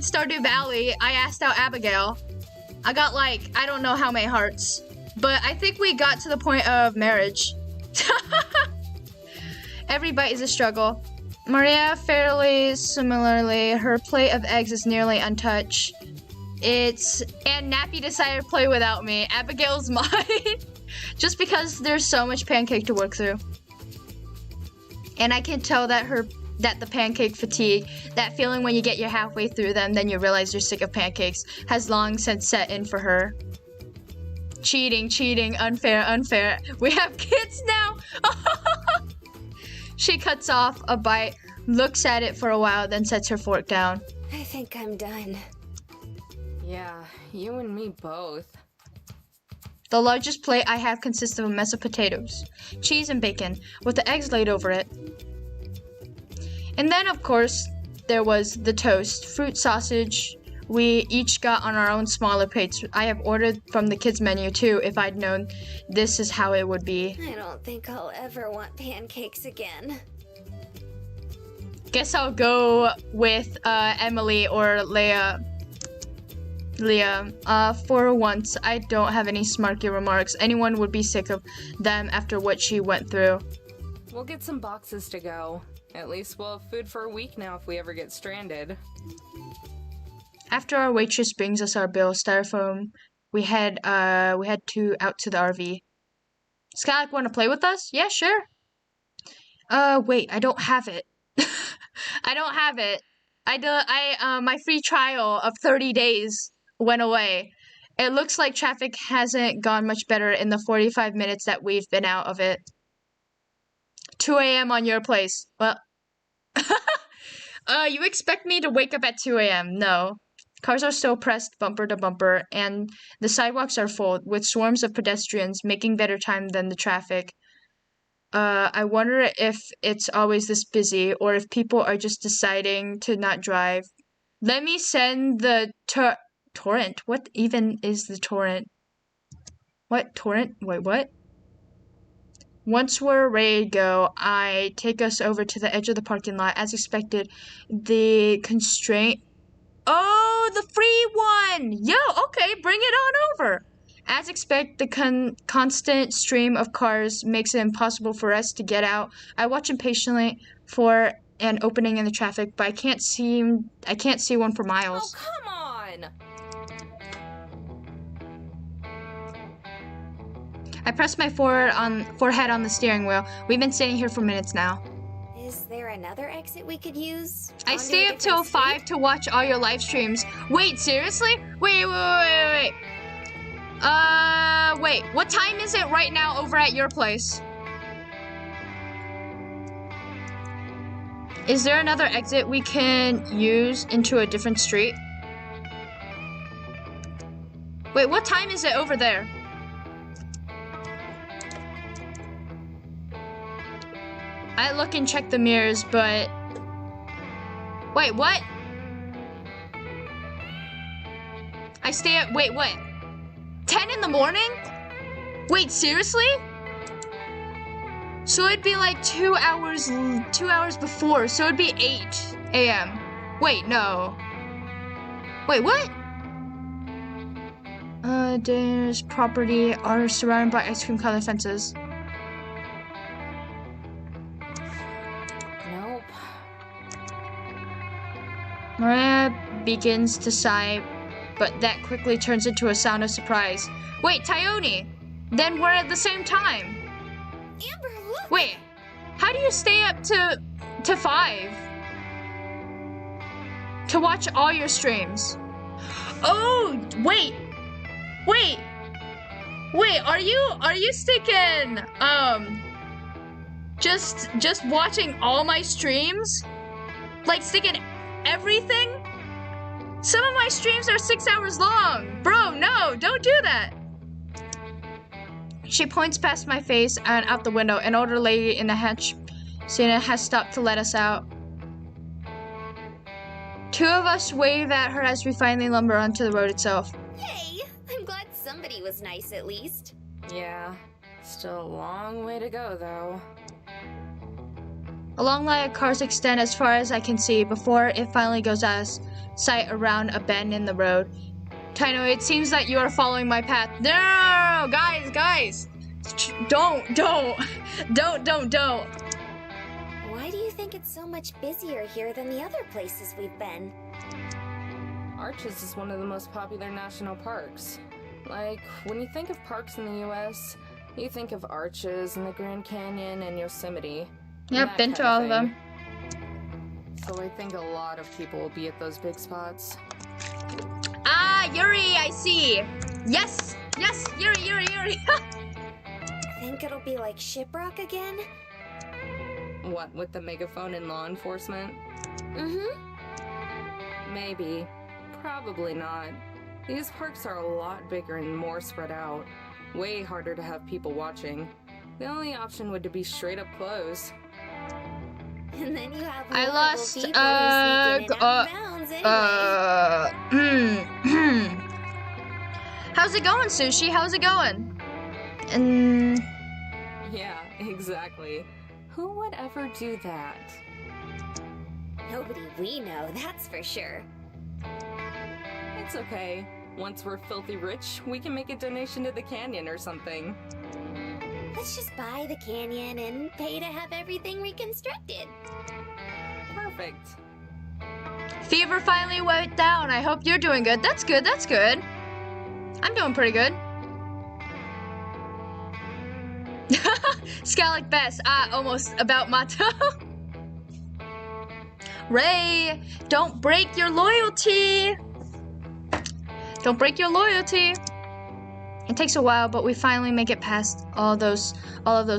Stardew Valley, I asked out Abigail. I got like, I don't know how many hearts. But I think we got to the point of marriage. Every bite is a struggle. Maria, fairly similarly, her plate of eggs is nearly untouched. And Nappy decided to play without me. Abigail's mine. Just because there's so much pancake to work through. And I can tell that the pancake fatigue, that feeling when you get halfway through them, then you realize you're sick of pancakes, has long since set in for her. Cheating, unfair. We have kids now. She cuts off a bite, looks at it for a while, then sets her fork down. I think I'm done. Yeah, you and me both. The largest plate I have consists of a mess of potatoes, cheese, and bacon, with the eggs laid over it. And then, of course, there was the toast, fruit, sausage. We each got on our own smaller plates. I have ordered from the kids' menu too, if I'd known this is how it would be. I don't think I'll ever want pancakes again. Guess I'll go with Emily or Leah. For once, I don't have any smarky remarks. Anyone would be sick of them after what she went through. We'll get some boxes to go. At least we'll have food for a week now if we ever get stranded. After our waitress brings us our bill, styrofoam, we head out to the RV. Skylark, want to play with us? Yeah, sure. Wait, I don't have it. I don't have it. My free trial of 30 days went away. It looks like traffic hasn't gone much better in the 45 minutes that we've been out of it. 2 a.m. on your place. Well, you expect me to wake up at 2 a.m.? No. Cars are still pressed bumper to bumper, and the sidewalks are full, with swarms of pedestrians making better time than the traffic. I wonder if it's always this busy, or if people are just deciding to not drive. Let me send the torrent. What even is the torrent? What? Torrent? Wait, what? Once we're ready to go, I take us over to the edge of the parking lot. As expected, the constraint... Oh, the free one! Yo, okay, bring it on over. As expected, the constant stream of cars makes it impossible for us to get out. I watch impatiently for an opening in the traffic, but I can't see one for miles. Oh, come on! I press my forehead on the steering wheel. We've been sitting here for minutes now. Is there another exit we could use? I stay up till 5 to watch all your live streams. Wait, seriously? Wait. Wait, what time is it right now over at your place? Is there another exit we can use into a different street? Wait, what time is it over there? I look and check the mirrors, but... Wait, what? I stay up... Wait, what? 10 in the morning? Wait, seriously? So it'd be like 2 hours before, so it'd be 8 a.m. Wait, no. Wait, what? Dinner's property are surrounded by ice cream colored fences. Nope. Maria begins to sigh, but that quickly turns into a sound of surprise. Wait, Tyone! Then we're at the same time! Amber, look! Wait, how do you stay up to 5? To watch all your streams? Oh, wait! Are you sticking, just watching all my streams? Like sticking everything? Some of my streams are 6 hours long. Bro, no, don't do that. She points past my face and out the window. An older lady in the hatch Sienna has stopped to let us out. 2 of us wave at her as we finally lumber onto the road itself. Yay! I'm glad somebody was nice at least. Yeah, still a long way to go, though. A long line of cars extend as far as I can see before it finally goes out of sight around a bend in the road. Tino, it seems that you are following my path. No, guys. Don't. Why do you think it's so much busier here than the other places we've been? Arches is one of the most popular national parks. Like, when you think of parks in the US, you think of Arches and the Grand Canyon and Yosemite. Yep, been to all of them. So I think a lot of people will be at those big spots. Ah, Yuri, I see. Yes, Yuri. Think it'll be like Shiprock again? What, with the megaphone and law enforcement? Mm-hmm. Maybe. Probably not. These parks are a lot bigger and more spread out. Way harder to have people watching. The only option would to be straight up close. And then you have I horrible lost, people who sneak in and out of bounds anyway. How's it going, Sushi? How's it going? And Yeah, exactly. Who would ever do that? Nobody we know, that's for sure. It's okay. Once we're filthy rich, we can make a donation to the canyon or something. Let's just buy the canyon and pay to have everything reconstructed. Perfect. fever finally went down. I hope you're doing good. That's good, that's good. I'm doing pretty good. Scalic best. Almost about Mato. Ray, don't break your loyalty. Don't break your loyalty. It takes a while, but we finally make it past all of those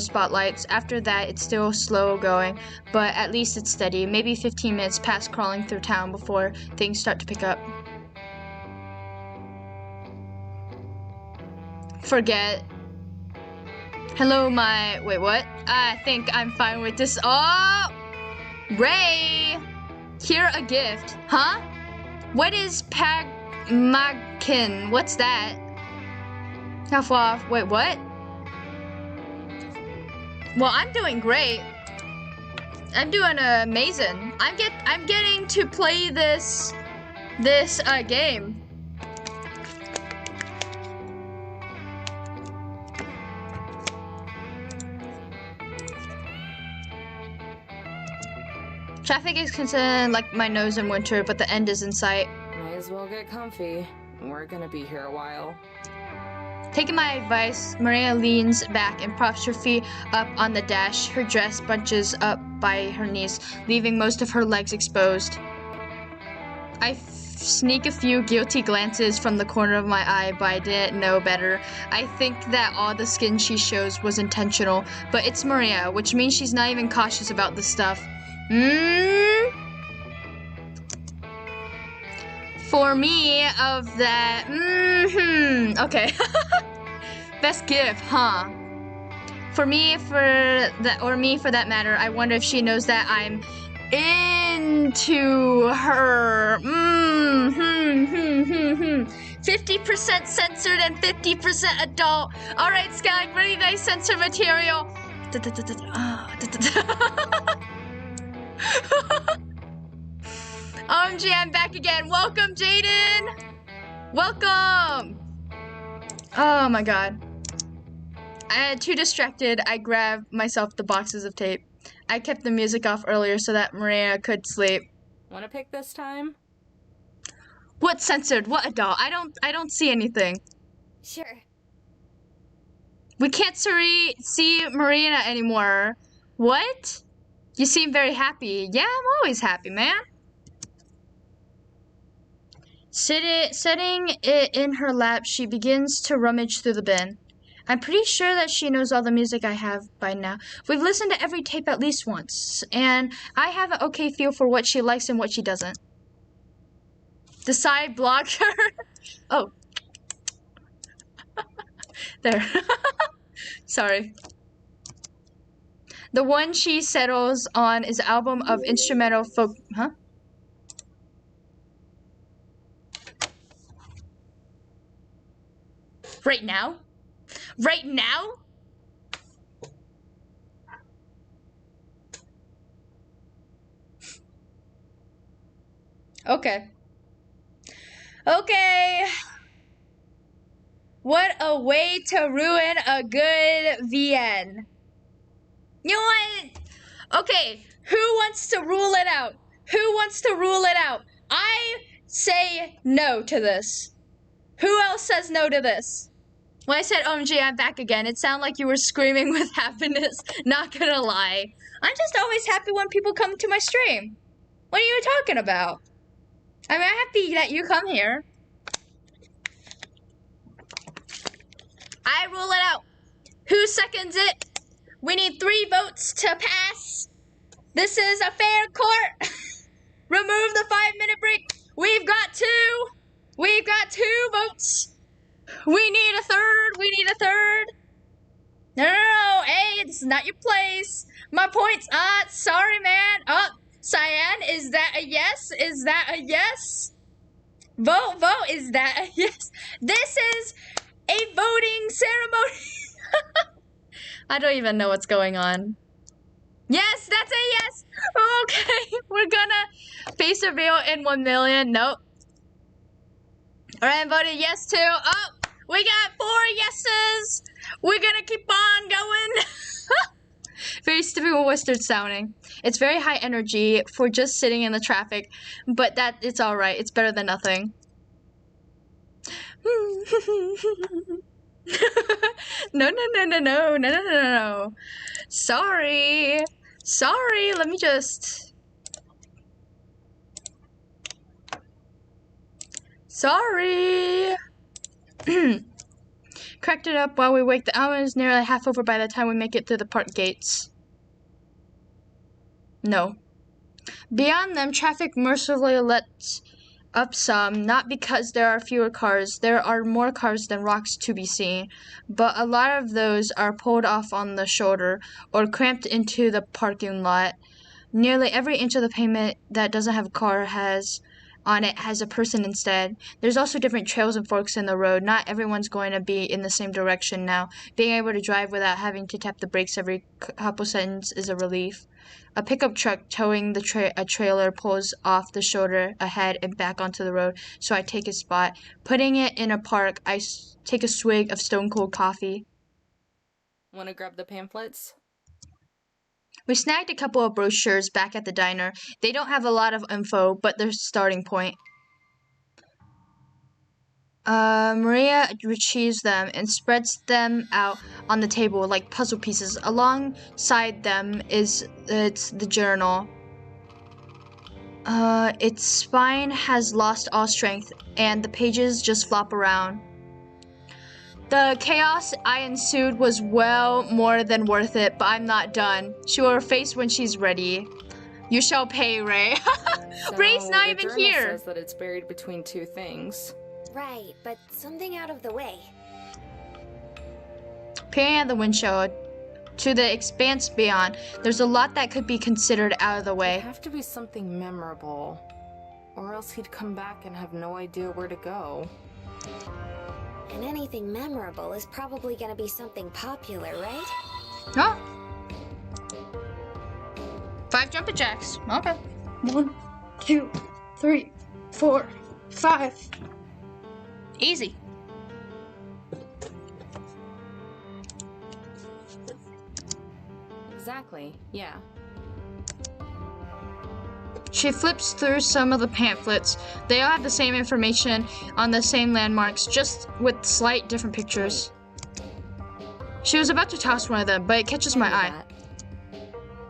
spotlights. After that, it's still slow going, but at least it's steady. Maybe 15 minutes past crawling through town before things start to pick up. Forget. Hello, wait, what? I think I'm fine with this. Oh! Ray! Here a gift. Huh? What is Pagmakin? What's that? Half off. Wait, what? Well, I'm doing great. I'm doing amazing. I'm getting to play this game. Traffic is considered like my nose in winter, but the end is in sight. May as well get comfy. We're gonna be here a while. Taking my advice, Maria leans back and props her feet up on the dash. Her dress bunches up by her knees, leaving most of her legs exposed. I sneak a few guilty glances from the corner of my eye, but I didn't know better. I think that all the skin she shows was intentional, but it's Maria, which means she's not even cautious about this stuff. For me, of that, okay. Best gift, huh? For me, for that matter, I wonder if she knows that I'm into her. 50% censored and 50% adult. All right, Skyline, ready to censor material. OMG, I'm back again. Welcome, Jaden. Welcome. Oh my god. Too distracted, I grabbed myself the boxes of tape. I kept the music off earlier so that Maria could sleep. Wanna pick this time? What censored? What adult? I don't see anything. Sure. We can't see Marina anymore. What? You seem very happy. Yeah, I'm always happy, man. Setting it in her lap, she begins to rummage through the bin. I'm pretty sure that she knows all the music I have by now. We've listened to every tape at least once, and I have an okay feel for what she likes and what she doesn't. Decide block her. Oh. There. Sorry. The one she settles on is an album of instrumental folk. Huh? Right now? Right now? Okay. Okay. What a way to ruin a good VN. You know what? Okay, who wants to rule it out? Who wants to rule it out? I say no to this. Who else says no to this? When I said, OMG, I'm back again, it sounded like you were screaming with happiness. Not gonna lie. I'm just always happy when people come to my stream. What are you talking about? I'm happy that you come here. I rule it out. Who seconds it? We need 3 votes to pass. This is a fair court. Remove the 5-minute break. We've got 2. We've got 2 votes. We need a third. We need a third. No, no, no. Hey, this is not your place. My points. Sorry, man. Cyan, is that a yes? Is that a yes? Vote, vote. Is that a yes? This is a voting ceremony. I don't even know what's going on. Yes, that's a yes. Okay, we're gonna face reveal in 1 million. Nope. Ryan voted yes too. Oh, we got 4 yeses. We're gonna keep on going. Very typical Western sounding. It's very high energy for just sitting in the traffic, but it's all right. It's better than nothing. No, no, no, no, no, no, no, no, no. Sorry. Sorry, let me just... Sorry. Cracked it up while we wait. The hour is nearly half over by the time we make it through the park gates. No. Beyond them, traffic mercifully lets up some, not because there are fewer cars. There are more cars than rocks to be seen, but a lot of those are pulled off on the shoulder or cramped into the parking lot. Nearly every inch of the pavement that doesn't have a car has a person instead. There's also different trails and forks in the road. Not everyone's going to be in the same direction now. Being able to drive without having to tap the brakes every couple seconds is a relief. A pickup truck towing a trailer pulls off the shoulder ahead and back onto the road, so I take a spot. Putting it in a park, I take a swig of stone-cold coffee. Want to grab the pamphlets? We snagged a couple of brochures back at the diner. They don't have a lot of info, but they're starting point. Maria retrieves them and spreads them out on the table like puzzle pieces. Alongside them it's the journal. Its spine has lost all strength, and the pages just flop around. The chaos I ensued was well more than worth it, but I'm not done. She will face when she's ready. You shall pay, Ray. So Ray's not even the journal here. says that it's buried between 2 things. Right, but something out of the way. Peering at the windshield to the expanse beyond, there's a lot that could be considered out of the way. It'd have to be something memorable, or else he'd come back and have no idea where to go. And anything memorable is probably gonna be something popular, right? Huh? 5 jumping jacks. Okay. 1, 2, 3, 4, 5. Easy. Exactly, yeah. She flips through some of the pamphlets. They all have the same information on the same landmarks, just with slight different pictures. She was about to toss one of them, but it catches my eye.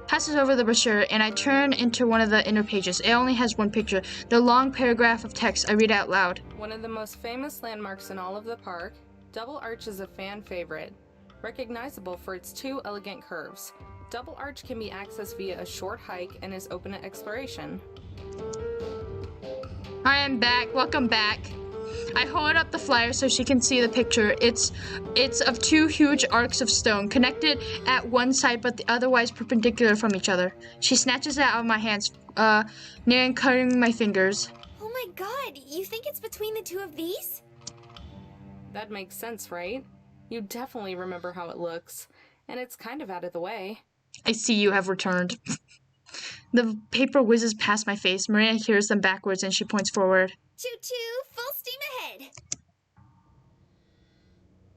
Passes over the brochure, and I turn into one of the inner pages. It only has one picture. The long paragraph of text I read out loud. One of the most famous landmarks in all of the park, Double Arch is a fan favorite, recognizable for its 2 elegant curves. Double Arch can be accessed via a short hike and is open to exploration. I am back. Welcome back. I hold up the flyer so she can see the picture. It's of 2 huge arcs of stone, connected at one side but otherwise perpendicular from each other. She snatches it out of my hands, nearly cutting my fingers. Oh my god, you think it's between the 2 of these? That makes sense, right? You definitely remember how it looks, and it's kind of out of the way. I see you have returned. The paper whizzes past my face. Maria hears them backwards and she points forward. Choo-choo, full steam ahead!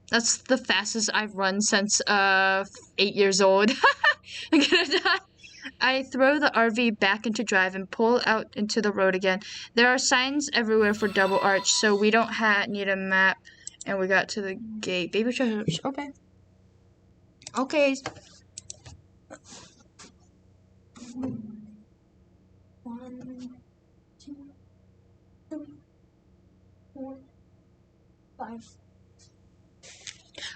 That's the fastest I've run since 8 years old. I'm gonna die. I throw the RV back into drive and pull out into the road again. There are signs everywhere for Double Arch, so we don't need a map. And we got to the gate. Baby treasures. Okay. Okay. 1, 2, 3, 4, 5.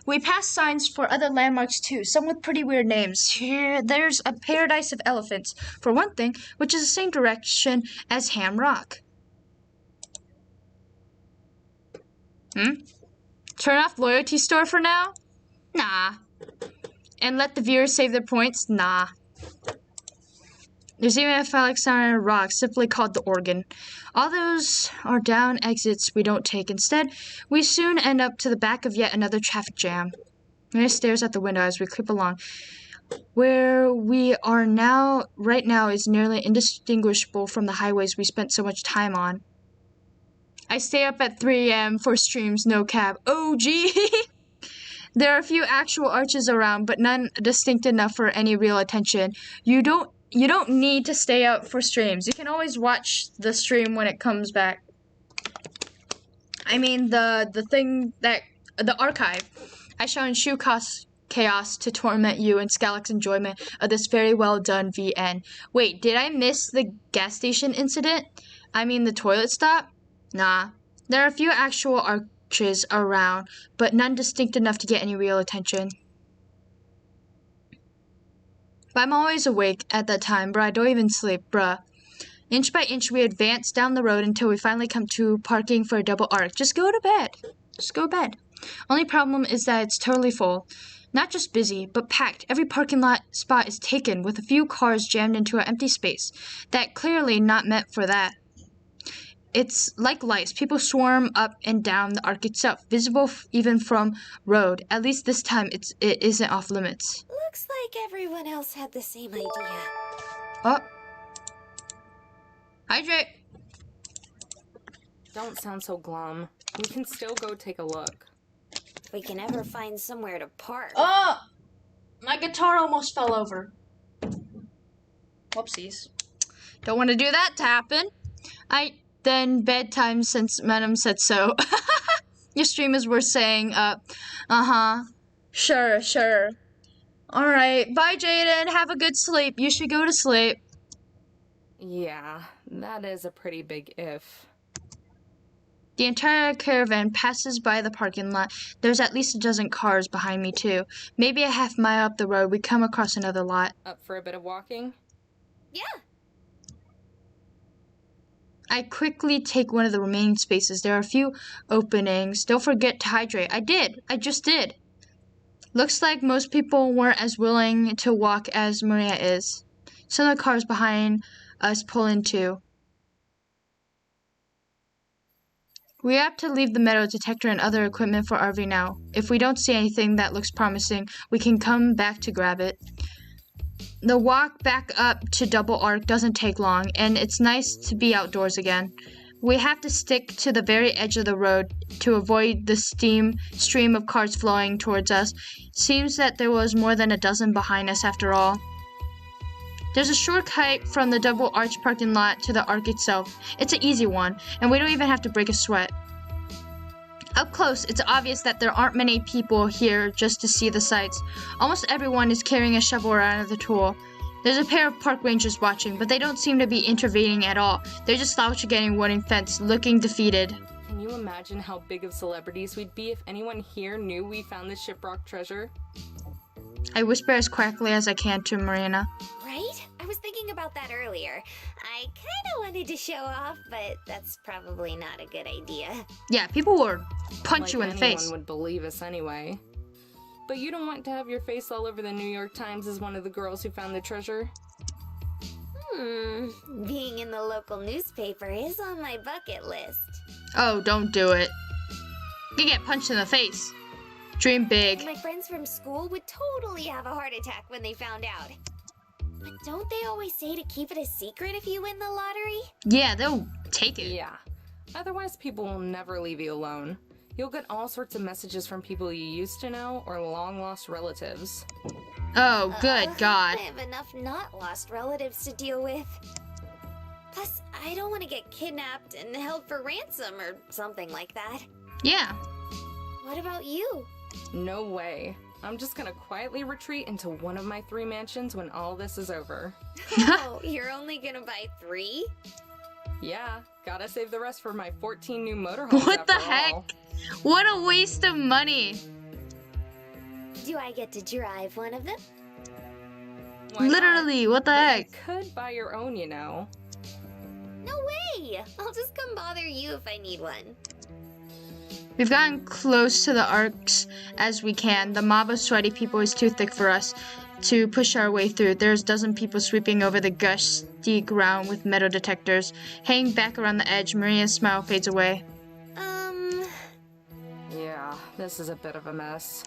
We pass signs for other landmarks too, some with pretty weird names. Here, there's a paradise of elephants, for one thing, which is the same direction as Ham Rock. Turn off loyalty store for now? Nah. And let the viewers save their points? Nah. There's even a phallic sound in a rock, simply called the organ. All those are down exits we don't take. Instead, we soon end up to the back of yet another traffic jam. Maria stares out the window as we creep along. Where we are now, right now, is nearly indistinguishable from the highways we spent so much time on. I stay up at 3 a.m. for streams, no cab. Oh, gee! There are a few actual arches around, but none distinct enough for any real attention. You don't need to stay up for streams. You can always watch the stream when it comes back. I mean, the archive. I shall ensue chaos to torment you and Scalic's enjoyment of this very well done VN. Wait, did I miss the gas station incident? I mean the toilet stop? Nah. There are a few actual arches around, but none distinct enough to get any real attention. But I'm always awake at that time, bruh. I don't even sleep, bruh. Inch by inch, we advance down the road until we finally come to parking for a double arc. Just go to bed. Just go to bed. Only problem is that it's totally full. Not just busy, but packed. Every parking lot spot is taken, with a few cars jammed into an empty space. That clearly not meant for that. It's like lice. People swarm up and down the arc itself, visible even from road. At least this time it isn't off limits. Looks like everyone else had the same idea. Oh. Hydrate. Don't sound so glum. We can still go take a look. If we can ever find somewhere to park. Oh! My guitar almost fell over. Whoopsies. Don't want to do that to happen. Then bedtime since Madam said so. Your stream is worth saying. Sure. Alright, bye Jaden. Have a good sleep. You should go to sleep. Yeah, that is a pretty big if. The entire caravan passes by the parking lot. There's at least a dozen cars behind me too. Maybe a half mile up the road, we come across another lot. Up for a bit of walking? Yeah. I quickly take one of the remaining spaces. There are a few openings. Don't forget to hydrate. I just did. Looks like most people weren't as willing to walk as Maria is. Some of the cars behind us pull in too. We have to leave the metal detector and other equipment for RV now. If we don't see anything that looks promising, we can come back to grab it. The walk back up to Double Arc doesn't take long, and it's nice to be outdoors again. We have to stick to the very edge of the road to avoid the stream of cars flowing towards us. Seems that there was more than a dozen behind us after all. There's a shortcut from the Double Arch parking lot to the Arc itself. It's an easy one, and we don't even have to break a sweat. Up close, it's obvious that there aren't many people here just to see the sights. Almost everyone is carrying a shovel or another tool. There's a pair of park rangers watching, but they don't seem to be intervening at all. They're just slouching against a wooden fence, looking defeated. Can you imagine how big of celebrities we'd be if anyone here knew we found this shipwrecked treasure? I whisper as quietly as I can to Marina. Right? I was thinking about that earlier. I kinda wanted to show off, but that's probably not a good idea. Yeah, people will punch Like you in the face. anyone would believe us anyway. But you don't want to have your face all over the New York Times as one of the girls who found the treasure? Being in the local newspaper is on my bucket list. Oh, don't do it. You get punched in the face. Dream big. My friends from school would totally have a heart attack when they found out. But don't they always say to keep it a secret if you win the lottery? Yeah, they'll take it. Yeah. Otherwise, people will never leave you alone. You'll get all sorts of messages from people you used to know or long-lost relatives. Oh, good God. I have enough not lost relatives to deal with. Plus, I don't want to get kidnapped and held for ransom or something like that. Yeah. What about you? No way. I'm just gonna quietly retreat into one of my 3 mansions when all this is over. Oh, you're only gonna buy 3? Yeah, gotta save the rest for my 14 new motorhomes. What the after heck? all. What a waste of money. Do I get to drive one of them? Why not? Literally, what the But heck? you could buy your own, you know. No way! I'll just come bother you if I need one. We've gotten close to the arcs as we can. The mob of sweaty people is too thick for us to push our way through. There's a dozen people sweeping over the gusty ground with metal detectors. Hanging back around the edge, Maria's smile fades away. Yeah, this is a bit of a mess.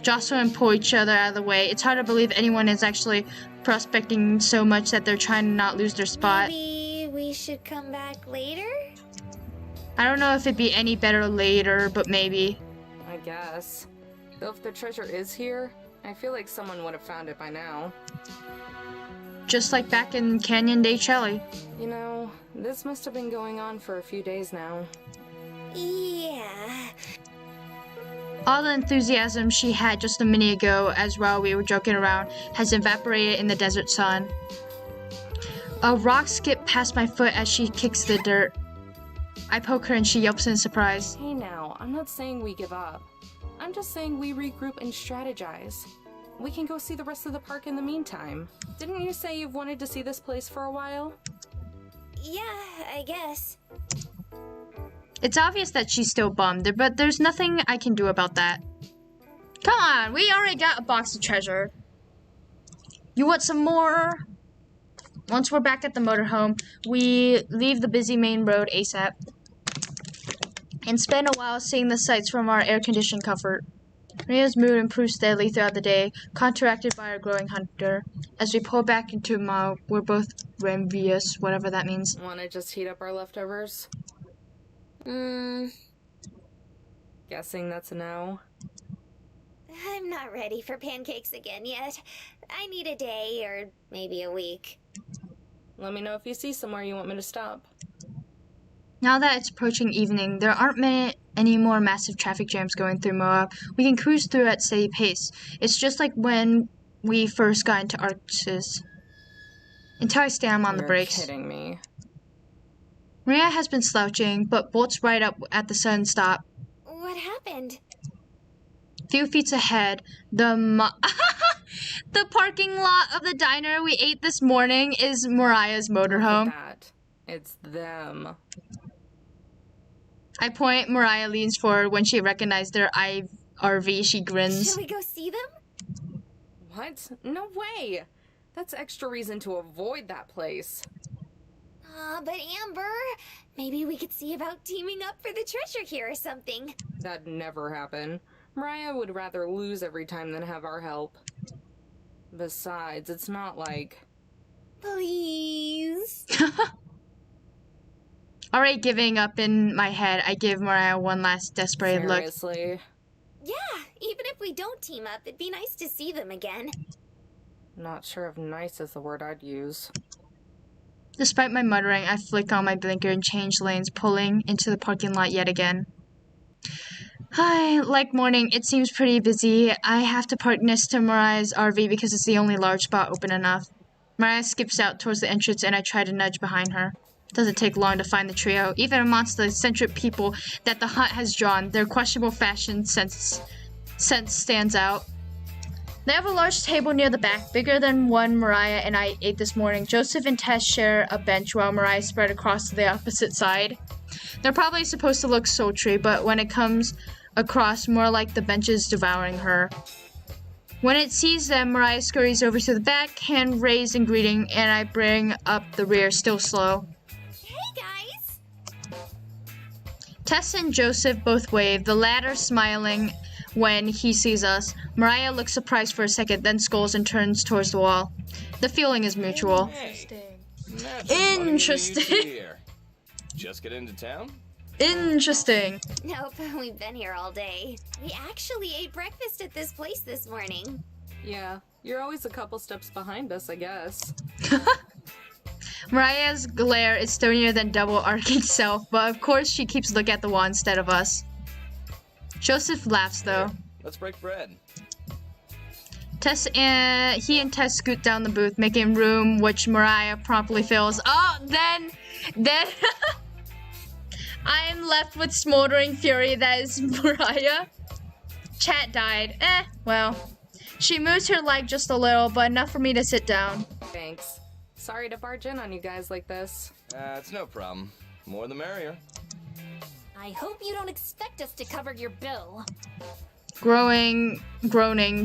Jostle and pull each other out of the way. It's hard to believe anyone is actually prospecting so much that they're trying to not lose their spot. Maybe we should come back later? I don't know if it'd be any better later, but maybe. I guess. Though if the treasure is here, I feel like someone would have found it by now. Just like back in Canyon de Chelly. You know, this must have been going on for a few days now. Yeah. All the enthusiasm she had just a minute ago as while we were joking around has evaporated in the desert sun. A rock skipped past my foot as she kicks the dirt. I poke her and she yelps in surprise. Hey now, I'm not saying we give up. I'm just saying we regroup and strategize. We can go see the rest of the park in the meantime. Didn't you say you've wanted to see this place for a while? Yeah, I guess. It's obvious that she's still bummed, but there's nothing I can do about that. Come on, we already got a box of treasure. You want some more? Once we're back at the motorhome, we leave the busy main road ASAP and spend a while seeing the sights from our air-conditioned comfort. Maria's mood improves steadily throughout the day, counteracted by our growing hunger. As we pull back into Mao, we're both envious, whatever that means. Wanna just heat up our leftovers? Guessing that's a no. I'm not ready for pancakes again yet. I need a day or maybe a week. Let me know if you see somewhere you want me to stop. Now that it's approaching evening, there aren't any more massive traffic jams going through Moab. We can cruise through at steady pace. It's just like when we first got into Arxis. Until I slam on the brakes. You're kidding me. Maria has been slouching, but bolts right up at the sudden stop. What happened? Few feet ahead, the parking lot of the diner we ate this morning is Mariah's motorhome. Look at that. It's them. I point, Mariah leans forward. When she recognized their RV, she grins. Should we go see them? What? No way! That's extra reason to avoid that place. But Amber, maybe we could see about teaming up for the treasure here or something. That'd never happen. Mariah would rather lose every time than have our help. Besides, it's not like... Please. Already giving up in my head, I give Mariah one last desperate look. Seriously? Yeah, even if we don't team up, it'd be nice to see them again. Not sure if nice is the word I'd use. Despite my muttering, I flick on my blinker and change lanes, pulling into the parking lot yet again. Hi, like morning, it seems pretty busy. I have to park next to Mariah's RV because it's the only large spot open enough. Mariah skips out towards the entrance and I try to nudge behind her. Doesn't take long to find the trio. Even amongst the eccentric people that the hunt has drawn, their questionable fashion sense stands out. They have a large table near the back, bigger than one Mariah and I ate this morning. Joseph and Tess share a bench while Mariah spread across to the opposite side. They're probably supposed to look sultry, but when it comes across, more like the bench is devouring her. When it sees them, Mariah scurries over to the back, hand raised in greeting, and I bring up the rear, still slow. Hey, guys! Tess and Joseph both wave, the latter smiling when he sees us. Mariah looks surprised for a second, then scolds and turns towards the wall. The feeling is mutual. Hey, Interesting. Just get into town? Interesting. Nope, we've been here all day. We actually ate breakfast at this place this morning. Yeah, you're always a couple steps behind us, I guess. Mariah's glare is stonier than double arcing self, but of course she keeps looking at the wall instead of us. Joseph laughs though. Let's break bread. He and Tess scoot down the booth, making room, which Mariah promptly fills. Oh, then I am left with smoldering fury that is Mariah. Chat died. Well. She moves her leg just a little, but enough for me to sit down. Thanks. Sorry to barge in on you guys like this. It's no problem. More the merrier. I hope you don't expect us to cover your bill. Groaning,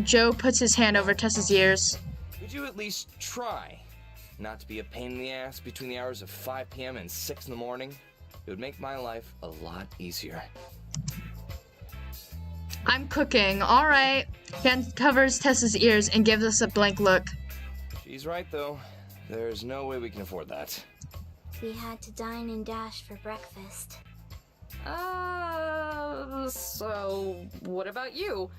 Joe puts his hand over Tessa's ears. Could you at least try not to be a pain in the ass between the hours of 5 p.m. and 6 in the morning? It would make my life a lot easier. I'm cooking. All right. Ken covers Tessa's ears and gives us a blank look. She's right, though. There's no way we can afford that. We had to dine and dash for breakfast. So what about you?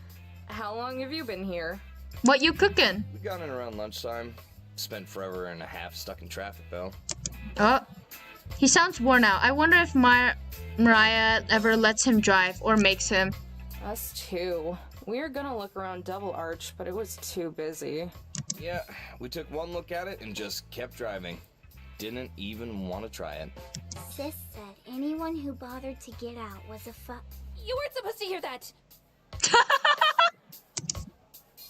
How long have you been here? What you cooking? We got in around lunchtime. Spent forever and a half stuck in traffic, though. Oh. He sounds worn out. I wonder if Mariah ever lets him drive or makes him. Us too. We were gonna look around Double Arch, but it was too busy. Yeah, we took one look at it and just kept driving. Didn't even want to try it. Sis said anyone who bothered to get out was a You weren't supposed to hear that!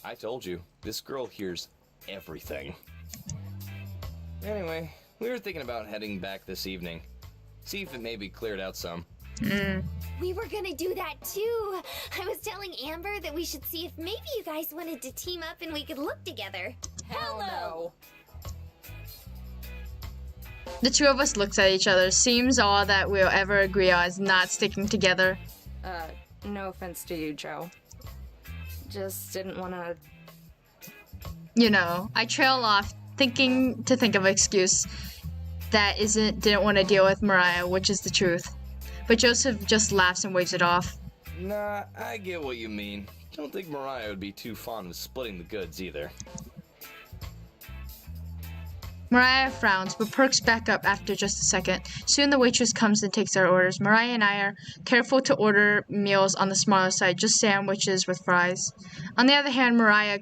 I told you, this girl hears everything. Anyway, we were thinking about heading back this evening. See if it maybe cleared out some. We were gonna do that too. I was telling Amber that we should see if maybe you guys wanted to team up and we could look together. Hell no! The two of us looks at each other. Seems all that we'll ever agree on is not sticking together. No offense to you, Joe. Just didn't wanna... You know, I trail off thinking of an excuse that didn't want to deal with Mariah, which is the truth. But Joseph just laughs and waves it off. Nah, I get what you mean. Don't think Mariah would be too fond of splitting the goods either. Mariah frowns, but perks back up after just a second. Soon the waitress comes and takes our orders. Mariah and I are careful to order meals on the smaller side, just sandwiches with fries. On the other hand, Mariah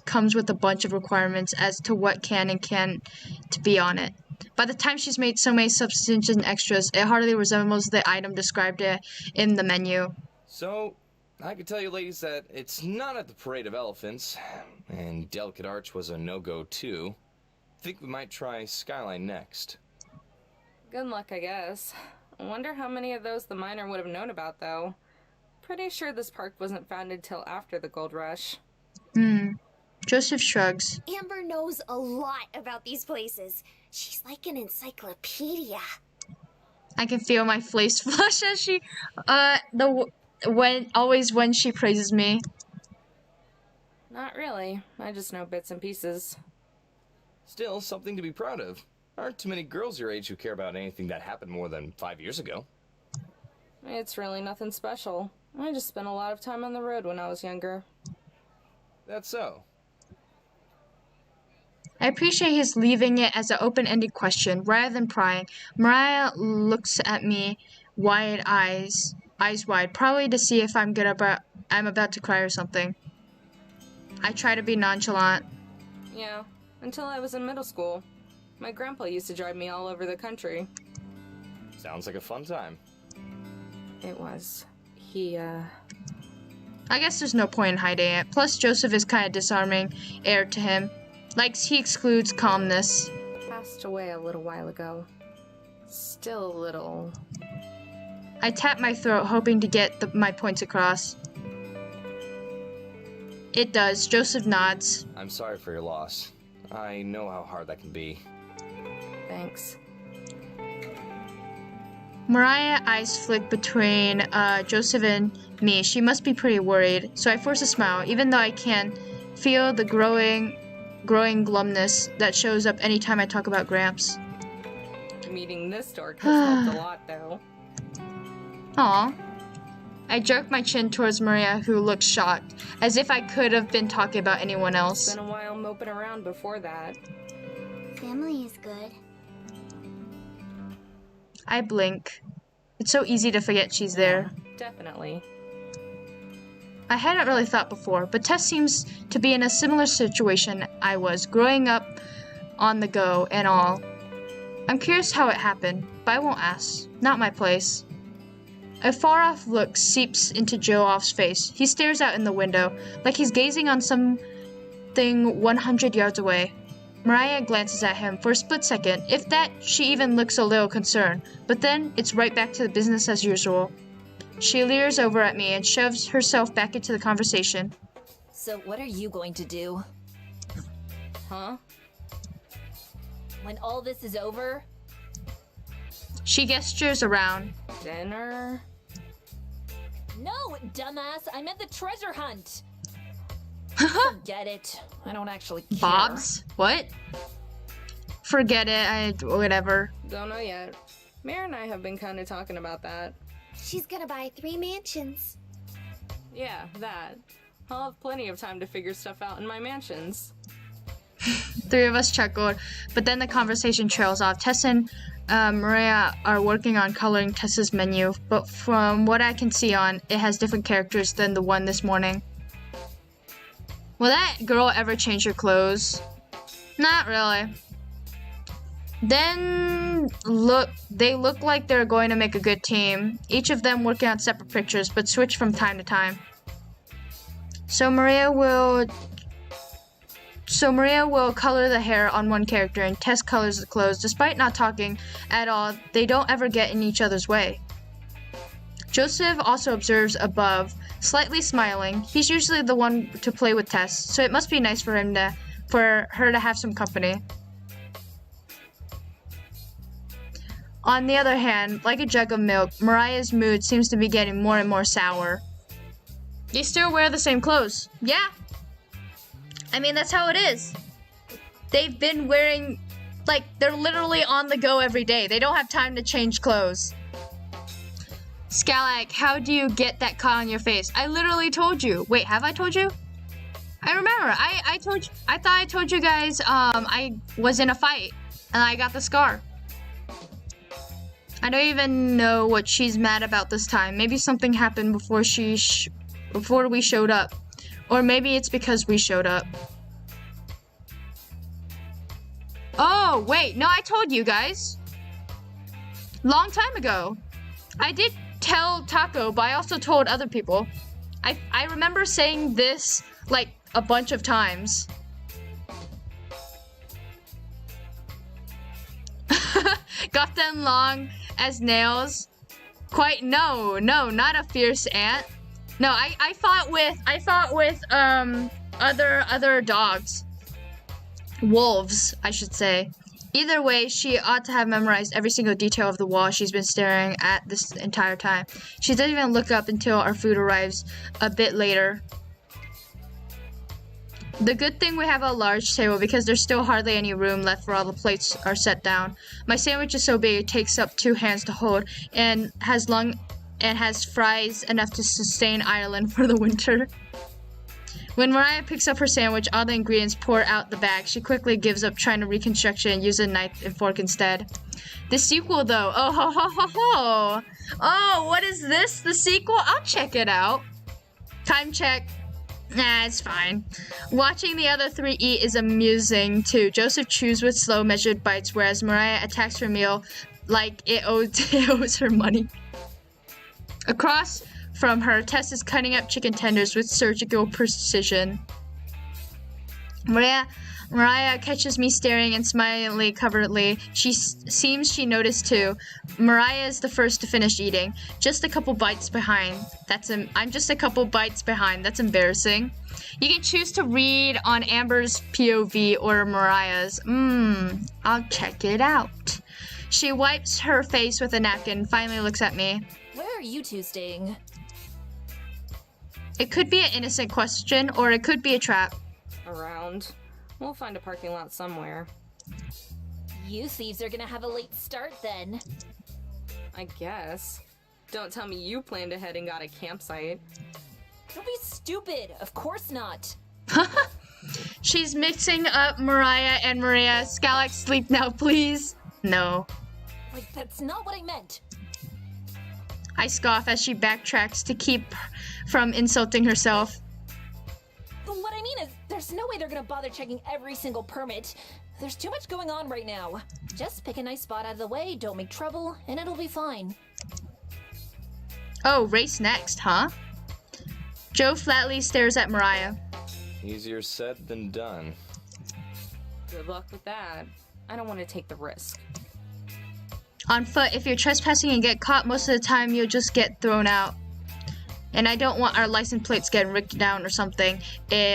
comes with a bunch of requirements as to what can and can't to be on it. By the time she's made so many substances and extras, it hardly resembles the item described in the menu. So, I can tell you ladies that it's not at the Parade of Elephants, and Delicate Arch was a no-go too. Think we might try Skyline next. Good luck, I guess. I wonder how many of those the miner would have known about, though. Pretty sure this park wasn't founded till after the gold rush. Joseph shrugs. Amber knows a lot about these places. She's like an encyclopedia. I can feel my face flush as she, when she praises me. Not really. I just know bits and pieces. Still, something to be proud of. Aren't too many girls your age who care about anything that happened more than 5 years ago. It's really nothing special. I just spent a lot of time on the road when I was younger. That's so. I appreciate his leaving it as an open-ended question, rather than prying. Mariah looks at me, eyes wide, probably to see if I'm about to cry or something. I try to be nonchalant. Yeah, until I was in middle school. My grandpa used to drive me all over the country. Sounds like a fun time. It was. I guess there's no point in hiding it. Plus, Joseph is kind of disarming air to him. Like, he excludes calmness. Passed away a little while ago. Still a little. I tap my throat, hoping to get my points across. It does. Joseph nods. I'm sorry for your loss. I know how hard that can be. Thanks. Mariah's eyes flick between Joseph and me. She must be pretty worried, so I force a smile, even though I can feel the growing glumness that shows up anytime I talk about Gramps. Meeting this dork has helped a lot, though. Aw. I jerk my chin towards Maria, who looks shocked, as if I could have been talking about anyone else. It's been a while moping around before that. Family is good. I blink. It's so easy to forget she's there. Definitely. I hadn't really thought before, but Tess seems to be in a similar situation I was, growing up on the go and all. I'm curious how it happened, but I won't ask. Not my place. A far-off look seeps into Joe-Off's face. He stares out in the window, like he's gazing on something 100 yards away. Mariah glances at him for a split second. If that, she even looks a little concerned. But then, it's right back to the business as usual. She leers over at me and shoves herself back into the conversation. So what are you going to do? Huh? When all this is over? She gestures around. Dinner? No, dumbass! I meant the treasure hunt! Forget it. I don't actually care. Bob's? What? Forget it, whatever. Don't know yet. Mare and I have been kind of talking about that. She's gonna buy 3 mansions. Yeah, that. I'll have plenty of time to figure stuff out in my mansions. 3 of us chuckled, but then the conversation trails off. Tess and Maria are working on coloring Tessa's menu, but from what I can see on, it has different characters than the one this morning. Will that girl ever change her clothes? Not really. Then they look like they're going to make a good team, each of them working on separate pictures, but switch from time to time. So Maria will color the hair on one character and Tess colors the clothes. Despite not talking at all, they don't ever get in each other's way. Joseph also observes above, slightly smiling. He's usually the one to play with Tess, so it must be nice for her to have some company. On the other hand, like a jug of milk, Mariah's mood seems to be getting more and more sour. They still wear the same clothes. Yeah. I mean, that's how it is. They've been wearing, like, they're literally on the go every day. They don't have time to change clothes. Scalak, how do you get that cut on your face? I literally told you. Wait, have I told you? I remember. I thought I told you guys I was in a fight and I got the scar. I don't even know what she's mad about this time. Maybe something happened before we showed up. Or maybe it's because we showed up. Oh, wait. No, I told you guys. Long time ago. I did tell Taco, but I also told other people. I remember saying this, like, a bunch of times. Got them long as nails. Quite, no, not a fierce ant. No, I fought with other dogs. Wolves, I should say. Either way, she ought to have memorized every single detail of the wall she's been staring at this entire time. She doesn't even look up until our food arrives a bit later. The good thing we have a large table because there's still hardly any room left for all the plates are set down. My sandwich is so big it takes up 2 hands to hold and has fries enough to sustain Ireland for the winter. When Mariah picks up her sandwich, all the ingredients pour out the bag. She quickly gives up trying to reconstruct it and use a knife and fork instead. The sequel, though. Oh, ho, ho, ho, ho. Oh, what is this? The sequel? I'll check it out. Time check. Nah, it's fine. Watching the other 3 eat is amusing, too. Joseph chews with slow, measured bites, whereas Mariah attacks her meal like it owes her money. Across from her, Tess is cutting up chicken tenders with surgical precision. Mariah catches me staring and smiling covertly. Seems she noticed too. Mariah is the first to finish eating. Just a couple bites behind. I'm just a couple bites behind. That's embarrassing. You can choose to read on Amber's POV or Mariah's. I'll check it out. She wipes her face with a napkin and finally looks at me. Where are you 2 staying? It could be an innocent question, or it could be a trap. Around. We'll find a parking lot somewhere. You thieves are gonna have a late start then. I guess. Don't tell me you planned ahead and got a campsite. Don't be stupid. Of course not. She's mixing up Mariah and Maria. Scalak, sleep now, please. No. Like, that's not what I meant. I scoff as she backtracks to keep from insulting herself. What I mean is, there's no way they're gonna bother checking every single permit. There's too much going on right now. Just pick a nice spot out of the way, don't make trouble, and it'll be fine. Oh, race next, huh? Joe flatly stares at Mariah. Easier said than done. Good luck with that. I don't want to take the risk. On foot, if you're trespassing and get caught, most of the time you'll just get thrown out. And I don't want our license plates getting ripped down or something.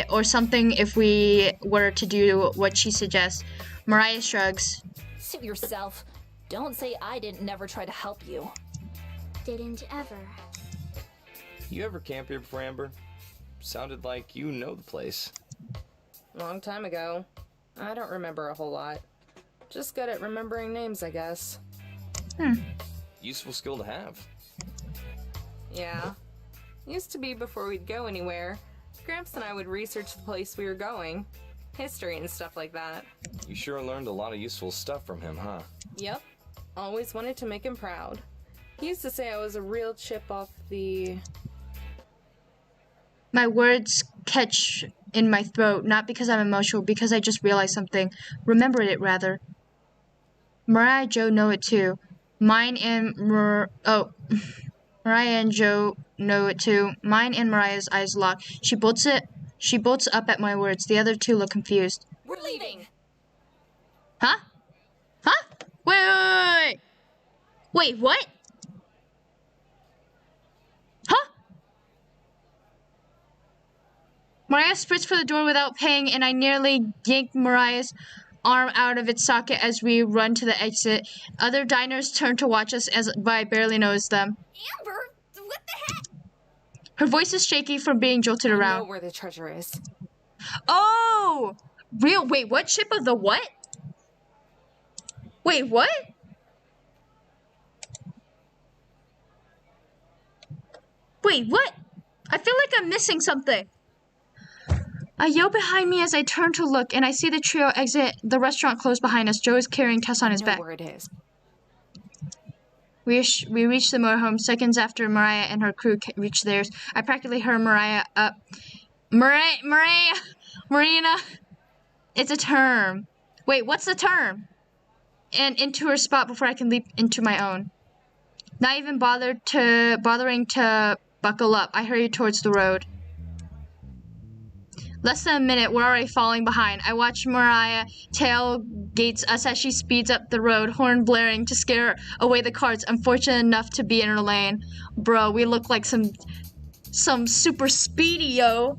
Or something if we were to do what she suggests. Mariah shrugs. Suit yourself. Don't say I didn't never try to help you. Didn't ever. You ever camp here before, Amber? Sounded like you know the place. Long time ago. I don't remember a whole lot. Just good at remembering names, I guess. Useful skill to have. Yeah. Used to be before we'd go anywhere. Gramps and I would research the place we were going. History and stuff like that. You sure learned a lot of useful stuff from him, huh? Yep. Always wanted to make him proud. He used to say I was a real chip off the... My words catch in my throat, not because I'm emotional, because I just realized something. Remembered it, rather. Mariah and Joe know it too. Mariah and Joe know it too. Mine and Mariah's eyes lock. She bolts up at my words. The other two look confused. We're leaving. Huh? Huh? Wait. Wait, what? Huh? Mariah sprints for the door without paying, and I nearly yank Mariah's arm out of its socket as we run to the exit. Other diners turn to watch us but I barely notice them. Amber, what the heck? Her voice is shaky from being jolted I know around. where the treasure is. Oh! Wait, what? Chip of the what? Wait, what? Wait, what? I feel like I'm missing something. I yell behind me as I turn to look, and I see the trio exit the restaurant close behind us. Joe is carrying Tess on his I know back. where it is. We reach the motorhome seconds after Mariah and her crew reach theirs. I practically heard Mariah up. Marina. It's a term. Wait, what's the term? And into her spot before I can leap into my own. Not even bothering to buckle up, I hurry towards the road. Less than a minute, we're already falling behind. I watch Mariah tailgates us as she speeds up the road, horn blaring to scare away the cars, unfortunate enough to be in her lane. Bro, we look like some super speedy, yo.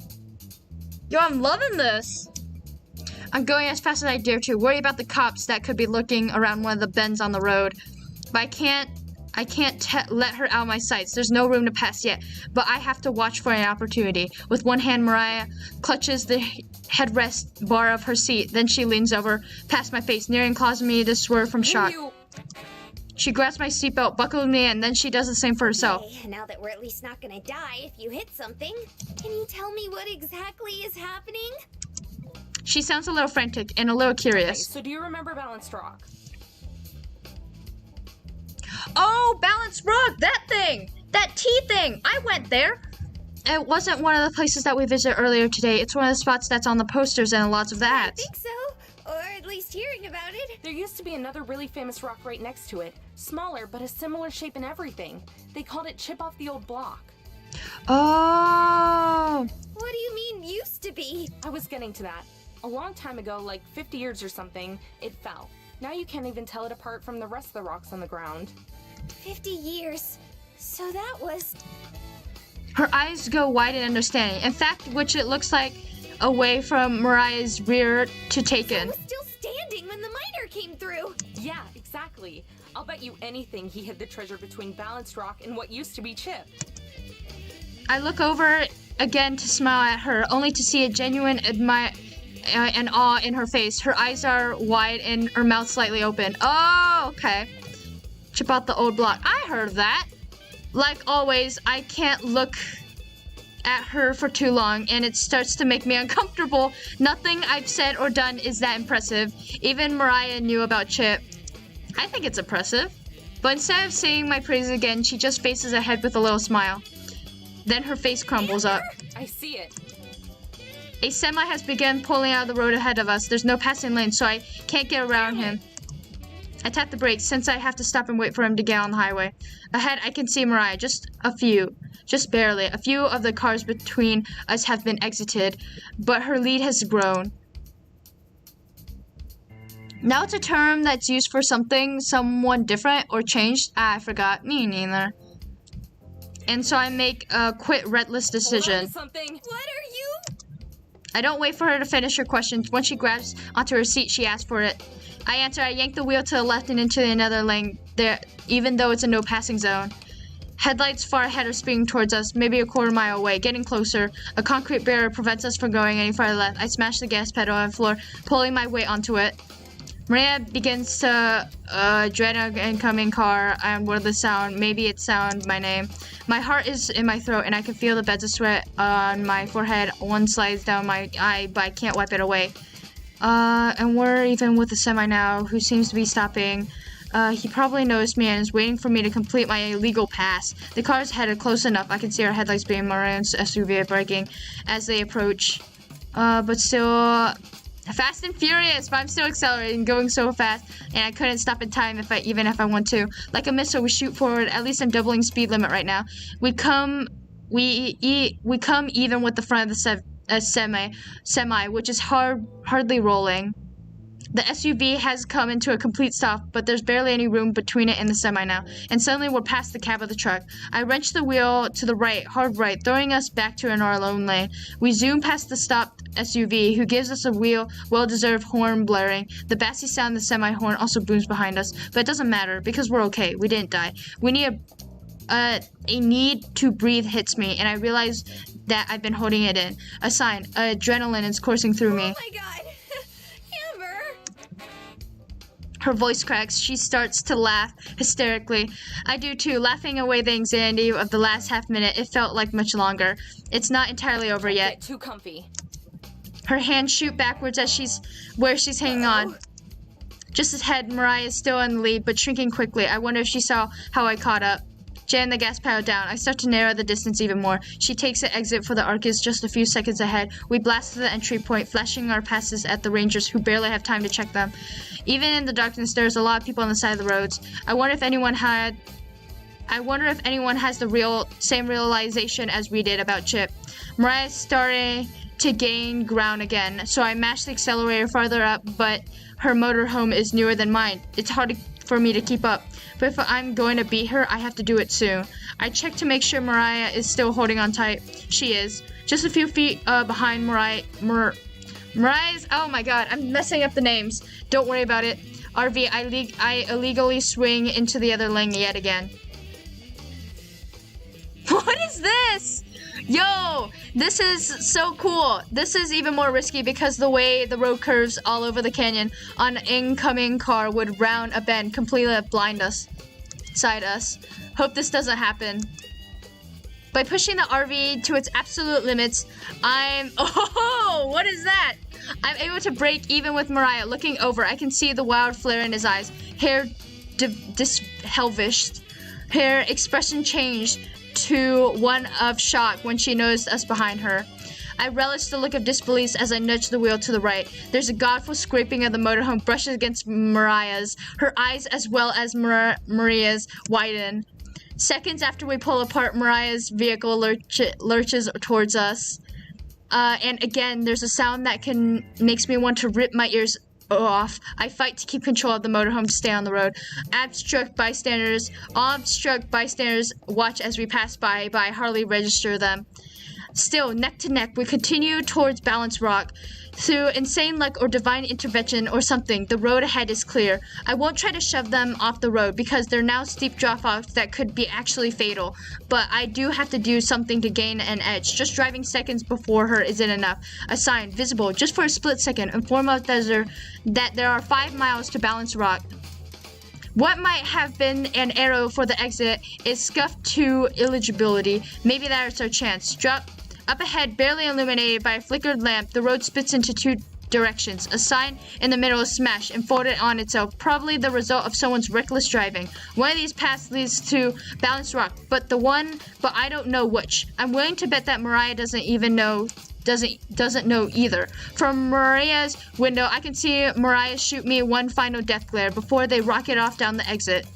Yo, I'm loving this. I'm going as fast as I dare to, worry about the cops that could be looking around one of the bends on the road. But I can't let her out of my sights. There's no room to pass yet, but I have to watch for an opportunity. With one hand, Mariah clutches the headrest bar of her seat. Then she leans over past my face, nearing causing me to swerve from shock. She grabs my seatbelt, buckles me in, then she does the same for herself. Okay, now that we're at least not gonna die if you hit something, can you tell me what exactly is happening? She sounds a little frantic and a little curious. So do you remember Balanced Rock? Oh, Balanced Rock, that thing! That tea thing! I went there! It wasn't one of the places that we visited earlier today. It's one of the spots that's on the posters and lots of I ads. think so, or at least hearing about it. There used to be another really famous rock right next to it. Smaller, but a similar shape and everything. They called it Chip Off the Old Block. Oh! What do you mean, used to be? I was getting to that. A long time ago, like 50 years or something, it fell. Now you can't even tell it apart from the rest of the rocks on the ground. 50 years. So that was... Her eyes go wide in understanding. In fact, which it looks like away from Mariah's rear to take I in. was still standing when the miner came through. Yeah, exactly. I'll bet you anything he hid the treasure between Balanced Rock and what used to be Chip. I look over again to smile at her, only to see a genuine and awe in her face. Her eyes are wide and her mouth slightly open. Oh, okay. Chip out the old block. I heard that. Like always, I can't look at her for too long, and it starts to make me uncomfortable. Nothing I've said or done is that impressive. Even Mariah knew about Chip. I think it's impressive. But instead of saying my praises again, she just faces ahead with a little smile. Then her face crumbles up. I see it. A semi has begun pulling out of the road ahead of us. There's no passing lane, so I can't get around him. I tap the brakes since I have to stop and wait for him to get on the highway. Ahead, I can see Mariah. Just barely. A few of the cars between us have been exited, but her lead has grown. Now it's a term that's used for something, someone different or changed. I forgot. Me neither. And so I make a quick, reckless decision. Something. What are you? I don't wait for her to finish her questions. Once she grabs onto her seat, she asks for it. I answer. I yank the wheel to the left and into another lane, there, even though it's a no passing zone. Headlights far ahead are speeding towards us, maybe a quarter mile away, getting closer. A concrete barrier prevents us from going any farther left. I smash the gas pedal on the floor, pulling my weight onto it. Maria begins to dread an incoming car, and what the sound? Maybe it sounds my name. My heart is in my throat, and I can feel the beds of sweat on my forehead. One slides down my eye, but I can't wipe it away. And we're even with the semi now, who seems to be stopping. He probably noticed me and is waiting for me to complete my illegal pass. The car is headed close enough. I can see our headlights being Maria's SUV braking as they approach. But still... Fast and furious, but I'm still accelerating, going so fast, and I couldn't stop in time even if I want to. Like a missile, we shoot forward. At least I'm doubling speed limit right now. We come even with the front of the semi, which is hardly rolling. The SUV has come into a complete stop, but there's barely any room between it and the semi now. And suddenly we're past the cab of the truck. I wrench the wheel to the right, hard right, throwing us back to our own lane. We zoom past the stopped SUV, who gives us a well-deserved horn blaring. The bassy sound of the semi horn also booms behind us, but it doesn't matter because we're okay. We didn't die. We need a need to breathe hits me, and I realize that I've been holding it in. A sign. Adrenaline is coursing through me. Oh my god! Amber! Her voice cracks. She starts to laugh hysterically. I do too, laughing away the anxiety of the last half minute. It felt like much longer. It's not entirely over yet. Get too comfy. Her hands shoot backwards as she's hanging on. Just ahead, Mariah is still in the lead, but shrinking quickly. I wonder if she saw how I caught up. Jam the gas pedal down. I start to narrow the distance even more. She takes the exit for the Arcus just a few seconds ahead. We blast to the entry point, flashing our passes at the Rangers who barely have time to check them. Even in the darkness, there's a lot of people on the side of the roads. I wonder if anyone has the same realization as we did about Chip. Mariah's starting to gain ground again, so I mash the accelerator farther up, but her motorhome is newer than mine. It's hard for me to keep up, but if I'm going to beat her, I have to do it soon. I check to make sure Mariah is still holding on tight. She is. Just a few feet behind Mariah's, oh my god, I'm messing up the names. Don't worry about it. RV, I illegally swing into the other lane yet again. What is this? Yo, this is so cool. This is even more risky because the way the road curves all over the canyon, an incoming car would round a bend, completely side us. Hope this doesn't happen. By pushing the RV to its absolute limits, oh, what is that? I'm able to break even with Mariah. Looking over, I can see the wild flare in his eyes. Hair dishelvished. Her expression changed to one of shock when she noticed us behind her. I relish the look of disbelief as I nudge the wheel to the right. There's a godful scraping of the motorhome brushes against Mariah's. Her eyes, as well as Maria's, widen. Seconds after we pull apart, Mariah's vehicle lurches towards us. And again, there's a sound that makes me want to rip my ears off. I fight to keep control of the motorhome to stay on the road. Awestruck bystanders watch as we pass by, but I hardly register them. Still, neck to neck, we continue towards Balance Rock. Through insane luck or divine intervention or something, the road ahead is clear. I won't try to shove them off the road because they're now steep drop-offs that could be actually fatal. But I do have to do something to gain an edge. Just driving seconds before her isn't enough. A sign, visible just for a split second, inform us that there are 5 miles to Balance Rock. What might have been an arrow for the exit is scuffed to illegibility. Maybe that's our chance. Up ahead, barely illuminated by a flickered lamp, the road splits into 2 directions. A sign in the middle is smashed and folded on itself, probably the result of someone's reckless driving. One of these paths leads to Balance Rock, but I don't know which. I'm willing to bet that Mariah doesn't know either. From Maria's window, I can see Mariah shoot me one final death glare before they rocket off down the exit.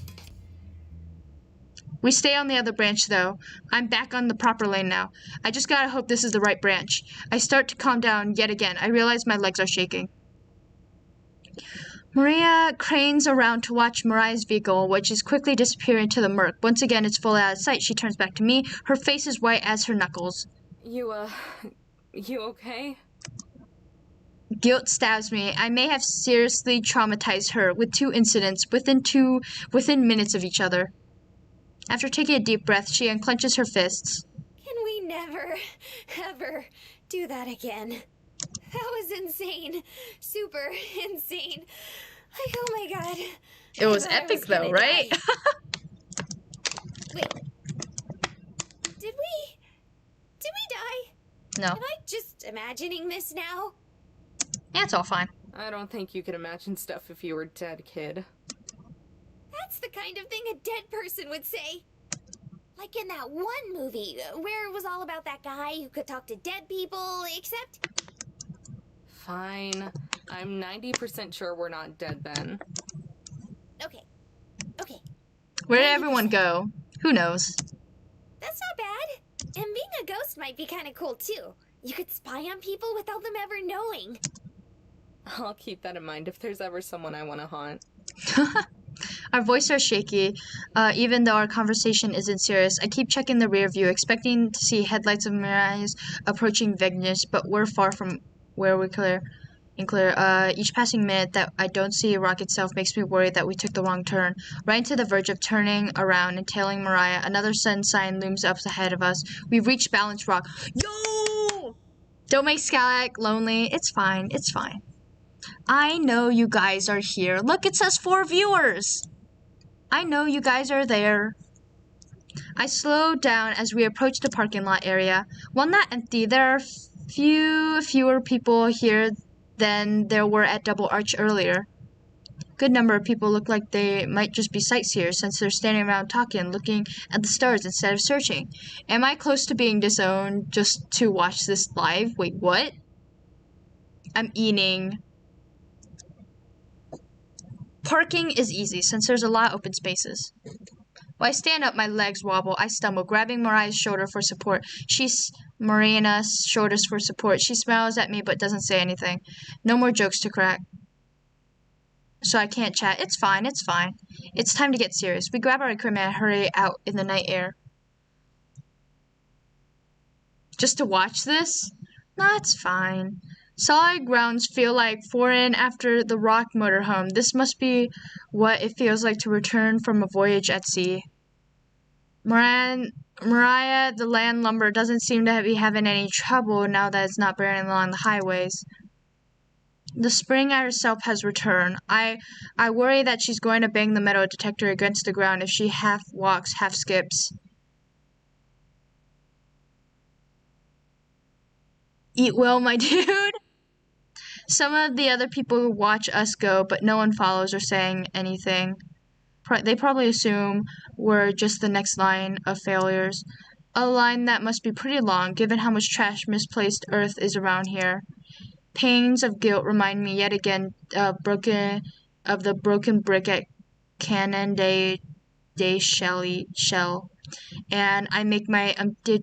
We stay on the other branch, though. I'm back on the proper lane now. I just gotta hope this is the right branch. I start to calm down yet again. I realize my legs are shaking. Maria cranes around to watch Mariah's vehicle, which is quickly disappearing into the murk. Once again, it's fully out of sight. She turns back to me. Her face is white as her knuckles. You okay? Guilt stabs me. I may have seriously traumatized her with 2 incidents within minutes of each other. After taking a deep breath, she unclenches her fists. Can we never, ever do that again? That was insane. Super insane. Like, oh my god. It was I thought I epic though, gonna right? die. Wait. Did we die? No. Am I just imagining this now? Yeah, it's all fine. I don't think you could imagine stuff if you were dead, kid. That's the kind of thing a dead person would say. Like in that one movie where it was all about that guy who could talk to dead people, except... Fine. I'm 90% sure we're not dead then. Okay. Where did everyone go? Who knows? That's not bad. And being a ghost might be kind of cool too. You could spy on people without them ever knowing. I'll keep that in mind if there's ever someone I want to haunt. Our voices are shaky, even though our conversation isn't serious. I keep checking the rear view, expecting to see headlights of Mariah's approaching Vengeance, but we're far from where we're clear. Each passing minute that I don't see a rock itself makes me worry that we took the wrong turn. Right to the verge of turning around and tailing Mariah, another sun sign looms up ahead of us. We've reached Balance Rock. Yo! Don't make Skylac lonely. It's fine. It's fine. I know you guys are here. Look, it says 4 viewers. I know you guys are there. I slow down as we approach the parking lot area. While not empty, there are fewer people here than there were at Double Arch earlier. Good number of people look like they might just be sightseers since they're standing around talking, looking at the stars instead of searching. Am I close to being disowned just to watch this live? Wait, what? I'm eating. Parking is easy since there's a lot of open spaces. While I stand up, my legs wobble. I stumble, grabbing Mariah's shoulder for support. Marina's shoulders for support. She smiles at me but doesn't say anything. No more jokes to crack. So I can't chat. It's fine, it's fine. It's time to get serious. We grab our equipment and hurry out in the night air. Just to watch this? Nah, it's fine. Solid grounds feel like foreign after the rock motorhome. This must be what it feels like to return from a voyage at sea. Mariah, the land lumber, doesn't seem to be having any trouble now that it's not burning along the highways. The spring at herself has returned. I worry that she's going to bang the metal detector against the ground if she half walks, half skips. Eat well, my dude. Some of the other people watch us go, but no one follows or saying anything. They probably assume we're just the next line of failures. A line that must be pretty long, given how much trash misplaced earth is around here. Pangs of guilt remind me yet again of the broken brick at Cannon de Shell. And I make my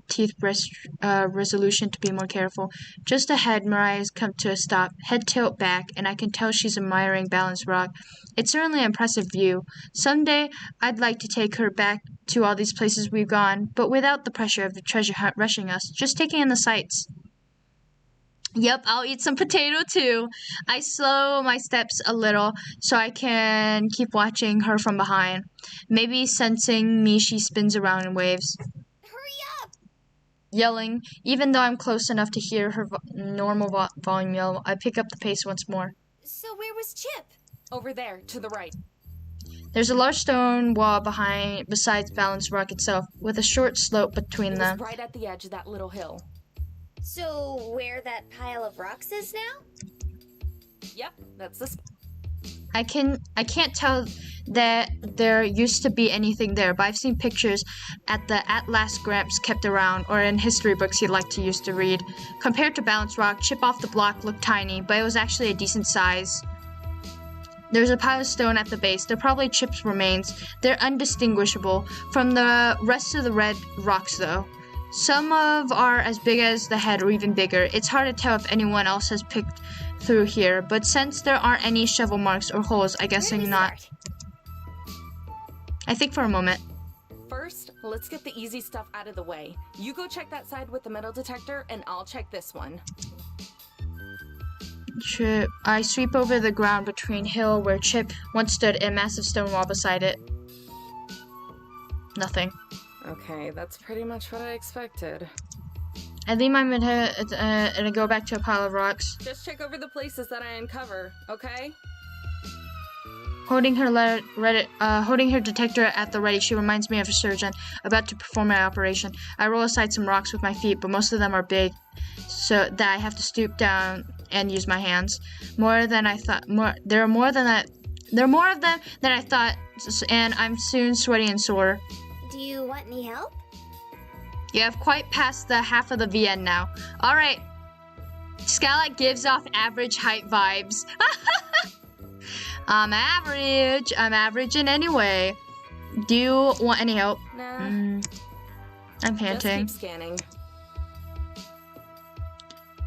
teeth resolution to be more careful. Just ahead, Mariah's come to a stop, head tilt back, and I can tell she's admiring Balance Rock. It's certainly an impressive view. Someday, I'd like to take her back to all these places we've gone, but without the pressure of the treasure hunt rushing us, just taking in the sights. Yep, I'll eat some potato too. I slow my steps a little so I can keep watching her from behind. Maybe sensing me, she spins around and waves. Hurry up! Yelling, even though I'm close enough to hear her normal volume yell, I pick up the pace once more. So where was Chip? Over there, to the right. There's a large stone wall besides Balance Rock itself, with a short slope between It them. was right at the edge of that little hill. So where that pile of rocks is now? Yep, that's the spot. I can't tell that there used to be anything there, but I've seen pictures at the At Last Gramps kept around, or in history books he liked to used to read. Compared to Balance Rock, Chip off the block looked tiny, but it was actually a decent size. There's a pile of stone at the base. They're probably Chip's remains. They're undistinguishable from the rest of the red rocks, though. Some are as big as the head or even bigger. It's hard to tell if anyone else has picked through here, but since there aren't any shovel marks or holes, I'm guessing not. Start? I think for a moment. First, let's get the easy stuff out of the way. You go check that side with the metal detector, and I'll check this one. I sweep over the ground between hill where Chip once stood and massive stone wall beside it. Nothing. Okay, that's pretty much what I expected. I lean my mid-head and I go back to a pile of rocks. Just check over the places that I uncover, okay? Holding her detector at the ready, she reminds me of a surgeon about to perform my operation. I roll aside some rocks with my feet, but most of them are big, so that I have to stoop down and use my hands. There are more of them than I thought, and I'm soon sweaty and sore. Do you want any help? You have quite passed the half of the VN now. All right. Skylight gives off average height vibes. I'm average. I'm average in any way. Do you want any help? Nah. I'm panting. Just keep scanning.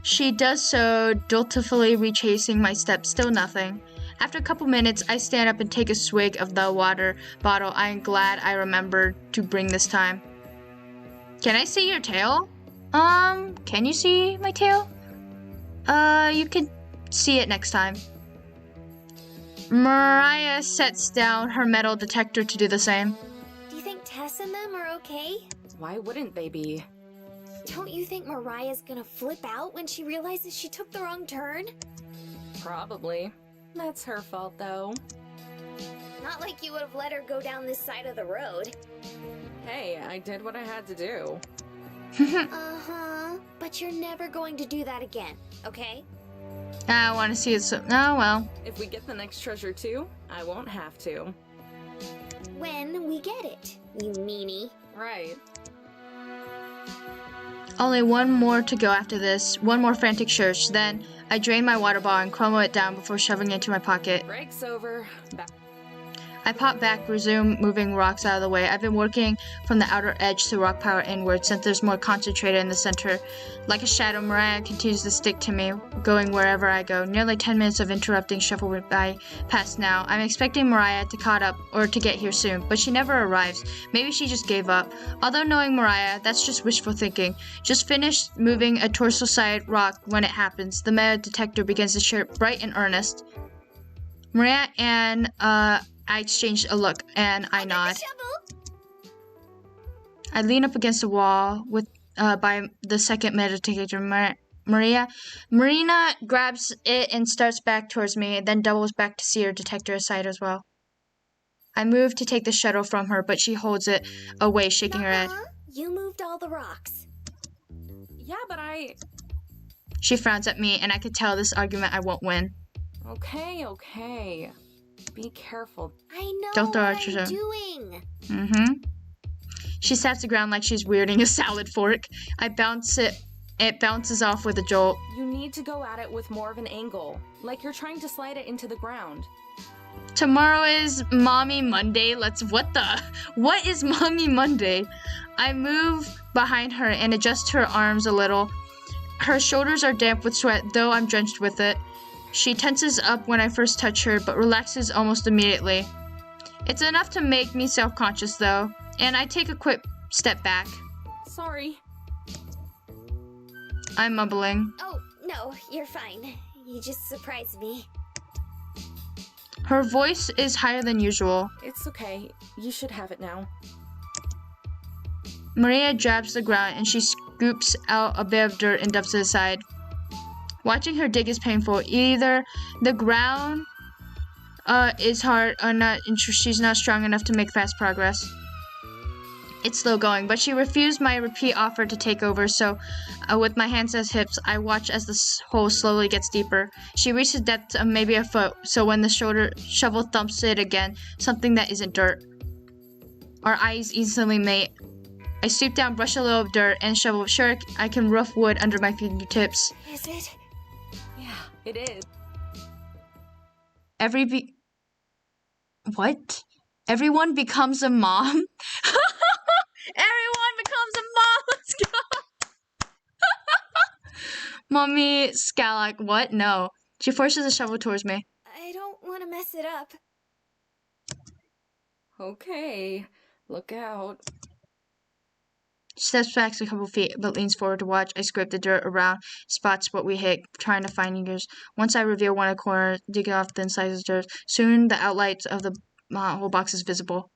She does so, dutifully retracing my steps, still nothing. After a couple minutes, I stand up and take a swig of the water bottle. I am glad I remembered to bring this time. Can I see your tail? Can you see my tail? You can see it next time. Mariah sets down her metal detector to do the same. Do you think Tess and them are okay? Why wouldn't they be? Don't you think Mariah's gonna flip out when she realizes she took the wrong turn? Probably. That's her fault, though. Not like you would have let her go down this side of the road. Hey, I did what I had to do. Uh-huh. But you're never going to do that again, okay? I want to see it so... Oh, well. If we get the next treasure too, I won't have to. When we get it, you meanie. Right. Only one more to go after this. One more frantic search. Then I drain my water bottle and crumble it down before shoving it into my pocket. Break's over. Back. I pop back, resume moving rocks out of the way. I've been working from the outer edge to rock power inward since there's more concentrated in the center. Like a shadow, Mariah continues to stick to me, going wherever I go. Nearly 10 minutes of interrupting shuffle by past now. I'm expecting Mariah to caught up or to get here soon, but she never arrives. Maybe she just gave up. Although knowing Mariah, that's just wishful thinking. Just finished moving a torso side rock when it happens. The metal detector begins to chirp, bright and earnest. Mariah and I exchange a look, and I nod. I lean up against the wall with by the second metal detector. Marina grabs it and starts back towards me, then doubles back to see her detector aside as well. I move to take the shuttle from her, but she holds it away, shaking her head. You moved all the rocks. Yeah, but She frowns at me, and I could tell this argument I won't win. Okay. Be careful. I know Don't throw what out I'm your doing. She taps the ground like she's weirding a salad fork. I bounce it. It bounces off with a jolt. You need to go at it with more of an angle, like you're trying to slide it into the ground. Tomorrow is Mommy Monday. What is Mommy Monday? I move behind her and adjust her arms a little. Her shoulders are damp with sweat, though I'm drenched with it. She tenses up when I first touch her, but relaxes almost immediately. It's enough to make me self-conscious, though, and I take a quick step back. Sorry. I'm mumbling. Oh, no, you're fine. You just surprised me. Her voice is higher than usual. It's okay. You should have it now. Maria jabs the ground and she scoops out a bit of dirt and dumps it aside. Watching her dig is painful. Either the ground is hard or not, and she's not strong enough to make fast progress. It's slow going, but she refused my repeat offer to take over, so with my hands as hips, I watch as the hole slowly gets deeper. She reaches a depth of maybe a foot, so when the shovel thumps it again, something that isn't dirt. Our eyes instantly mate. I stoop down, brush a little dirt, and shovel. Sure, I can rough wood under my fingertips. Is it? Yeah, it is. What? Everyone becomes a mom? Everyone becomes a mom! Let's go! Mommy Scalak, what? No. She forces a shovel towards me. I don't want to mess it up. Okay, look out. She steps back a couple feet, but leans forward to watch. I scrape the dirt around spots what we hit, trying to find eaters. Once I reveal one corner, digging off the inside of the dirt, soon the outlines of the whole box is visible.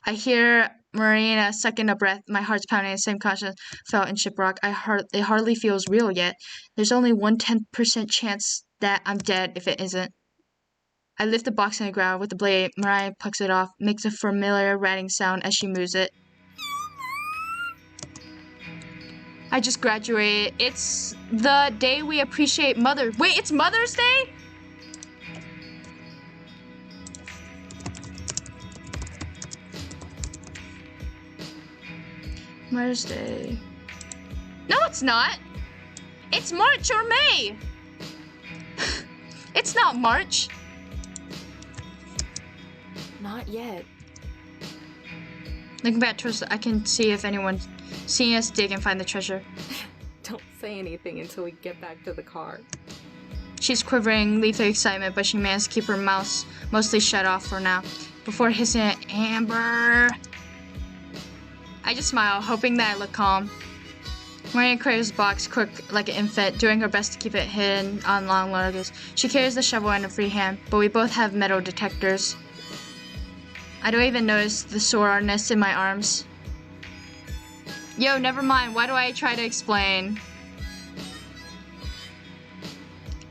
I hear Marina sucking a breath. My heart's pounding. The same conscience felt in Shiprock. It hardly feels real yet. There's only 1/10% chance that I'm dead if it isn't. I lift the box in the ground with the blade. Mariah plucks it off, makes a familiar ratting sound as she moves it. I just graduated. It's the day we appreciate mothers. Wait, it's Mother's Day? Mother's Day. No, it's not. It's March or May. It's not March. Not yet. Looking back towards, I can see if anyone's seeing us dig and find the treasure. Don't say anything until we get back to the car. She's quivering, leaf of excitement, but she managed to keep her mouth mostly shut off for now. Before hissing at Amber, I just smile, hoping that I look calm. Maria carries the box quick like an infant, doing her best to keep it hidden on long luggage. She carries the shovel in a free hand, but we both have metal detectors. I don't even notice the soreness in my arms. Yo, never mind. Why do I try to explain?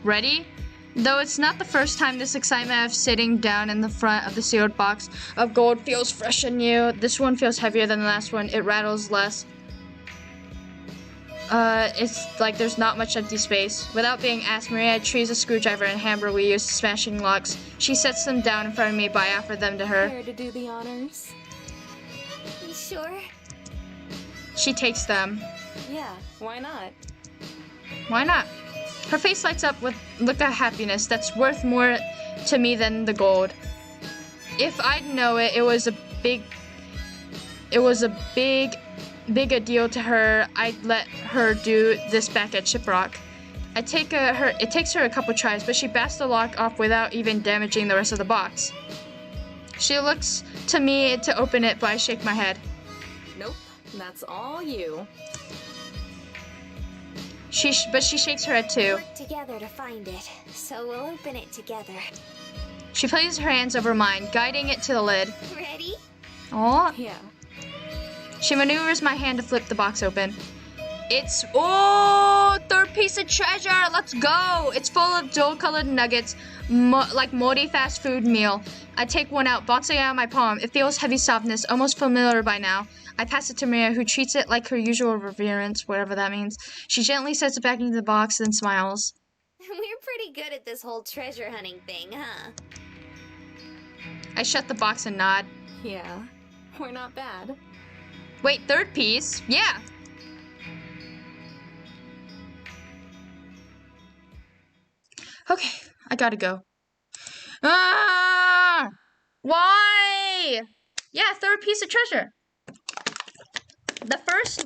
Ready? Though it's not the first time this excitement of sitting down in the front of the sealed box of gold feels fresh and new. This one feels heavier than the last one. It rattles less. It's like there's not much empty space. Without being asked, Maria retrieves a screwdriver and hammer we use smashing locks. She sets them down in front of me, but I offer them to her. Care to do the honors? You sure? She takes them. Yeah, why not? Why not? Her face lights up with a look of happiness that's worth more to me than the gold. If I'd know it, it was a big a deal to her. I'd let her do this back at Shiprock. It takes her a couple tries, but she basts the lock off without even damaging the rest of the box. She looks to me to open it, but I shake my head. Nope, that's all you. But she shakes her head too. Work together to find it, so we'll open it together. She places her hands over mine, guiding it to the lid. Ready? Aw. Yeah. She maneuvers my hand to flip the box open. It's, third piece of treasure. Let's go. It's full of dull-colored nuggets, like moldy fast food meal. I take one out, boxing it out of my palm. It feels heavy softness, almost familiar by now. I pass it to Maria, who treats it like her usual reverence, whatever that means. She gently sets it back into the box and smiles. We're pretty good at this whole treasure hunting thing, huh? I shut the box and nod. Yeah, we're not bad. Wait, third piece? Yeah. Okay, I gotta go. Ah! Why? Yeah, third piece of treasure. The first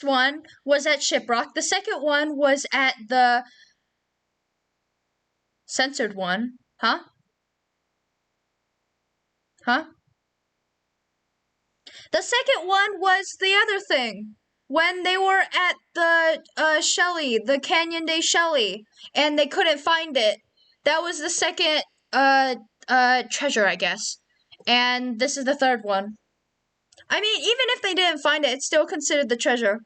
one was at Shiprock. The second one was at the censored one. Huh? Huh? The second one was the other thing. When they were at the Shelly, the Canyon Day Shelly, and they couldn't find it. That was the second treasure, I guess. And this is the third one. I mean, even if they didn't find it, it's still considered the treasure.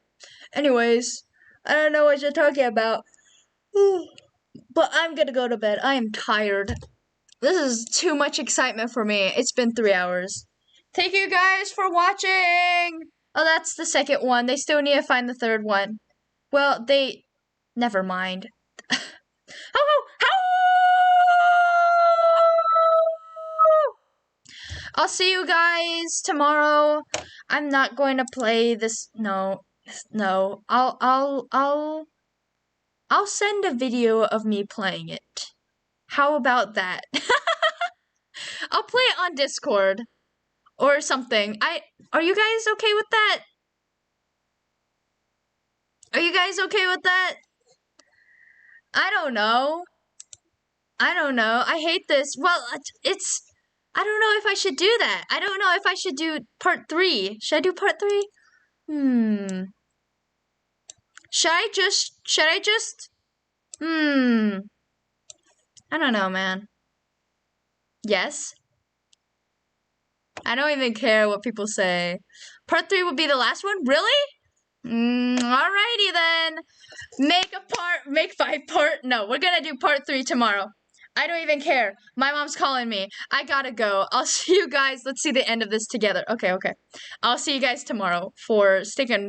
Anyways, I don't know what you're talking about. But I'm gonna go to bed. I am tired. This is too much excitement for me. It's been 3 hours. Thank you guys for watching! Oh, that's the second one. They still need to find the third one. Well, never mind. I'll see you guys tomorrow. I'm not going to play this. No. I'll send a video of me playing it. How about that? I'll play it on Discord or something. Are you guys okay with that? Are you guys okay with that? I don't know. I don't know. I hate this. Well, it's... I don't know if I should do that. I don't know if I should do part 3. Should I do part 3? Should I just... I don't know, man. Yes? I don't even care what people say. Part 3 would be the last one? Really? Alrighty then. Make 5 part. No, we're gonna do part 3 tomorrow. I don't even care. My mom's calling me. I gotta go. I'll see you guys. Let's see the end of this together. Okay. I'll see you guys tomorrow for sticking